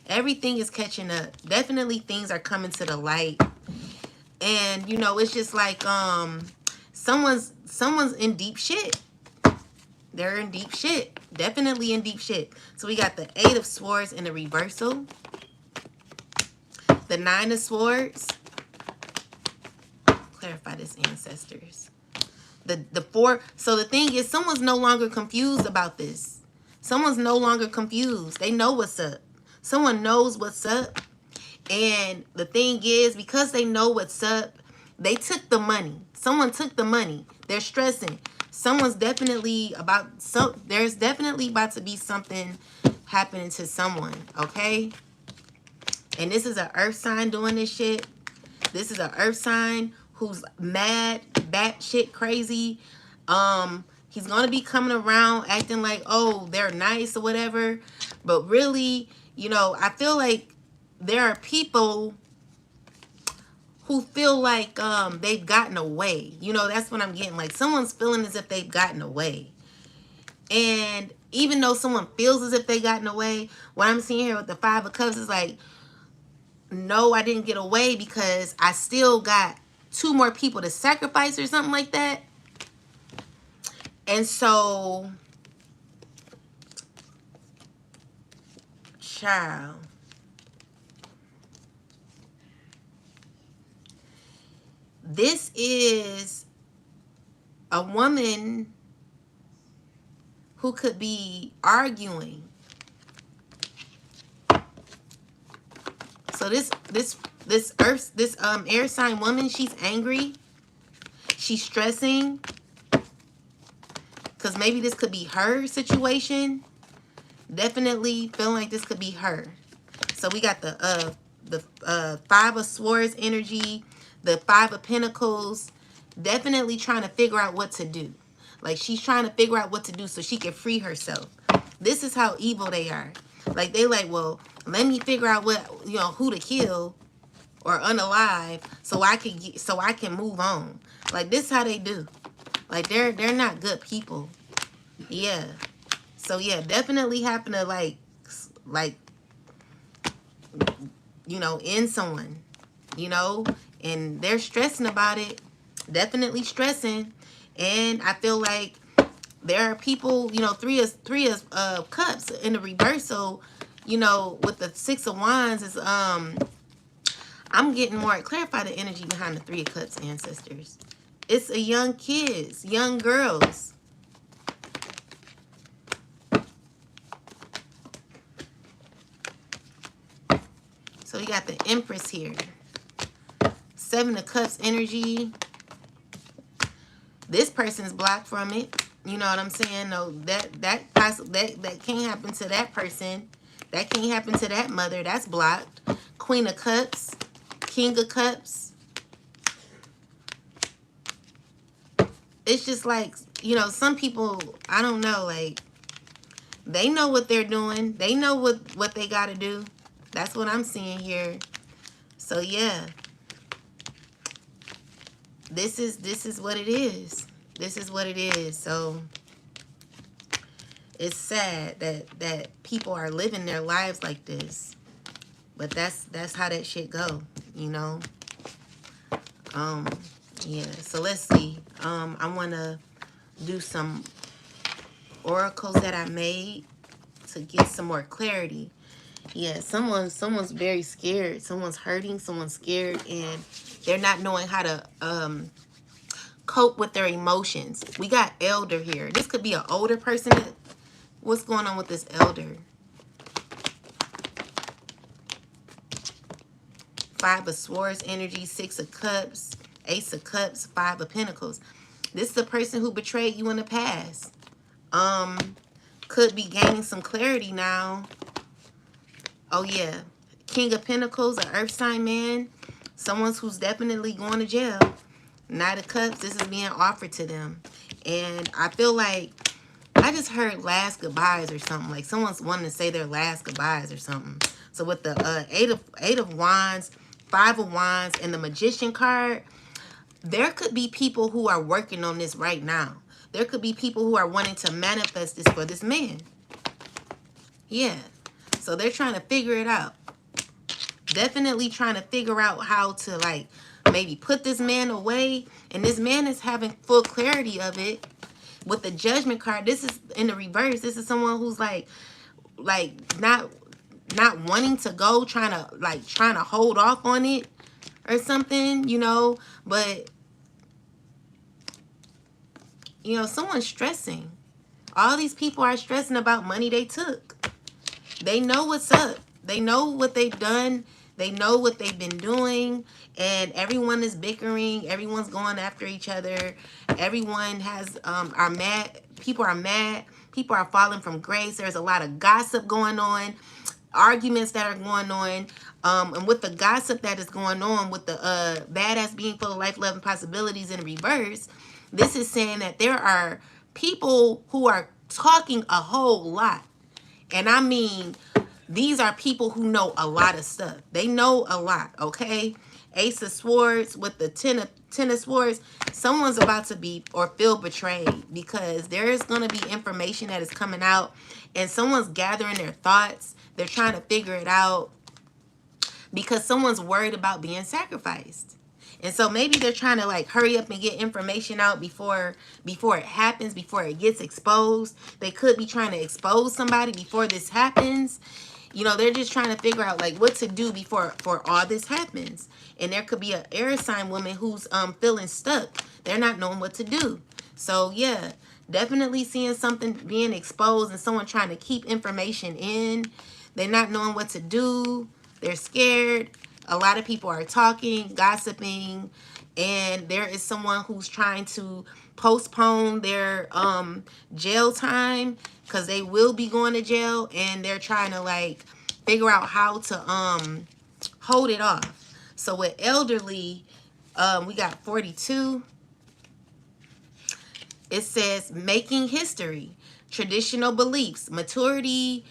Everything is catching up. Definitely things are coming to the light. And, you know, it's just like someone's in deep shit. They're in deep shit. Definitely in deep shit. So we got the 8 of Swords in the reversal. The 9 of Swords. Clarify this, ancestors. The 4. So the thing is, someone's no longer confused about this. Someone's no longer confused. They know what's up. Someone knows what's up. And the thing is, because they know what's up, they took the money. Someone took the money. They're stressing. There's definitely about to be something happening to someone, okay? And this is an earth sign doing this shit. This is an earth sign who's mad, batshit crazy. He's gonna be coming around acting like, oh, they're nice or whatever. But really, you know, I feel like there are people who feel like they've gotten away. You know, that's what I'm getting. Like, someone's feeling as if they've gotten away. And even though someone feels as if they've gotten away, what I'm seeing here with the 5 of Cups is like, no, I didn't get away because I still got 2 more people to sacrifice or something like that. And so Child. This is a woman who could be arguing. So this air sign woman, she's angry. She's stressing. Because maybe this could be her situation. Definitely feeling like this could be her. So we got the Five of Swords energy, the Five of Pentacles. Definitely trying to figure out what to do. Like she's trying to figure out what to do so she can free herself. This is how evil they are. Like they like, well, let me figure out what, who to kill or unalive so I can move on. Like this is how they do. Like they're not good people. Yeah. So yeah, definitely happen to like end someone, and they're stressing about it. Definitely stressing. And I feel like there are people, three of cups in the reverse. So, with the Six of Wands is I'm getting more clarify the energy behind the Three of Cups, ancestors. It's a young kids, young girls. So we got the Empress here. Seven of Cups energy. This person's blocked from it. You know what I'm saying? No, that can't happen to that person. That can't happen to that mother. That's blocked. Queen of Cups. King of Cups. It's just like, some people, I don't know, like, they know what they're doing. They know what they got to do. That's what I'm seeing here. So, yeah. This is what it is. This is what it is. So it's sad that people are living their lives like this. But that's how that shit go, Yeah, so let's see. I wanna do some oracles that I made to get some more clarity. Yeah, someone's very scared. Someone's hurting, someone's scared, and they're not knowing how to cope with their emotions. We got elder here. This could be an older person. What's going on with this elder? Five of Swords energy, Six of Cups, Ace of Cups, Five of Pentacles. This is a person who betrayed you in the past. Could be gaining some clarity now. Oh, yeah. King of Pentacles, an earth sign man. Someone who's definitely going to jail. Knight of Cups, this is being offered to them. And I feel like I just heard last goodbyes or something. Like someone's wanting to say their last goodbyes or something. So with the Eight of Wands, Five of Wands, and the Magician card, there could be people who are working on this right now. There could be people who are wanting to manifest this for this man. Yeah. So they're trying to figure it out. Definitely trying to figure out how to, like, maybe put this man away. And this man is having full clarity of it. With the Judgment card, this is in the reverse. This is someone who's like not wanting to go, trying to hold off on it or something, but someone's stressing. All these people are stressing about money they took. They know what's up. They know what they've done. They know what they've been doing. And everyone is bickering. Everyone's going after each other. Everyone are mad. People are mad. People are falling from grace. There's a lot of gossip going on. Arguments that are going on. And with the gossip that is going on, with the badass being full of life, love, and possibilities in reverse, this is saying that there are people who are talking a whole lot. And I mean, these are people who know a lot of stuff. They know a lot, okay? Ace of Swords with the Ten of Swords. Someone's about to be or feel betrayed because there is going to be information that is coming out and someone's gathering their thoughts. They're trying to figure it out because someone's worried about being sacrificed. And so maybe they're trying to like hurry up and get information out before it happens, before it gets exposed. They could be trying to expose somebody before this happens. You know, they're just trying to figure out like what to do before all this happens. And there could be an air sign woman who's feeling stuck. They're not knowing what to do. So yeah, definitely seeing something being exposed and someone trying to keep information in. They're not knowing what to do. They're scared. A lot of people are talking, gossiping, and there is someone who's trying to postpone their jail time because they will be going to jail, and they're trying to like figure out how to hold it off. So with elderly, we got 42. It says making history, traditional beliefs, maturity,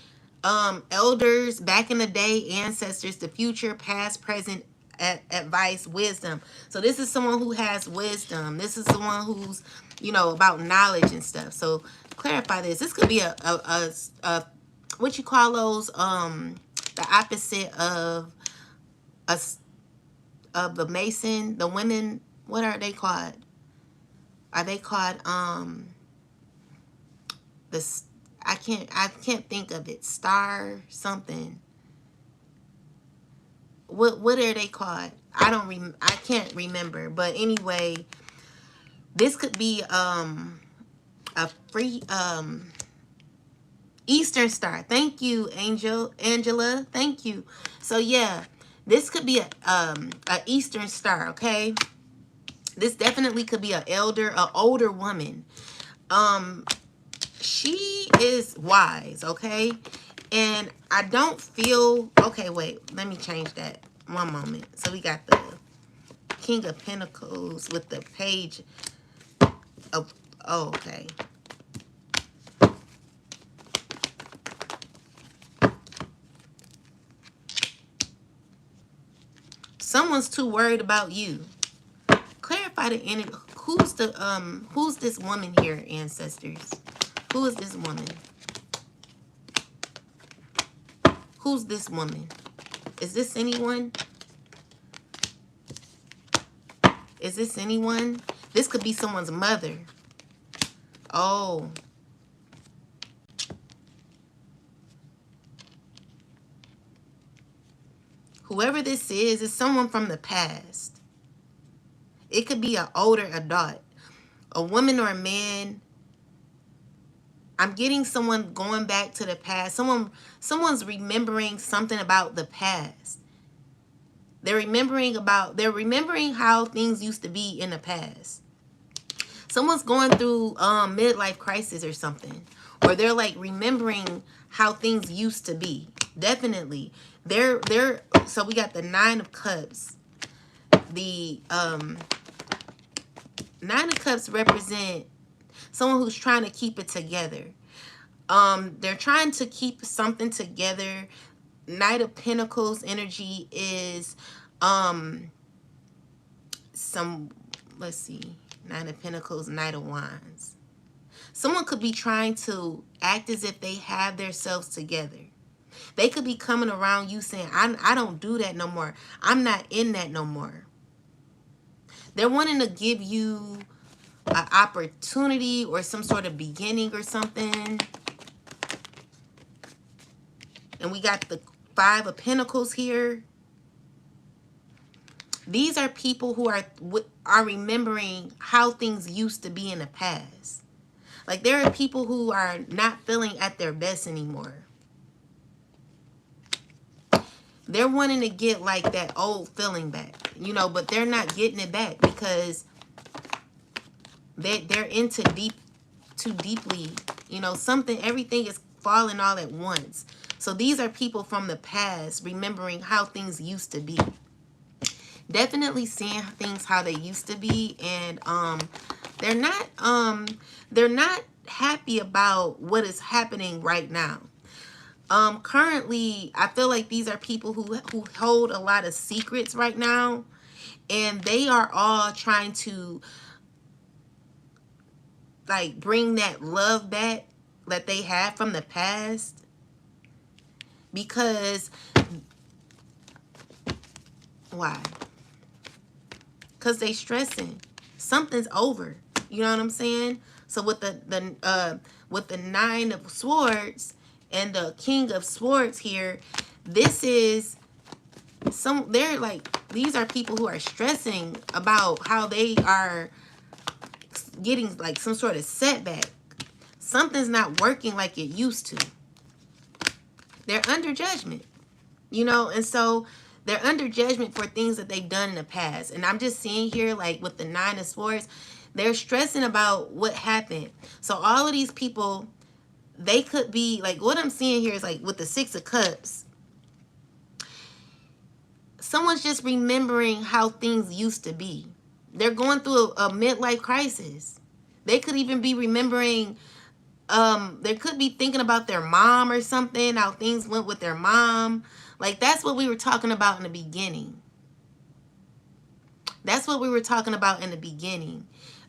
elders, back in the day, ancestors, the future, past, present, advice, wisdom. So this is someone who has wisdom. This is someone who's, you know, about knowledge and stuff. So clarify this. This could be a what you call those, the opposite of a, of the Mason, the women, what are they called? Are they called this? I can't think of it. Star something. What are they called? I can't remember. But anyway, this could be a free Eastern Star. Thank you, Angela. Thank you. So yeah, this could be a Eastern Star. Okay, this definitely could be an older woman. She is wise, okay? And I don't feel... Okay, wait. Let me change that. One moment. So we got the King of Pentacles with the Page of... Oh, okay. Someone's too worried about you. Clarify the energy. Who's this woman here, ancestors? Who is this woman? Who's this woman? Is this anyone? Is this anyone? This could be someone's mother. Oh. Whoever this is someone from the past. It could be an older adult. A woman or a man. I'm getting someone going back to the past. Someone's remembering something about the past. They're remembering how things used to be in the past. Someone's going through midlife crisis or something. Or they're like remembering how things used to be. Definitely. So we got the 9 of Cups. The 9 of Cups represent someone who's trying to keep it together. They're trying to keep something together. Knight of Pentacles energy is let's see, 9 of Pentacles, Knight of Wands. Someone could be trying to act as if they have themselves together. They could be coming around you saying, I don't do that no more. I'm not in that no more. They're wanting to give you an opportunity or some sort of beginning or something. And we got the 5 of Pentacles here. These are people who are remembering how things used to be in the past. Like there are people who are not feeling at their best anymore. They're wanting to get like that old feeling back, you know, but they're not getting it back because they're into too deeply, you know, everything is falling all at once. So these are people from the past remembering how things used to be. Definitely seeing things how they used to be, and they're not happy about what is happening right now. Currently, I feel like these are people who hold a lot of secrets right now, and they are all trying to like bring that love back that they had from the past, because why? Because they stressing. Something's over. You know what I'm saying? So with the 9 of Swords and the King of Swords here, this is they're like, these are people who are stressing about how they are getting like some sort of setback. Something's not working like it used to. They're under judgment, and so they're under judgment for things that they've done in the past. And I'm just seeing here, like with the Nine of Swords, they're stressing about what happened. So all of these people, they could be like, what I'm seeing here is like with the Six of Cups, someone's just remembering how things used to be. They're going through a midlife crisis. They could even be remembering, they could be thinking about their mom or something, how things went with their mom. Like, that's what we were talking about in the beginning. That's what we were talking about in the beginning.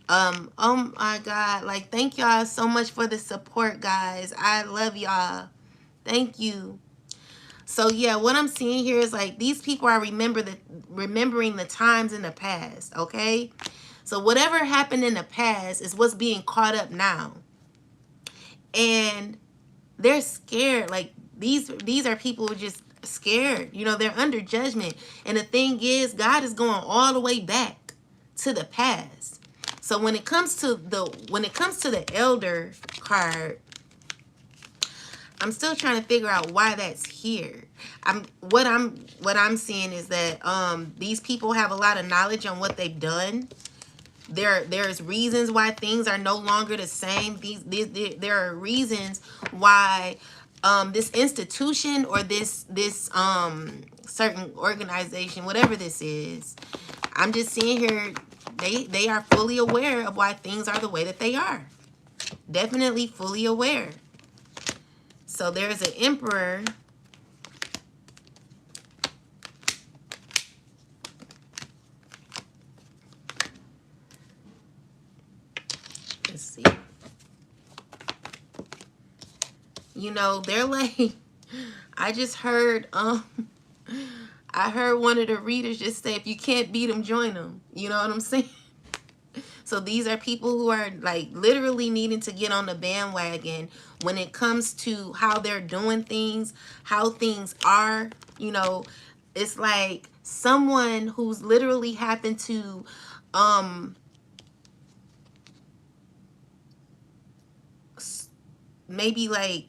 Oh my God. Like, thank y'all so much for the support, guys. I love y'all. Thank you. So yeah, what I'm seeing here is like these people are remembering the times in the past, okay? So whatever happened in the past is what's being caught up now. And they're scared. Like these are people who are just scared. They're under judgment. And the thing is, God is going all the way back to the past. So when it comes to the Elder card, I'm still trying to figure out why that's here. What I'm seeing is that these people have a lot of knowledge on what they've done. There's reasons why things are no longer the same. There are reasons why this institution or this certain organization, whatever this is, I'm just seeing here they are fully aware of why things are the way that they are. Definitely fully aware. So there's an Emperor. Let's see. They're like, I just heard, I heard one of the readers just say, if you can't beat them, join them. You know what I'm saying? So these are people who are like literally needing to get on the bandwagon when it comes to how they're doing things, how things are. It's like someone who's literally happened to maybe like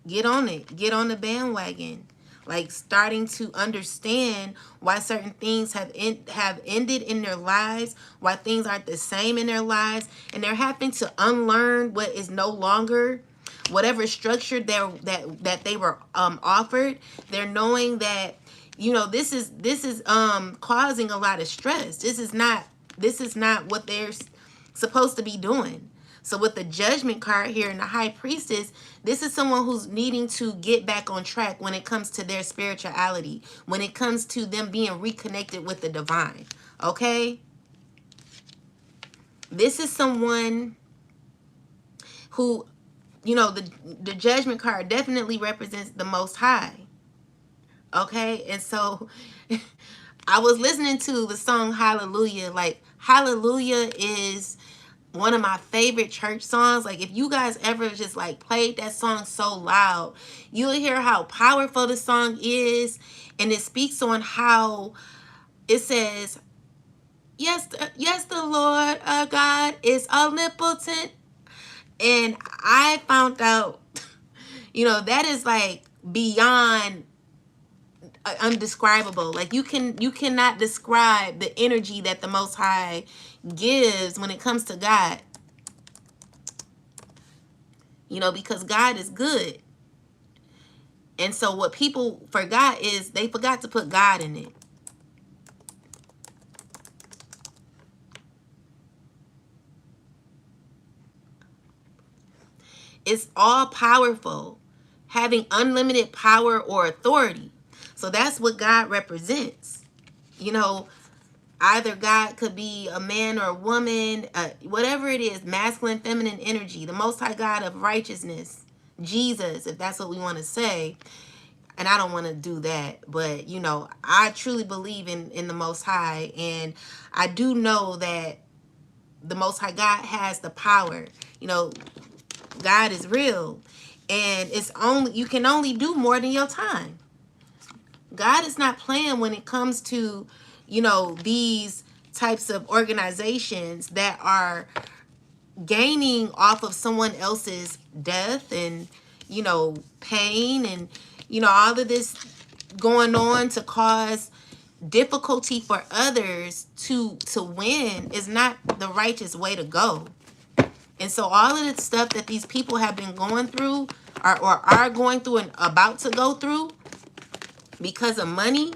get on the bandwagon, like starting to understand why certain things have ended in their lives, why things aren't the same in their lives, and they're having to unlearn what is no longer whatever structure that they were offered. They're knowing that this is causing a lot of stress. This is not what they're supposed to be doing. So with the Judgment card here and the High Priestess, this is someone who's needing to get back on track when it comes to their spirituality, when it comes to them being reconnected with the divine, okay? This is someone who, the Judgment card definitely represents the Most High, okay? And so I was listening to the song Hallelujah. Like, Hallelujah is one of my favorite church songs. Like, if you guys ever just like played that song so loud, you'll hear how powerful the song is. And it speaks on how it says, yes, the Lord our God is omnipotent. And I found out, that is like beyond undescribable. Like, you cannot describe the energy that the Most High gives when it comes to God, because God is good. And so what people forgot is they forgot to put God in it. It's all powerful, having unlimited power or authority. So that's what God represents. Either God could be a man or a woman, whatever it is, masculine, feminine energy, the Most High God of righteousness, Jesus, if that's what we want to say. And I don't want to do that, but I truly believe in the Most High, and I do know that the Most High God has the power. God is real, And you can only do more than your time. God is not playing when it comes to, these types of organizations that are gaining off of someone else's death and, pain and, all of this going on to cause difficulty for others to win is not the righteous way to go. And so all of the stuff that these people have been going through or are going through and about to go through because of money,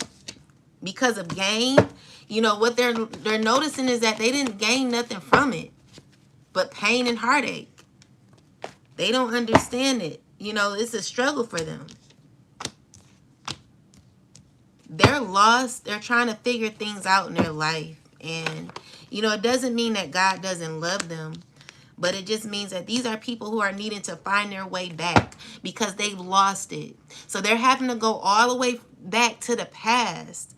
because of gain, what they're noticing is that they didn't gain nothing from it but pain and heartache. They don't understand it. It's a struggle for them. They're lost. They're trying to figure things out in their life. And, it doesn't mean that God doesn't love them. But it just means that these are people who are needing to find their way back because they've lost it. So they're having to go all the way back to the past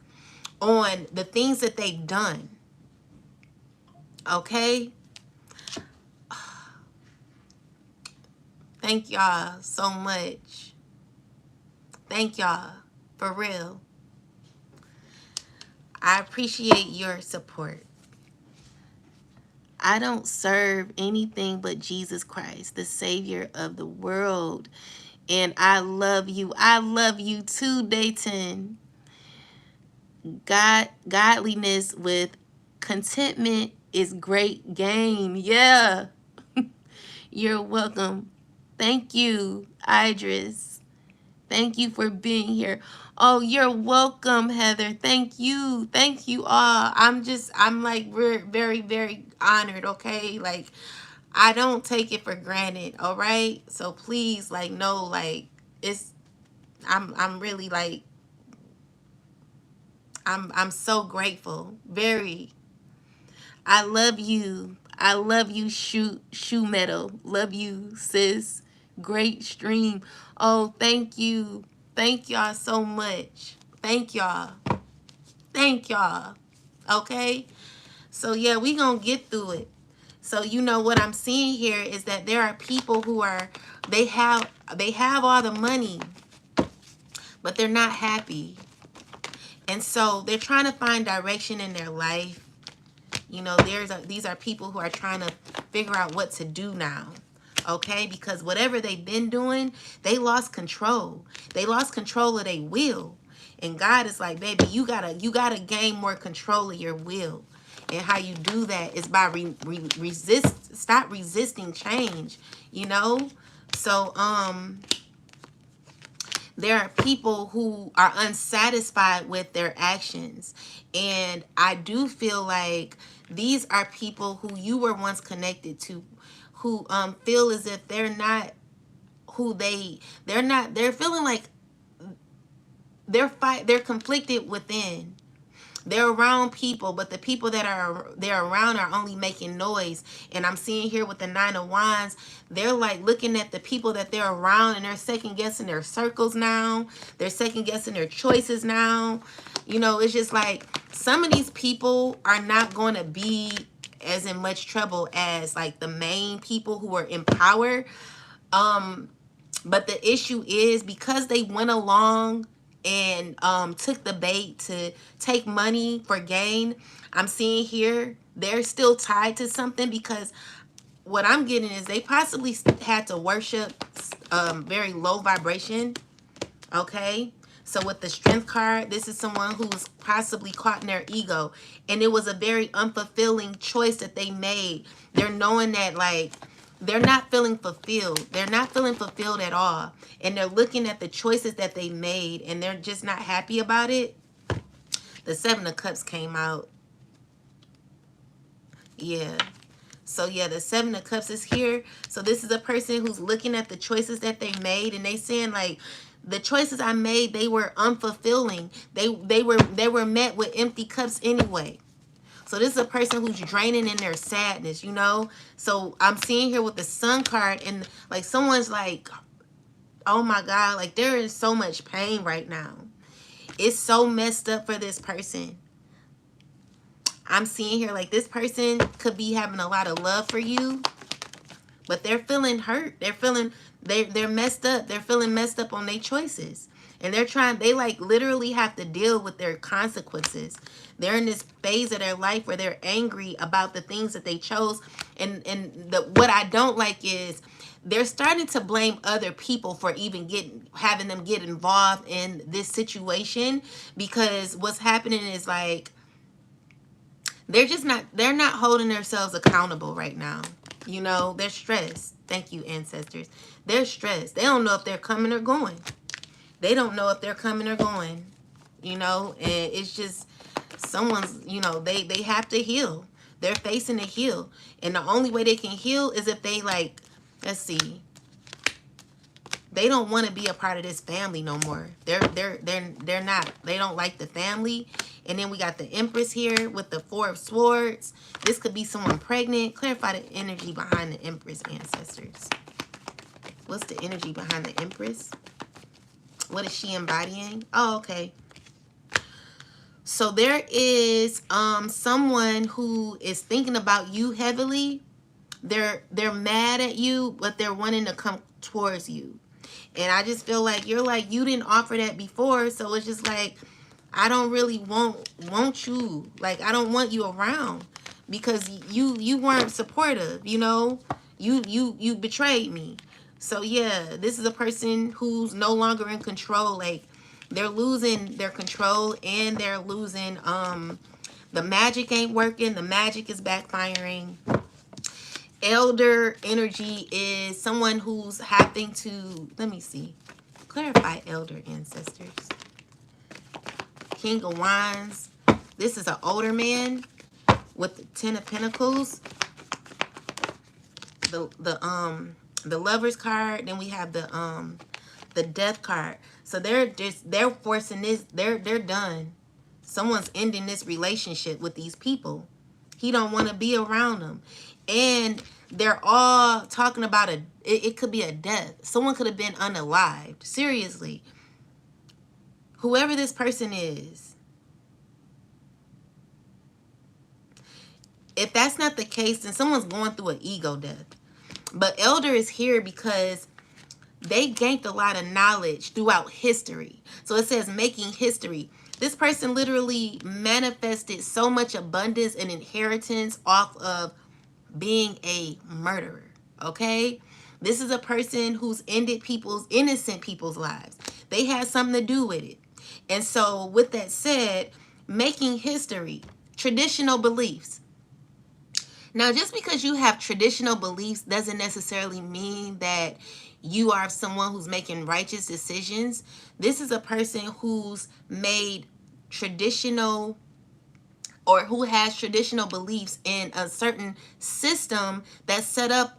on the things that they've done. Okay? Thank y'all so much. Thank y'all. For real. I appreciate your support. I don't serve anything but Jesus Christ, the Savior of the world. And I love you. I love you too, Dayton. Godliness with contentment is great gain. Yeah. You're welcome. Thank you, Idris. Thank you for being here. Oh, you're welcome, Heather. Thank you. Thank you all. I'm like, we're very, very honored, okay? Like, I don't take it for granted, all right? So please, like, no, like, I'm really like, I'm so grateful. Very. I love you. I love you, shoe metal. Love you, sis. Great stream. Oh, thank you. Thank y'all so much. Thank y'all. Thank y'all. Okay? So yeah, we gonna get through it. So what I'm seeing here is that there are people who they have all the money, but they're not happy. And so they're trying to find direction in their life. These are people who are trying to figure out what to do now. Okay? Because whatever they've been doing, they lost control. They lost control of their will. And God is like, baby, you gotta gain more control of your will. And how you do that is by stop resisting change. So there are people who are unsatisfied with their actions. And I do feel like these are people who you were once connected to, who feel as if they're not who they're feeling like they're conflicted within. They're around people, but the people that they're around are only making noise. And I'm seeing here with the 9 of Wands, they're like looking at the people that they're around and they're second guessing their circles now. They're second guessing their choices now. It's just like some of these people are not going to be as in much trouble as like the main people who are in power. But the issue is because they went along and took the bait to take money for gain, I'm seeing here they're still tied to something, because what I'm getting is they possibly had to worship very low vibration. Okay, so with the Strength card, this is someone who's possibly caught in their ego, and it was a very unfulfilling choice that they made. They're knowing that like they're not feeling fulfilled. They're not feeling fulfilled at all. And they're looking at the choices that they made and they're just not happy about it. The 7 of Cups came out. Yeah. So yeah, the 7 of Cups is here. So this is a person who's looking at the choices that they made and they saying like, the choices I made, they were unfulfilling. They were met with empty cups anyway. So this is a person who's draining in their sadness, So I'm seeing here with the Sun card and like someone's like, oh my God, like there is so much pain right now. It's so messed up for this person. I'm seeing here like this person could be having a lot of love for you, but they're feeling hurt. They're messed up. They're feeling messed up on their choices. And they like literally have to deal with their consequences. They're in this phase of their life where they're angry about the things that they chose. What I don't like is they're starting to blame other people for even having them get involved in this situation, because what's happening is like they're not holding themselves accountable right now. You know, they're stressed. Thank you, ancestors. They're stressed. They don't know if they're coming or going. They don't know if they're coming or going. You know, and it's just someone's, you know, they have to heal. They're facing to heal. And the only way they can heal is if they like, let's see, they don't want to be a part of this family no more. They're not. They don't like the family. And then we got the Empress here with the Four of Swords. This could be someone pregnant. Clarify the energy behind the Empress, ancestors. What's the energy behind the Empress? What is she embodying? Oh, okay. So there is someone who is thinking about you heavily. They're mad at you, but they're wanting to come towards you. And I just feel like you didn't offer that before, so it's just like I don't really want you. Like I don't want you around because you weren't supportive, you know? You betrayed me. So yeah, this is a person who's no longer in control. Like they're losing their control and they're losing the magic ain't working. The magic is backfiring. Elder energy is someone who's having to, let me see, clarify elder, ancestors. King of Wands. This is an older man with the Ten of Pentacles. The Lovers card. Then we have the Death card. So they're forcing this. They're done. Someone's ending this relationship with these people. He don't want to be around them. And they're all talking about it could be a death. Someone could have been unalived. Seriously. Whoever this person is. If that's not the case, then someone's going through an ego death. But Elder is here because they gained a lot of knowledge throughout history. So it says making history. This person literally manifested so much abundance and inheritance off of being a murderer. Okay? This is a person who's ended innocent people's lives. They had something to do with it. And so with that said, making history, traditional beliefs. Now, just because you have traditional beliefs doesn't necessarily mean that you are someone who's making righteous decisions. This is a person who's made traditional or who has traditional beliefs in a certain system that's set up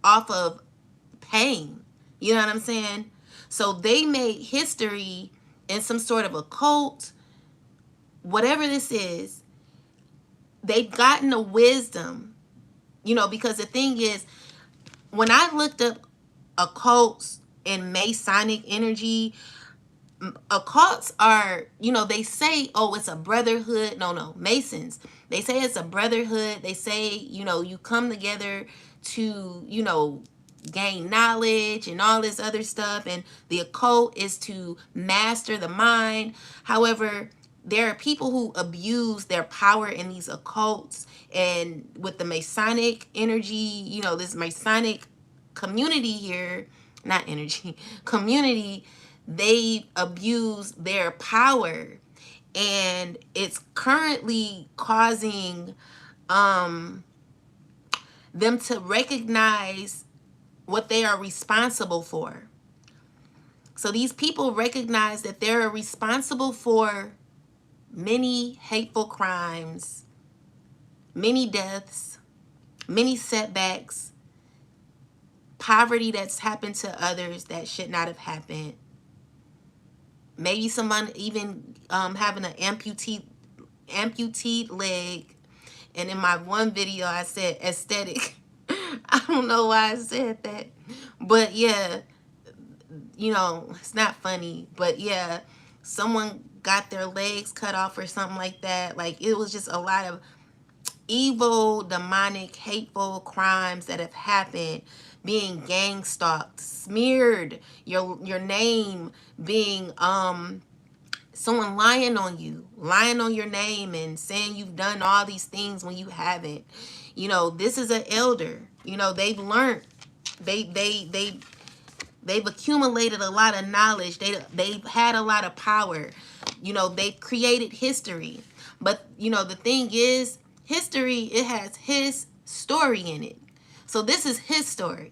off of pain. You know what I'm saying? So they made history in some sort of occult, whatever this is. They've gotten a wisdom, you know, because the thing is, when I looked up occults and Masonic energy, occults are, you know, they say, oh, it's a brotherhood. No, Masons. They say it's a brotherhood. They say, you know, you come together to, you know, gain knowledge and all this other stuff. And the occult is to master the mind. However, there are people who abuse their power in these occults, and with the Masonic energy, you know, this Masonic community here, not energy, community, they abuse their power, and it's currently causing them to recognize what they are responsible for. So these people recognize that they're responsible for many hateful crimes, many deaths, many setbacks, poverty that's happened to others that should not have happened. Maybe someone even having an amputee leg. And in my one video, I said aesthetic. I don't know why I said that. But yeah, you know, it's not funny. But yeah, someone got their legs cut off or something like that. Like, it was just a lot of evil, demonic, hateful crimes that have happened, being gang stalked, smeared, your name being someone lying on you, lying on your name and saying you've done all these things when you haven't. You know, this is an elder. You know, they've learned, they've accumulated a lot of knowledge. They've had a lot of power. You know, they've created history. But, you know, the thing is, history, it has his story in it. So this is his story.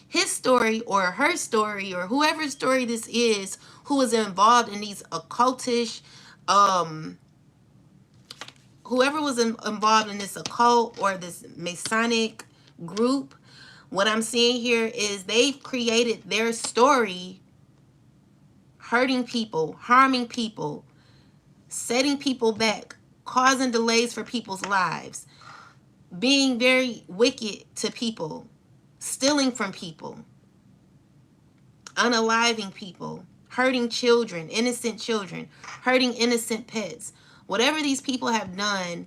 His story or her story or whoever's story this is who is involved in these occultish, whoever was involved in this occult or this Masonic group, what I'm seeing here is they've created their story hurting people, harming people, setting people back, causing delays for people's lives, being very wicked to people, stealing from people, unaliving people, hurting children, innocent children, hurting innocent pets. Whatever these people have done,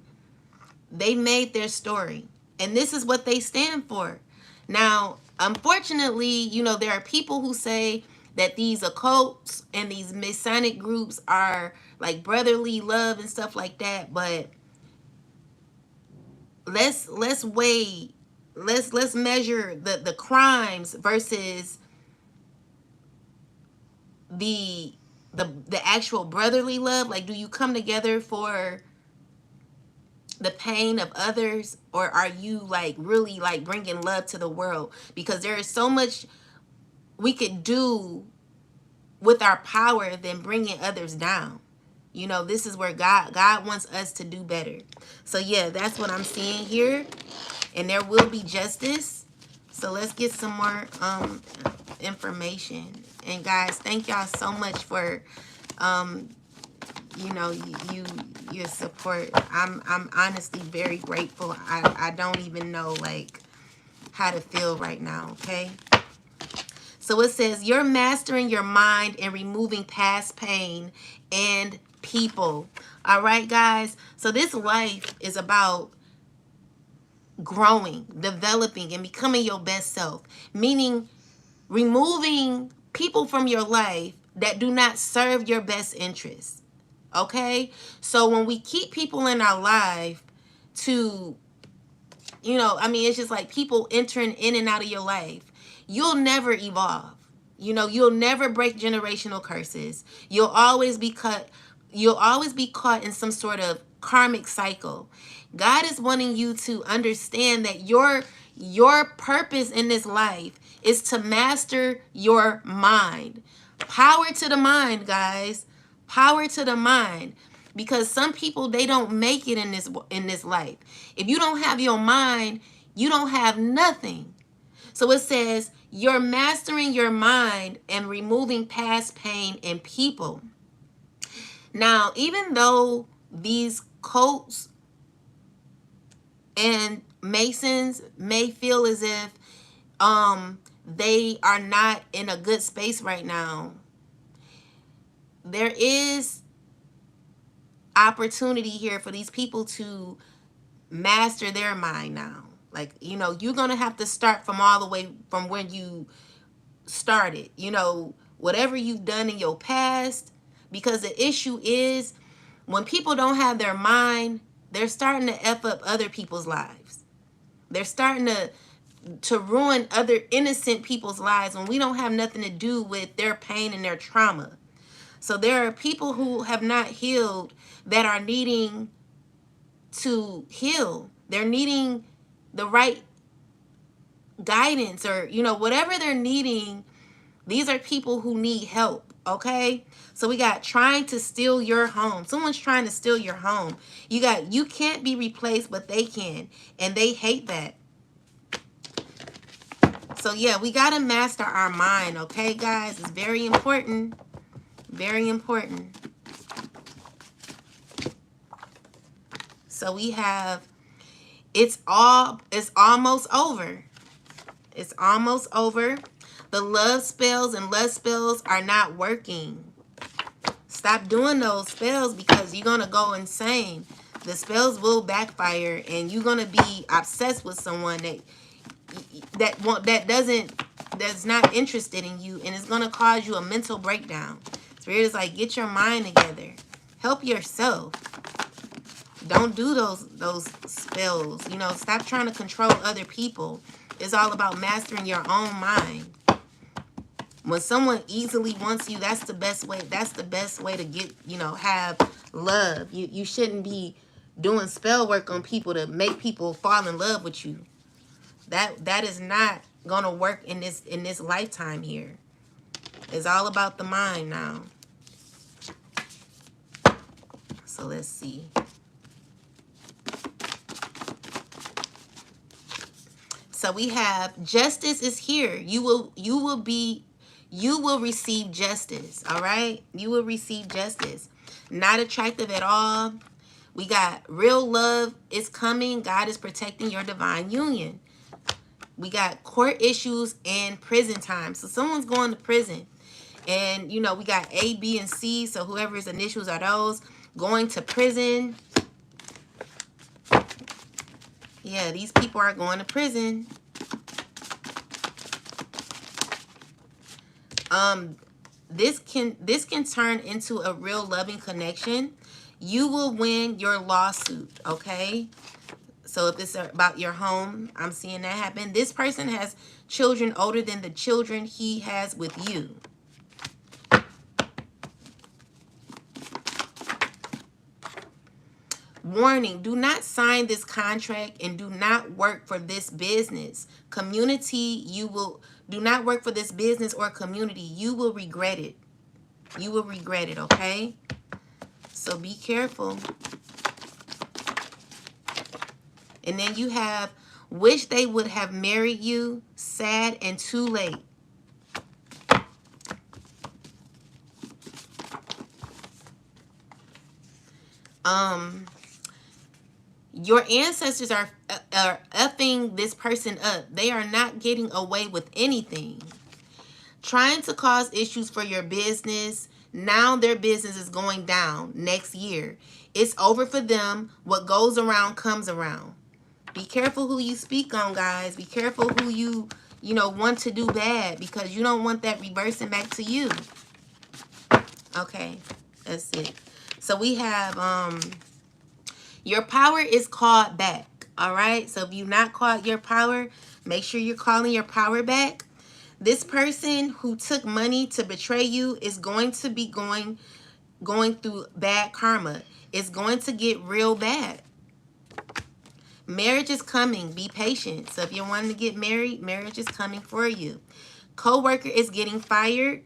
they made their story. And this is what they stand for. Now, unfortunately, you know, there are people who say that these occults and these Masonic groups are like brotherly love and stuff like that, but let's weigh, let's measure the crimes versus the actual brotherly love. Like, do you come together for the pain of others, or are you like really like bringing love to the world? Because there is so much we could do with our power than bringing others down. You know, this is where God wants us to do better. So yeah, that's what I'm seeing here, and there will be justice. So let's get some more information. And guys, thank y'all so much for you know, your support. I'm honestly very grateful. I don't even know like how to feel right now, okay? So it says you're mastering your mind and removing past pain and people. All right, guys? So this life is about growing, developing, and becoming your best self. Meaning removing people from your life that do not serve your best interests. Okay? So when we keep people in our life to, you know, I mean, it's just like people entering in and out of your life, you'll never evolve. You know, you'll never break generational curses. You'll always be caught in some sort of karmic cycle. God is wanting you to understand that your purpose in this life is to master your mind. Power to the mind, guys. Power to the mind. Because some people, they don't make it in this life. If you don't have your mind, you don't have nothing. So it says you're mastering your mind and removing past pain and people. Now, even though these cults and Masons may feel as if they are not in a good space right now, there is opportunity here for these people to master their mind now. Like, you know, you're going to have to start from all the way from when you started, you know, whatever you've done in your past, because the issue is when people don't have their mind, they're starting to F up other people's lives. They're starting to ruin other innocent people's lives when we don't have nothing to do with their pain and their trauma. So there are people who have not healed that are needing to heal. They're needing the right guidance, or, you know, whatever they're needing. These are people who need help, okay? So we got trying to steal your home. Someone's trying to steal your home. You can't be replaced, but they can. And they hate that. So yeah, we got to master our mind, okay, guys? It's very important. Very important. So we have, it's almost over. It's almost over. The love spells and lust spells are not working. Stop doing those spells because you're going to go insane. The spells will backfire, and you're gonna be obsessed with someone that's not interested in you, and it's gonna cause you a mental breakdown. Spirit is like, get your mind together, help yourself. Don't do those spells. You know, stop trying to control other people. It's all about mastering your own mind. When someone easily wants you, that's the best way. That's the best way to get, you know, have love. You shouldn't be doing spell work on people to make people fall in love with you. That is not gonna work in this lifetime here. It's all about the mind now. So let's see. So we have justice is here. You will receive justice. All right, you will receive justice. Not attractive at all. We got real love is coming. God is protecting your divine union. We got court issues and prison time. So someone's going to prison. And, you know, we got A, B, and C. So whoever's initials are those going to prison. Yeah, these people are going to prison. This can turn into a real loving connection. You will win your lawsuit, okay? So if it's about your home, I'm seeing that happen. This person has children older than the children he has with you. Warning, do not sign this contract and do not work for this business. Community, do not work for this business or community. You will regret it. You will regret it, okay? So be careful. And then you have, wish they would have married you, sad and too late. Your ancestors are effing this person up. They are not getting away with anything. Trying to cause issues for your business. Now their business is going down next year. It's over for them. What goes around comes around. Be careful who you speak on, guys. Be careful who you want to do bad, because you don't want that reversing back to you. Okay, that's it. So we have your power is called back. All right. So if you've not called your power, make sure you're calling your power back. This person who took money to betray you is going to be going through bad karma. It's going to get real bad. Marriage is coming. Be patient. So if you're wanting to get married, marriage is coming for you. Co-worker is getting fired.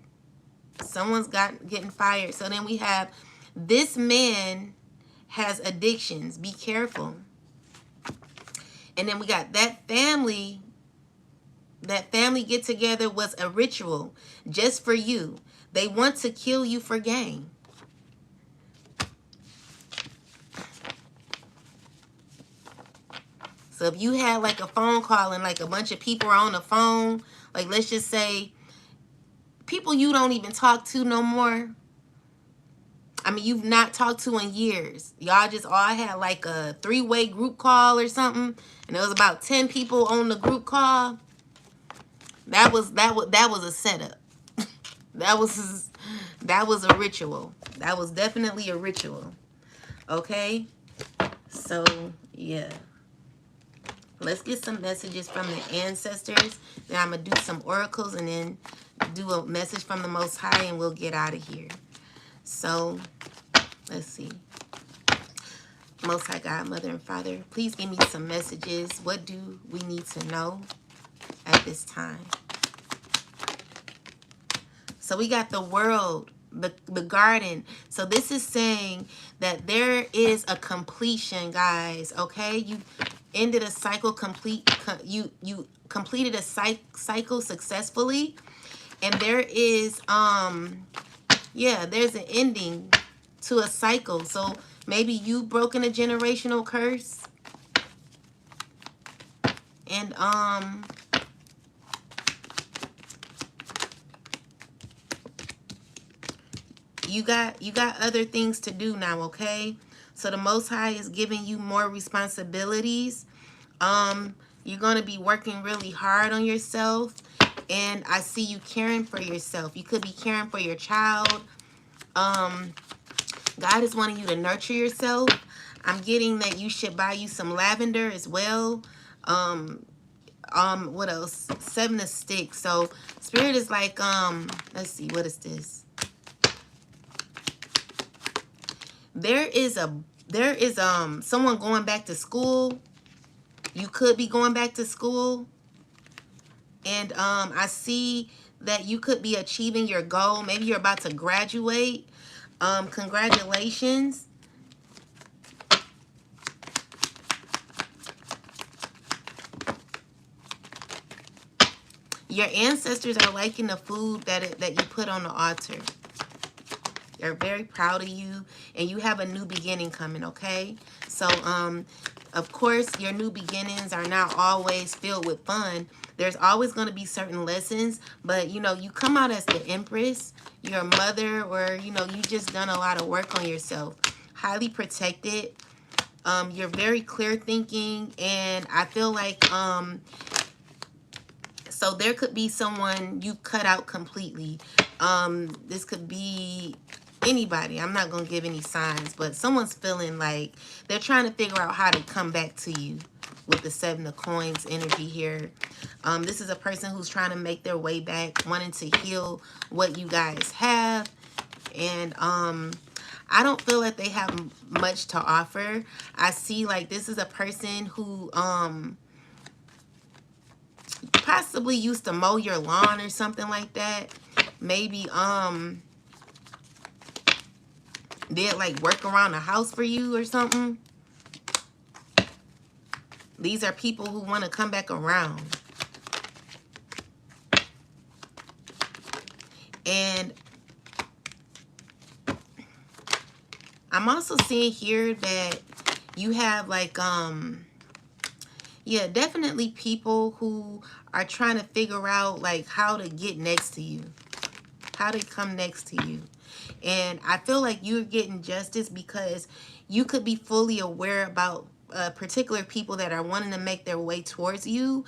Someone's getting fired. So then we have this man has addictions. Be careful. And then we got that family. That family get together was a ritual just for you. They want to kill you for gain. So if you had like a phone call and like a bunch of people are on the phone, like let's just say people you don't even talk to no more. I mean, you've not talked to in years. Y'all just all had like a 3-way group call or something, and there was about 10 people on the group call. That was a setup. that was a ritual. That was definitely a ritual. Okay? So, yeah. Let's get some messages from the ancestors. Then I'm going to do some oracles and then do a message from the Most High, and we'll get out of here. So, let's see. Most High God, Mother and Father, please give me some messages. What do we need to know at this time? So we got the world, the garden. So this is saying that there is a completion, guys. Okay, you ended a cycle you completed a cycle successfully, and there is there's an ending to a cycle. So maybe you broken a generational curse, and you got other things to do now, okay? So the Most High is giving you more responsibilities. You're going to be working really hard on yourself. And I see you caring for yourself. You could be caring for your child. Um, God is wanting you to nurture yourself. I'm getting that you should buy you some lavender as well. What else? 7 of Sticks. So Spirit is like, let's see, what is this? There is someone going back to school. You could be going back to school. And I see that you could be achieving your goal. Maybe you're about to graduate. Congratulations. Your ancestors are liking the food that you put on the altar. They're very proud of you, and you have a new beginning coming, okay? So, of course, your new beginnings are not always filled with fun. There's always going to be certain lessons, but, you know, you come out as the Empress, your mother, or, you know, you just done a lot of work on yourself. Highly protected. You're very clear thinking, and I feel like, so there could be someone you cut out completely. This could be anybody. I'm not going to give any signs, but someone's feeling like they're trying to figure out how to come back to you with the 7 of Coins energy here. This is a person who's trying to make their way back, wanting to heal what you guys have. And I don't feel like they have much to offer. I see like this is a person who possibly used to mow your lawn or something like that. Maybe did like work around the house for you or something. These are people who want to come back around. And I'm also seeing here that you have like yeah, definitely people who are trying to figure out like how to get next to you, how to come next to you. And I feel like you're getting justice because you could be fully aware about particular people that are wanting to make their way towards you.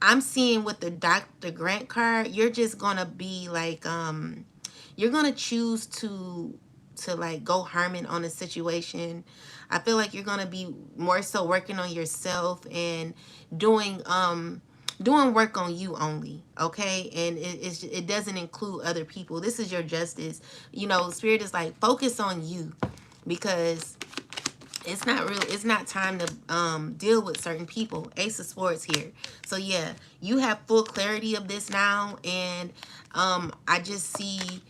I'm seeing with the Dr. Grant card, you're just gonna be like, you're gonna choose to like go hermit on a situation. I feel like you're gonna be more so working on yourself and doing doing work on you only, okay? And it doesn't include other people. This is your justice. You know, Spirit is like, focus on you, because it's not time to deal with certain people. Ace of Swords here. So yeah, you have full clarity of this now. And I just see,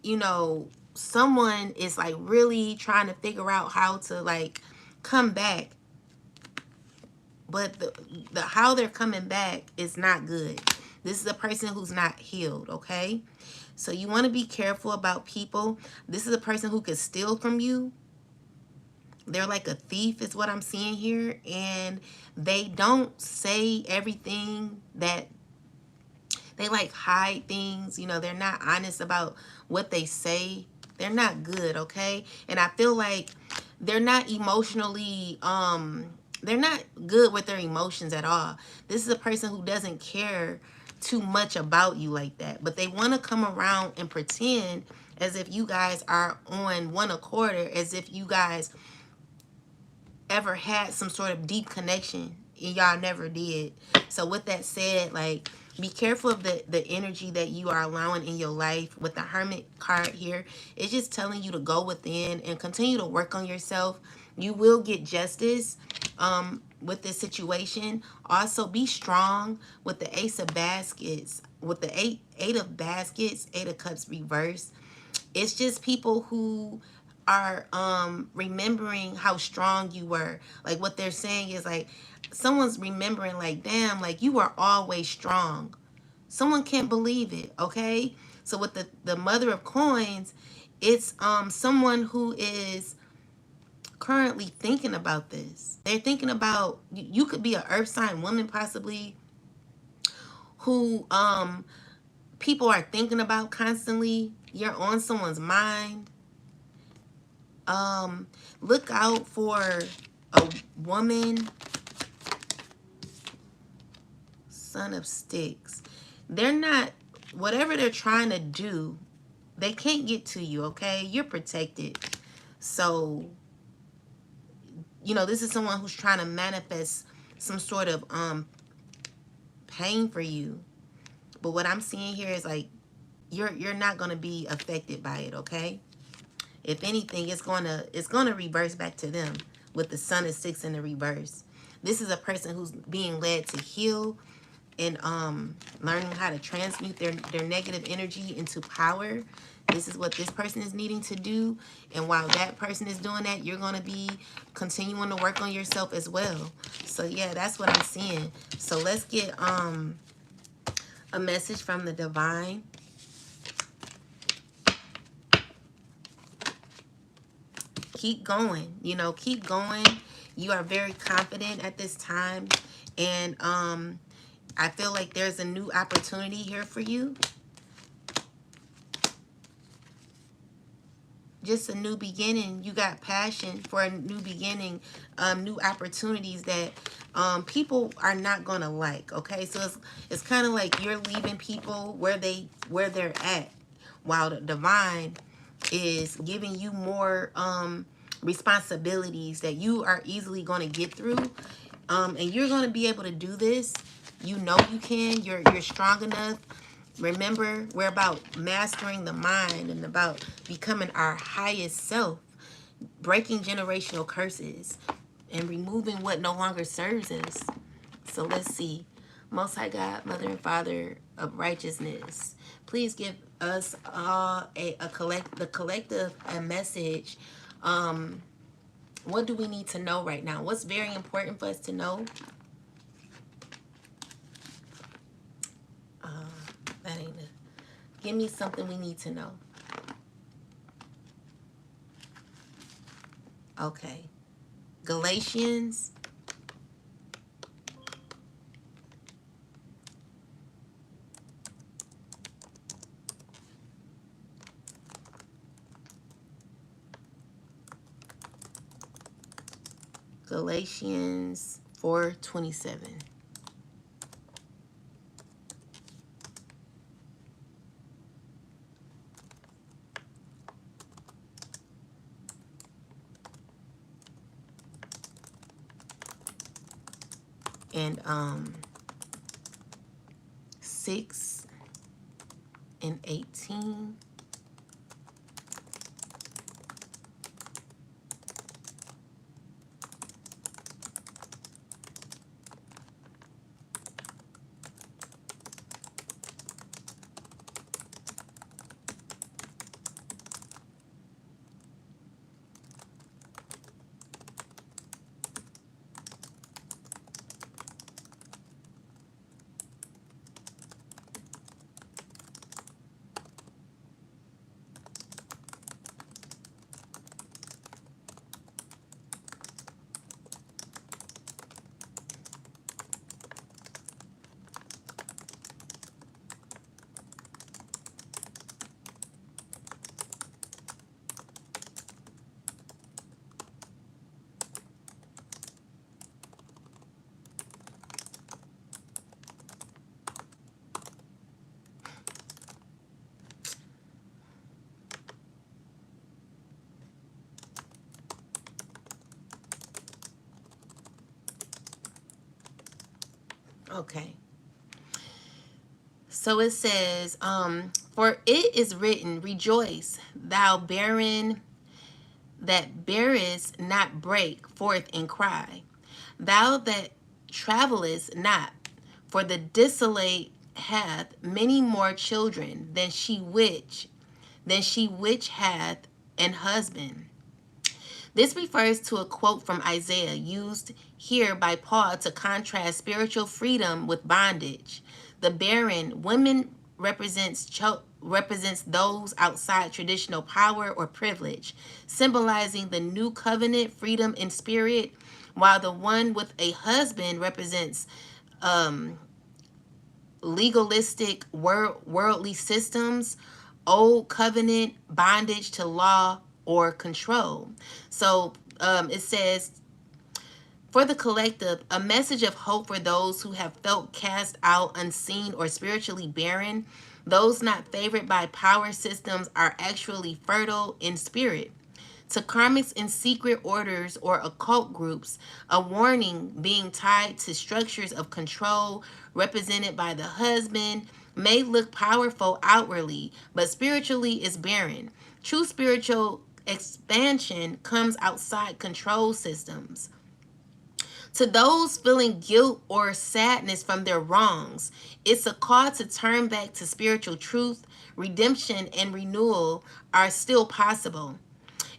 you know, someone is like really trying to figure out how to like come back, but the how they're coming back is not good. This is a person who's not healed, okay? So you want to be careful about people. This is a person who could steal from you. They're like a thief is what I'm seeing here, and they don't say everything. That they like hide things, you know, they're not honest about what they say. They're not good, okay? And I feel like they're not emotionally they're not good with their emotions at all. This is a person who doesn't care too much about you like that, but they want to come around and pretend as if you guys are on one accord, as if you guys ever had some sort of deep connection, and y'all never did. So with that said, like, be careful of the energy that you are allowing in your life. With the Hermit card here, it's just telling you to go within and continue to work on yourself. You will get justice with this situation. Also, be strong with the Ace of Baskets. With the eight of Baskets, 8 of Cups reversed. It's just people who are remembering how strong you were. Like what they're saying is like someone's remembering like, damn, like you were always strong. Someone can't believe it, okay? So with the Mother of Coins, it's someone who is currently thinking about this. They're thinking about, you could be an earth sign woman possibly, who people are thinking about constantly. You're on someone's mind. Look out for a woman. Son of Sticks. They're not, whatever they're trying to do, they can't get to you, okay? You're protected. So, this is someone who's trying to manifest some sort of pain for you. But what I'm seeing here is like you're not gonna be affected by it, okay? If anything, it's gonna reverse back to them with the Son of Six in the reverse. This is a person who's being led to heal and learning how to transmute their negative energy into power. This is what this person is needing to do. And while that person is doing that, you're going to be continuing to work on yourself as well. So yeah, that's what I'm seeing. So let's get a message from the divine. Keep going, keep going. You are very confident at this time. And I feel like there's a new opportunity here for you. Just a new beginning. You got passion for a new beginning, new opportunities that people are not gonna like. Okay, so it's kind of like you're leaving people where they're at, while the divine is giving you more responsibilities that you are easily gonna get through, and you're gonna be able to do this. You can. You're strong enough. Remember, we're about mastering the mind and about becoming our highest self, breaking generational curses, and removing what no longer serves us. So let's see. Most High God, Mother and Father of righteousness, please give us all the collective a message. What do we need to know right now? What's very important for us to know? That ain't it. Give me something we need to know. Okay. Galatians. Galatians 4:27. And 6 and 18. Okay. So it says, for it is written, rejoice, thou barren that bearest not, break forth and cry. Thou that travelest not, for the desolate hath many more children than she which hath an husband. This refers to a quote from Isaiah used here by Paul to contrast spiritual freedom with bondage. The barren women represents those outside traditional power or privilege, symbolizing the new covenant freedom in spirit, while the one with a husband represents legalistic worldly systems, old covenant bondage to law or control. So it says, for the collective, a message of hope for those who have felt cast out, unseen, or spiritually barren. Those not favored by power systems are actually fertile in spirit. To karmics in secret orders or occult groups, a warning being tied to structures of control represented by the husband may look powerful outwardly, but spiritually is barren. True spiritual expansion comes outside control systems. To those feeling guilt or sadness from their wrongs, it's a call to turn back to spiritual truth. Redemption and renewal are still possible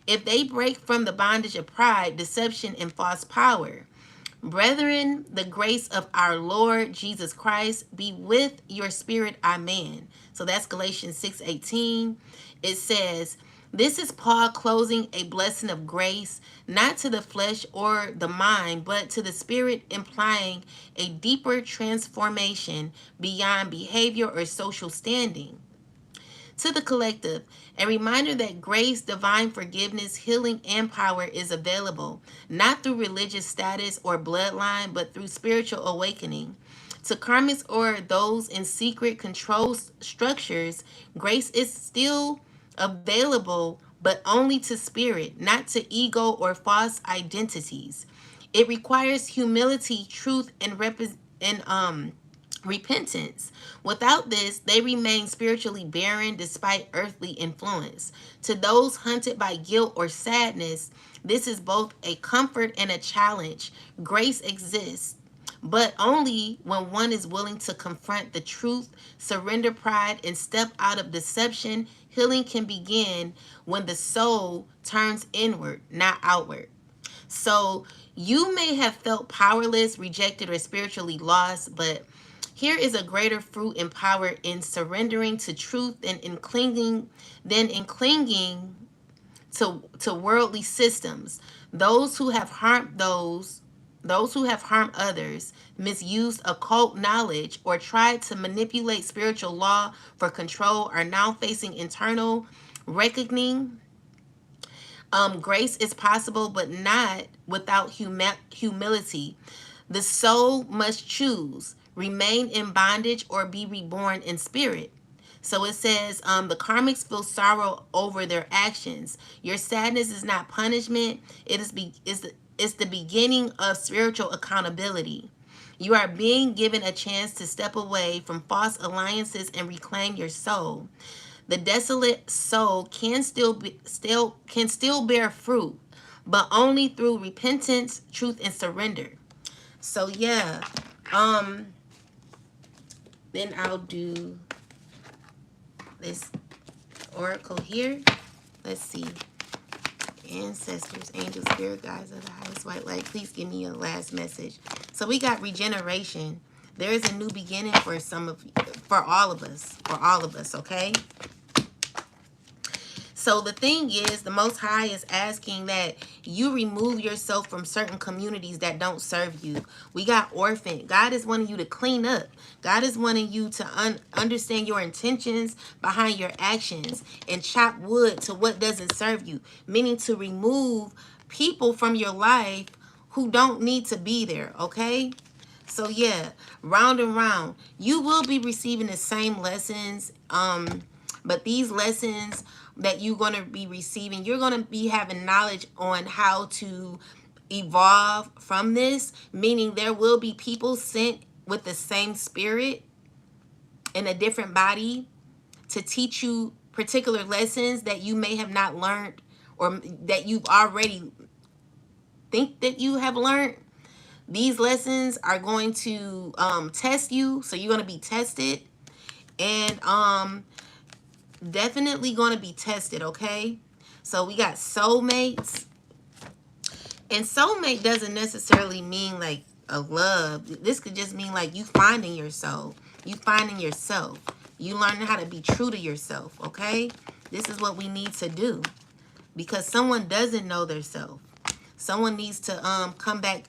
if they break from the bondage of pride, deception, and false power. Brethren, the grace of our Lord Jesus Christ be with your spirit. Amen. So that's Galatians 6:18. It says, this is Paul closing a blessing of grace, not to the flesh or the mind, but to the spirit, implying a deeper transformation beyond behavior or social standing. To the collective, a reminder that grace, divine forgiveness, healing, and power is available, not through religious status or bloodline, but through spiritual awakening. To karmics or those in secret control structures, grace is still available, but only to spirit, not to ego or false identities. It requires humility, truth, and repentance. Without this, they remain spiritually barren despite earthly influence. To those hunted by guilt or sadness, this is both a comfort and a challenge. Grace exists, but only when one is willing to confront the truth, surrender pride, and step out of deception. Healing can begin when the soul turns inward, not outward. So you may have felt powerless, rejected, or spiritually lost, but here is a greater fruit and power in surrendering to truth and in clinging to worldly systems. Those who have harmed those who have harmed others, misused occult knowledge, or tried to manipulate spiritual law for control are now facing internal reckoning. Grace is possible, but not without humility. The soul must choose, remain in bondage or be reborn in spirit. So it says, the karmics feel sorrow over their actions. Your sadness is not punishment. It's the beginning of spiritual accountability. You are being given a chance to step away from false alliances and reclaim your soul. The desolate soul can still bear fruit, but only through repentance, truth, and surrender. So yeah, then I'll do this oracle here. Let's see. Ancestors, angels, spirit guides of the highest white light, please give me your last message. So we got regeneration. There is a new beginning for all of us, okay? So the thing is, the Most High is asking that you remove yourself from certain communities that don't serve you. We got orphaned. God is wanting you to clean up. God is wanting you to understand your intentions behind your actions and chop wood to what doesn't serve you. Meaning to remove people from your life who don't need to be there, okay? So yeah, round and round. You will be receiving the same lessons, but these lessons that you're going to be receiving, you're going to be having knowledge on how to evolve from this, meaning there will be people sent with the same spirit in a different body to teach you particular lessons that you may have not learned, or that you've already think that you have learned. These lessons are going to test you, so you're going to be tested, and definitely going to be tested, okay? So we got soulmates, and soulmate doesn't necessarily mean like a love. This could just mean like you finding your soul, you finding yourself, you learning how to be true to yourself, okay? This is what we need to do, because someone doesn't know their self. Someone needs to come back.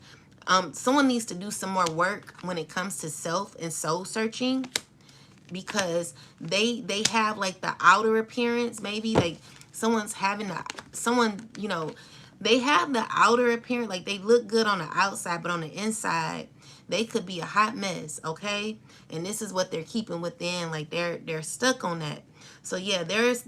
Someone needs to do some more work when it comes to self and soul searching, because they have like the outer appearance, maybe like someone's having someone, you know, they have the outer appearance, like they look good on the outside, but on the inside, they could be a hot mess, okay? And this is what they're keeping within, like they're stuck on that. So yeah, there's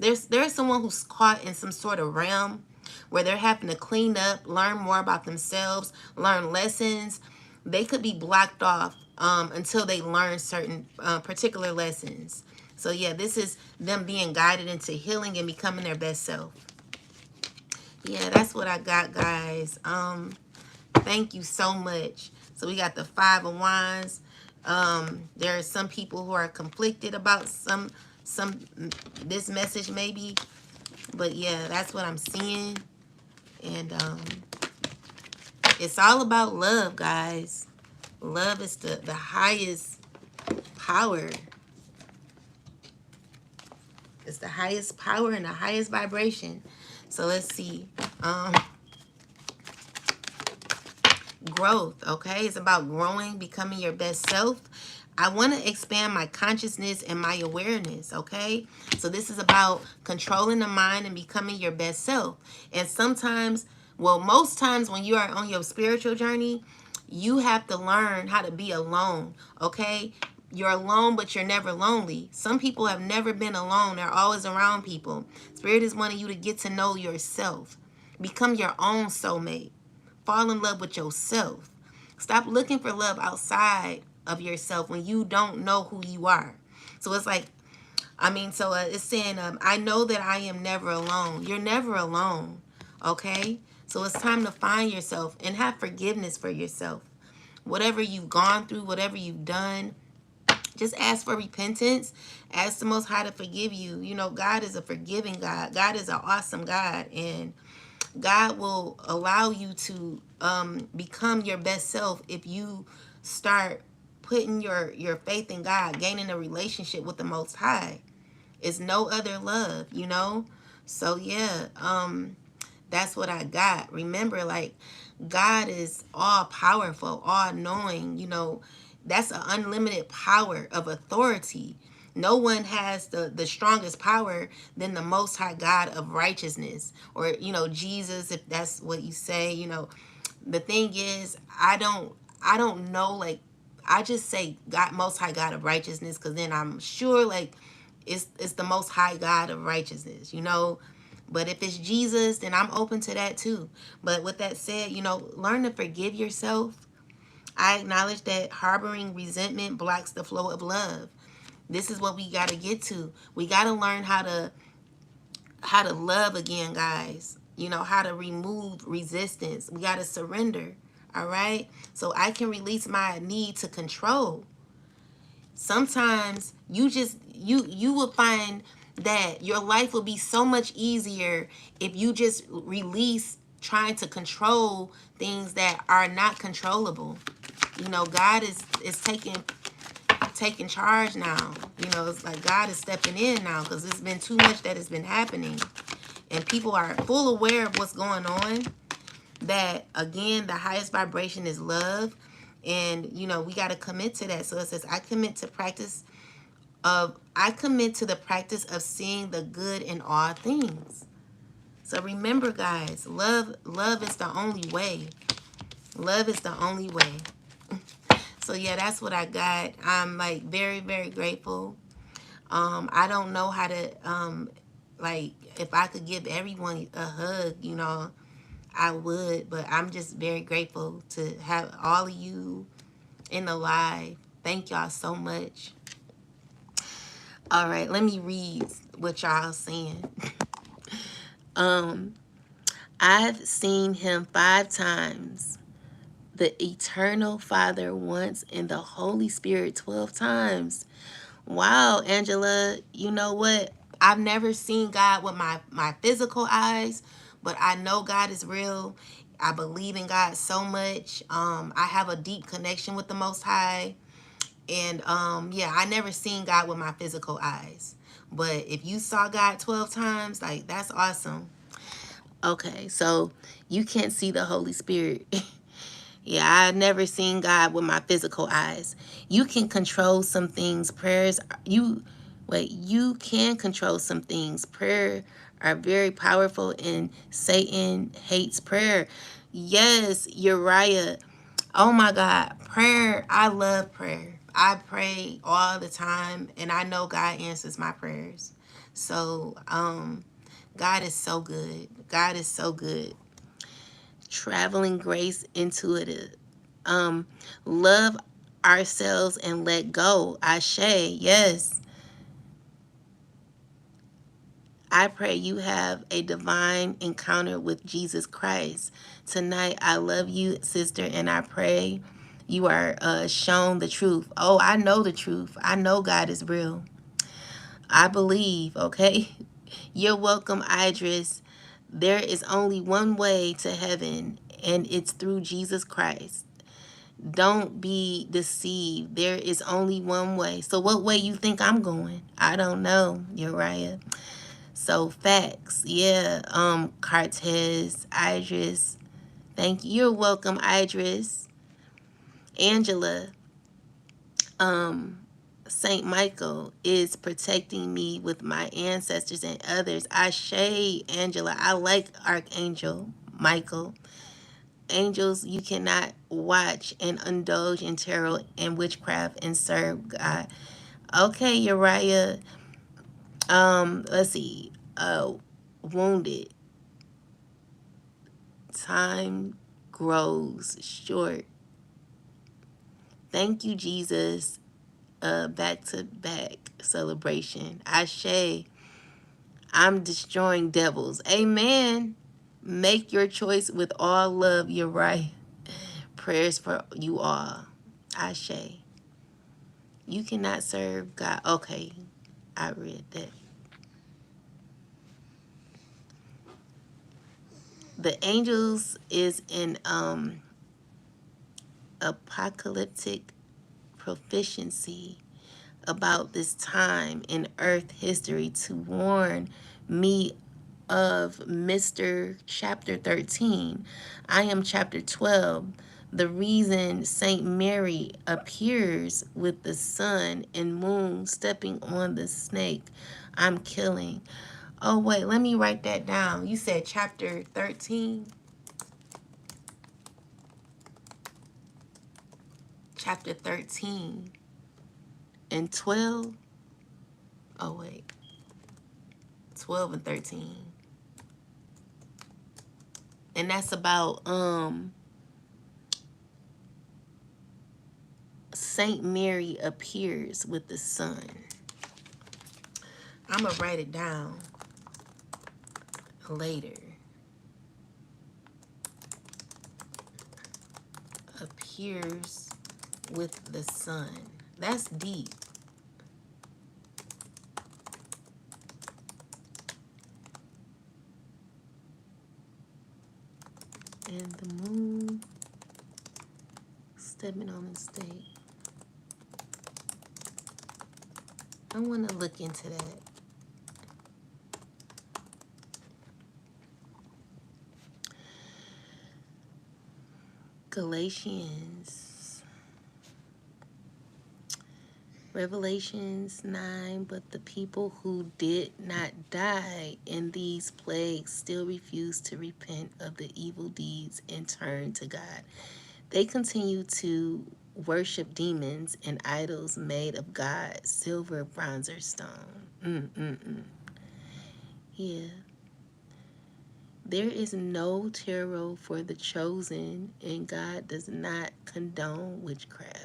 someone who's caught in some sort of realm where they're having to clean up, learn more about themselves, learn lessons. They could be blocked off until they learn certain particular lessons. So yeah, this is them being guided into healing and becoming their best self. Yeah, that's what I got, guys. Thank you so much. So we got the Five of Wands. There are some people who are conflicted about some this message maybe, but yeah, that's what I'm seeing. And it's all about love, guys. Love is the highest power. It's the highest power and the highest vibration. So let's see. Growth, okay? It's about growing, becoming your best self. I want to expand my consciousness and my awareness, okay? So this is about controlling the mind and becoming your best self. And sometimes, well, most times when you are on your spiritual journey, you have to learn how to be alone, okay? You're alone, but you're never lonely. Some people have never been alone. They're always around people. Spirit is wanting you to get to know yourself. Become your own soulmate. Fall in love with yourself. Stop looking for love outside of yourself when you don't know who you are. So it's like, it's saying, I know that I am never alone. You're never alone, okay? So it's time to find yourself and have forgiveness for yourself. Whatever you've gone through, whatever you've done, just ask for repentance. Ask the Most High to forgive you. You know, God is a forgiving God. God is an awesome God. And God will allow you to become your best self if you start putting your faith in God, gaining a relationship with the Most High. It's no other love, you know? So, yeah, that's what I got. Remember, like, God is all powerful, all knowing, you know. That's an unlimited power of authority. No one has the strongest power than the Most High God of righteousness, or, you know, Jesus, if that's what you say. You know, the thing is, I don't know, like, I just say God, Most High God of righteousness, because then I'm sure, like, it's the Most High God of righteousness, you know. But if it's Jesus, then I'm open to that too. But with that said, you know, learn to forgive yourself. I acknowledge that harboring resentment blocks the flow of love. This is what we got to get to. We got to learn how to love again, guys. You know, how to remove resistance. We got to surrender. All right? So I can release my need to control. Sometimes you will find that your life will be so much easier if you just release trying to control things that are not controllable. You know, God is taking charge now. You know, it's like God is stepping in now, because there's been too much that has been happening, and people are full aware of what's going on. That, again, the highest vibration is love, and, you know, we got to commit to that. So it says, I commit to the practice of seeing the good in all things. So remember, guys, love is the only way. Love is the only way. So yeah, that's what I got. I'm, like, very, very grateful. I don't know how to, like, if I could give everyone a hug, you know, I would. But I'm just very grateful to have all of you in the live. Thank y'all so much. All right, let me read what y'all saying. I've seen him 5 times. The eternal Father once, and the Holy Spirit 12 times. Wow, Angela, you know what? I've never seen God with my physical eyes, but I know God is real. I believe in God so much. I have a deep connection with the Most High. And yeah, I never seen God with my physical eyes. But if you saw God 12 times, like, that's awesome. Okay, so you can't see the Holy Spirit. Yeah, I've never seen God with my physical eyes. You can control some things. You can control some things. Prayer are very powerful, and Satan hates prayer. Yes, Uriah. Oh my God, prayer. I love prayer. I pray all the time, and I know God answers my prayers. So, God is so good. God is so good. Traveling grace, intuitive. Um, Love ourselves and let go. Ashe, yes. I pray you have a divine encounter with Jesus Christ. Tonight, I love you, sister, and I pray you are shown the truth. Oh, I know the truth. I know God is real. I believe, okay? You're welcome, Idris. There is only one way to heaven, and it's through Jesus Christ. Don't be deceived. There is only one way. So what way you think I'm going? I don't know, Uriah. So facts. Yeah. Cartez, Idris. Thank you. You're welcome, Idris. Angela. Saint Michael is protecting me with my ancestors and others. Ashe, Angela. I like Archangel Michael. Angels, you cannot watch and indulge in tarot and witchcraft and serve God. Okay, Uriah. Let's see. Wounded. Time grows short. Thank you, Jesus. Back to back celebration. Ashe. I'm destroying devils. Amen. Make your choice with all love. You're right. Prayers for you all. Ashe. You cannot serve God. Okay, I read that. The angels is in apocalyptic proficiency about this time in earth history to warn me of Mr. Chapter 13. I am chapter 12. The reason Saint Mary appears with the sun and moon stepping on the snake I'm killing. Oh, wait, let me write that down. You said chapter 13? Chapter 13 and 12? Oh, wait. 12 and 13. And that's about Saint Mary appears with the sun. I'm gonna write it down later. Appears with the sun. That's deep. And the moon stepping on the stake. I want to look into that. Galatians. Revelations 9, but the people who did not die in these plagues still refuse to repent of the evil deeds and turn to God. They continue to worship demons and idols made of God, silver, bronze, or stone. Yeah. There is no tarot for the chosen, and God does not condone witchcraft.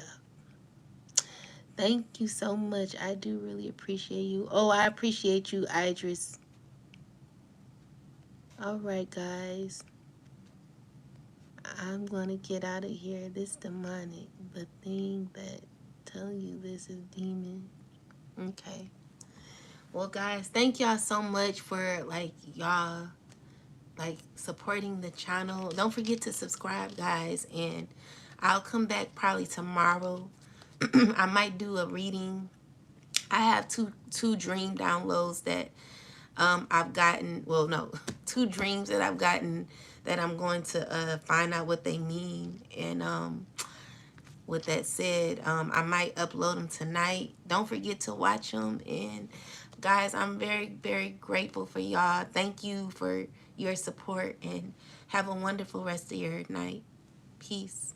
Thank you so much. I do really appreciate you. Oh, I appreciate you, Idris. All right, guys. I'm going to get out of here. This demonic. The thing that tell you this is demon. Okay. Well, guys, thank y'all so much for, y'all, supporting the channel. Don't forget to subscribe, guys. And I'll come back probably tomorrow. I might do a reading. I have two dream downloads that I've gotten. Well, no, two dreams that I've gotten that I'm going to find out what they mean. And with that said, I might upload them tonight. Don't forget to watch them. And guys, I'm very, very grateful for y'all. Thank you for your support and have a wonderful rest of your night. Peace.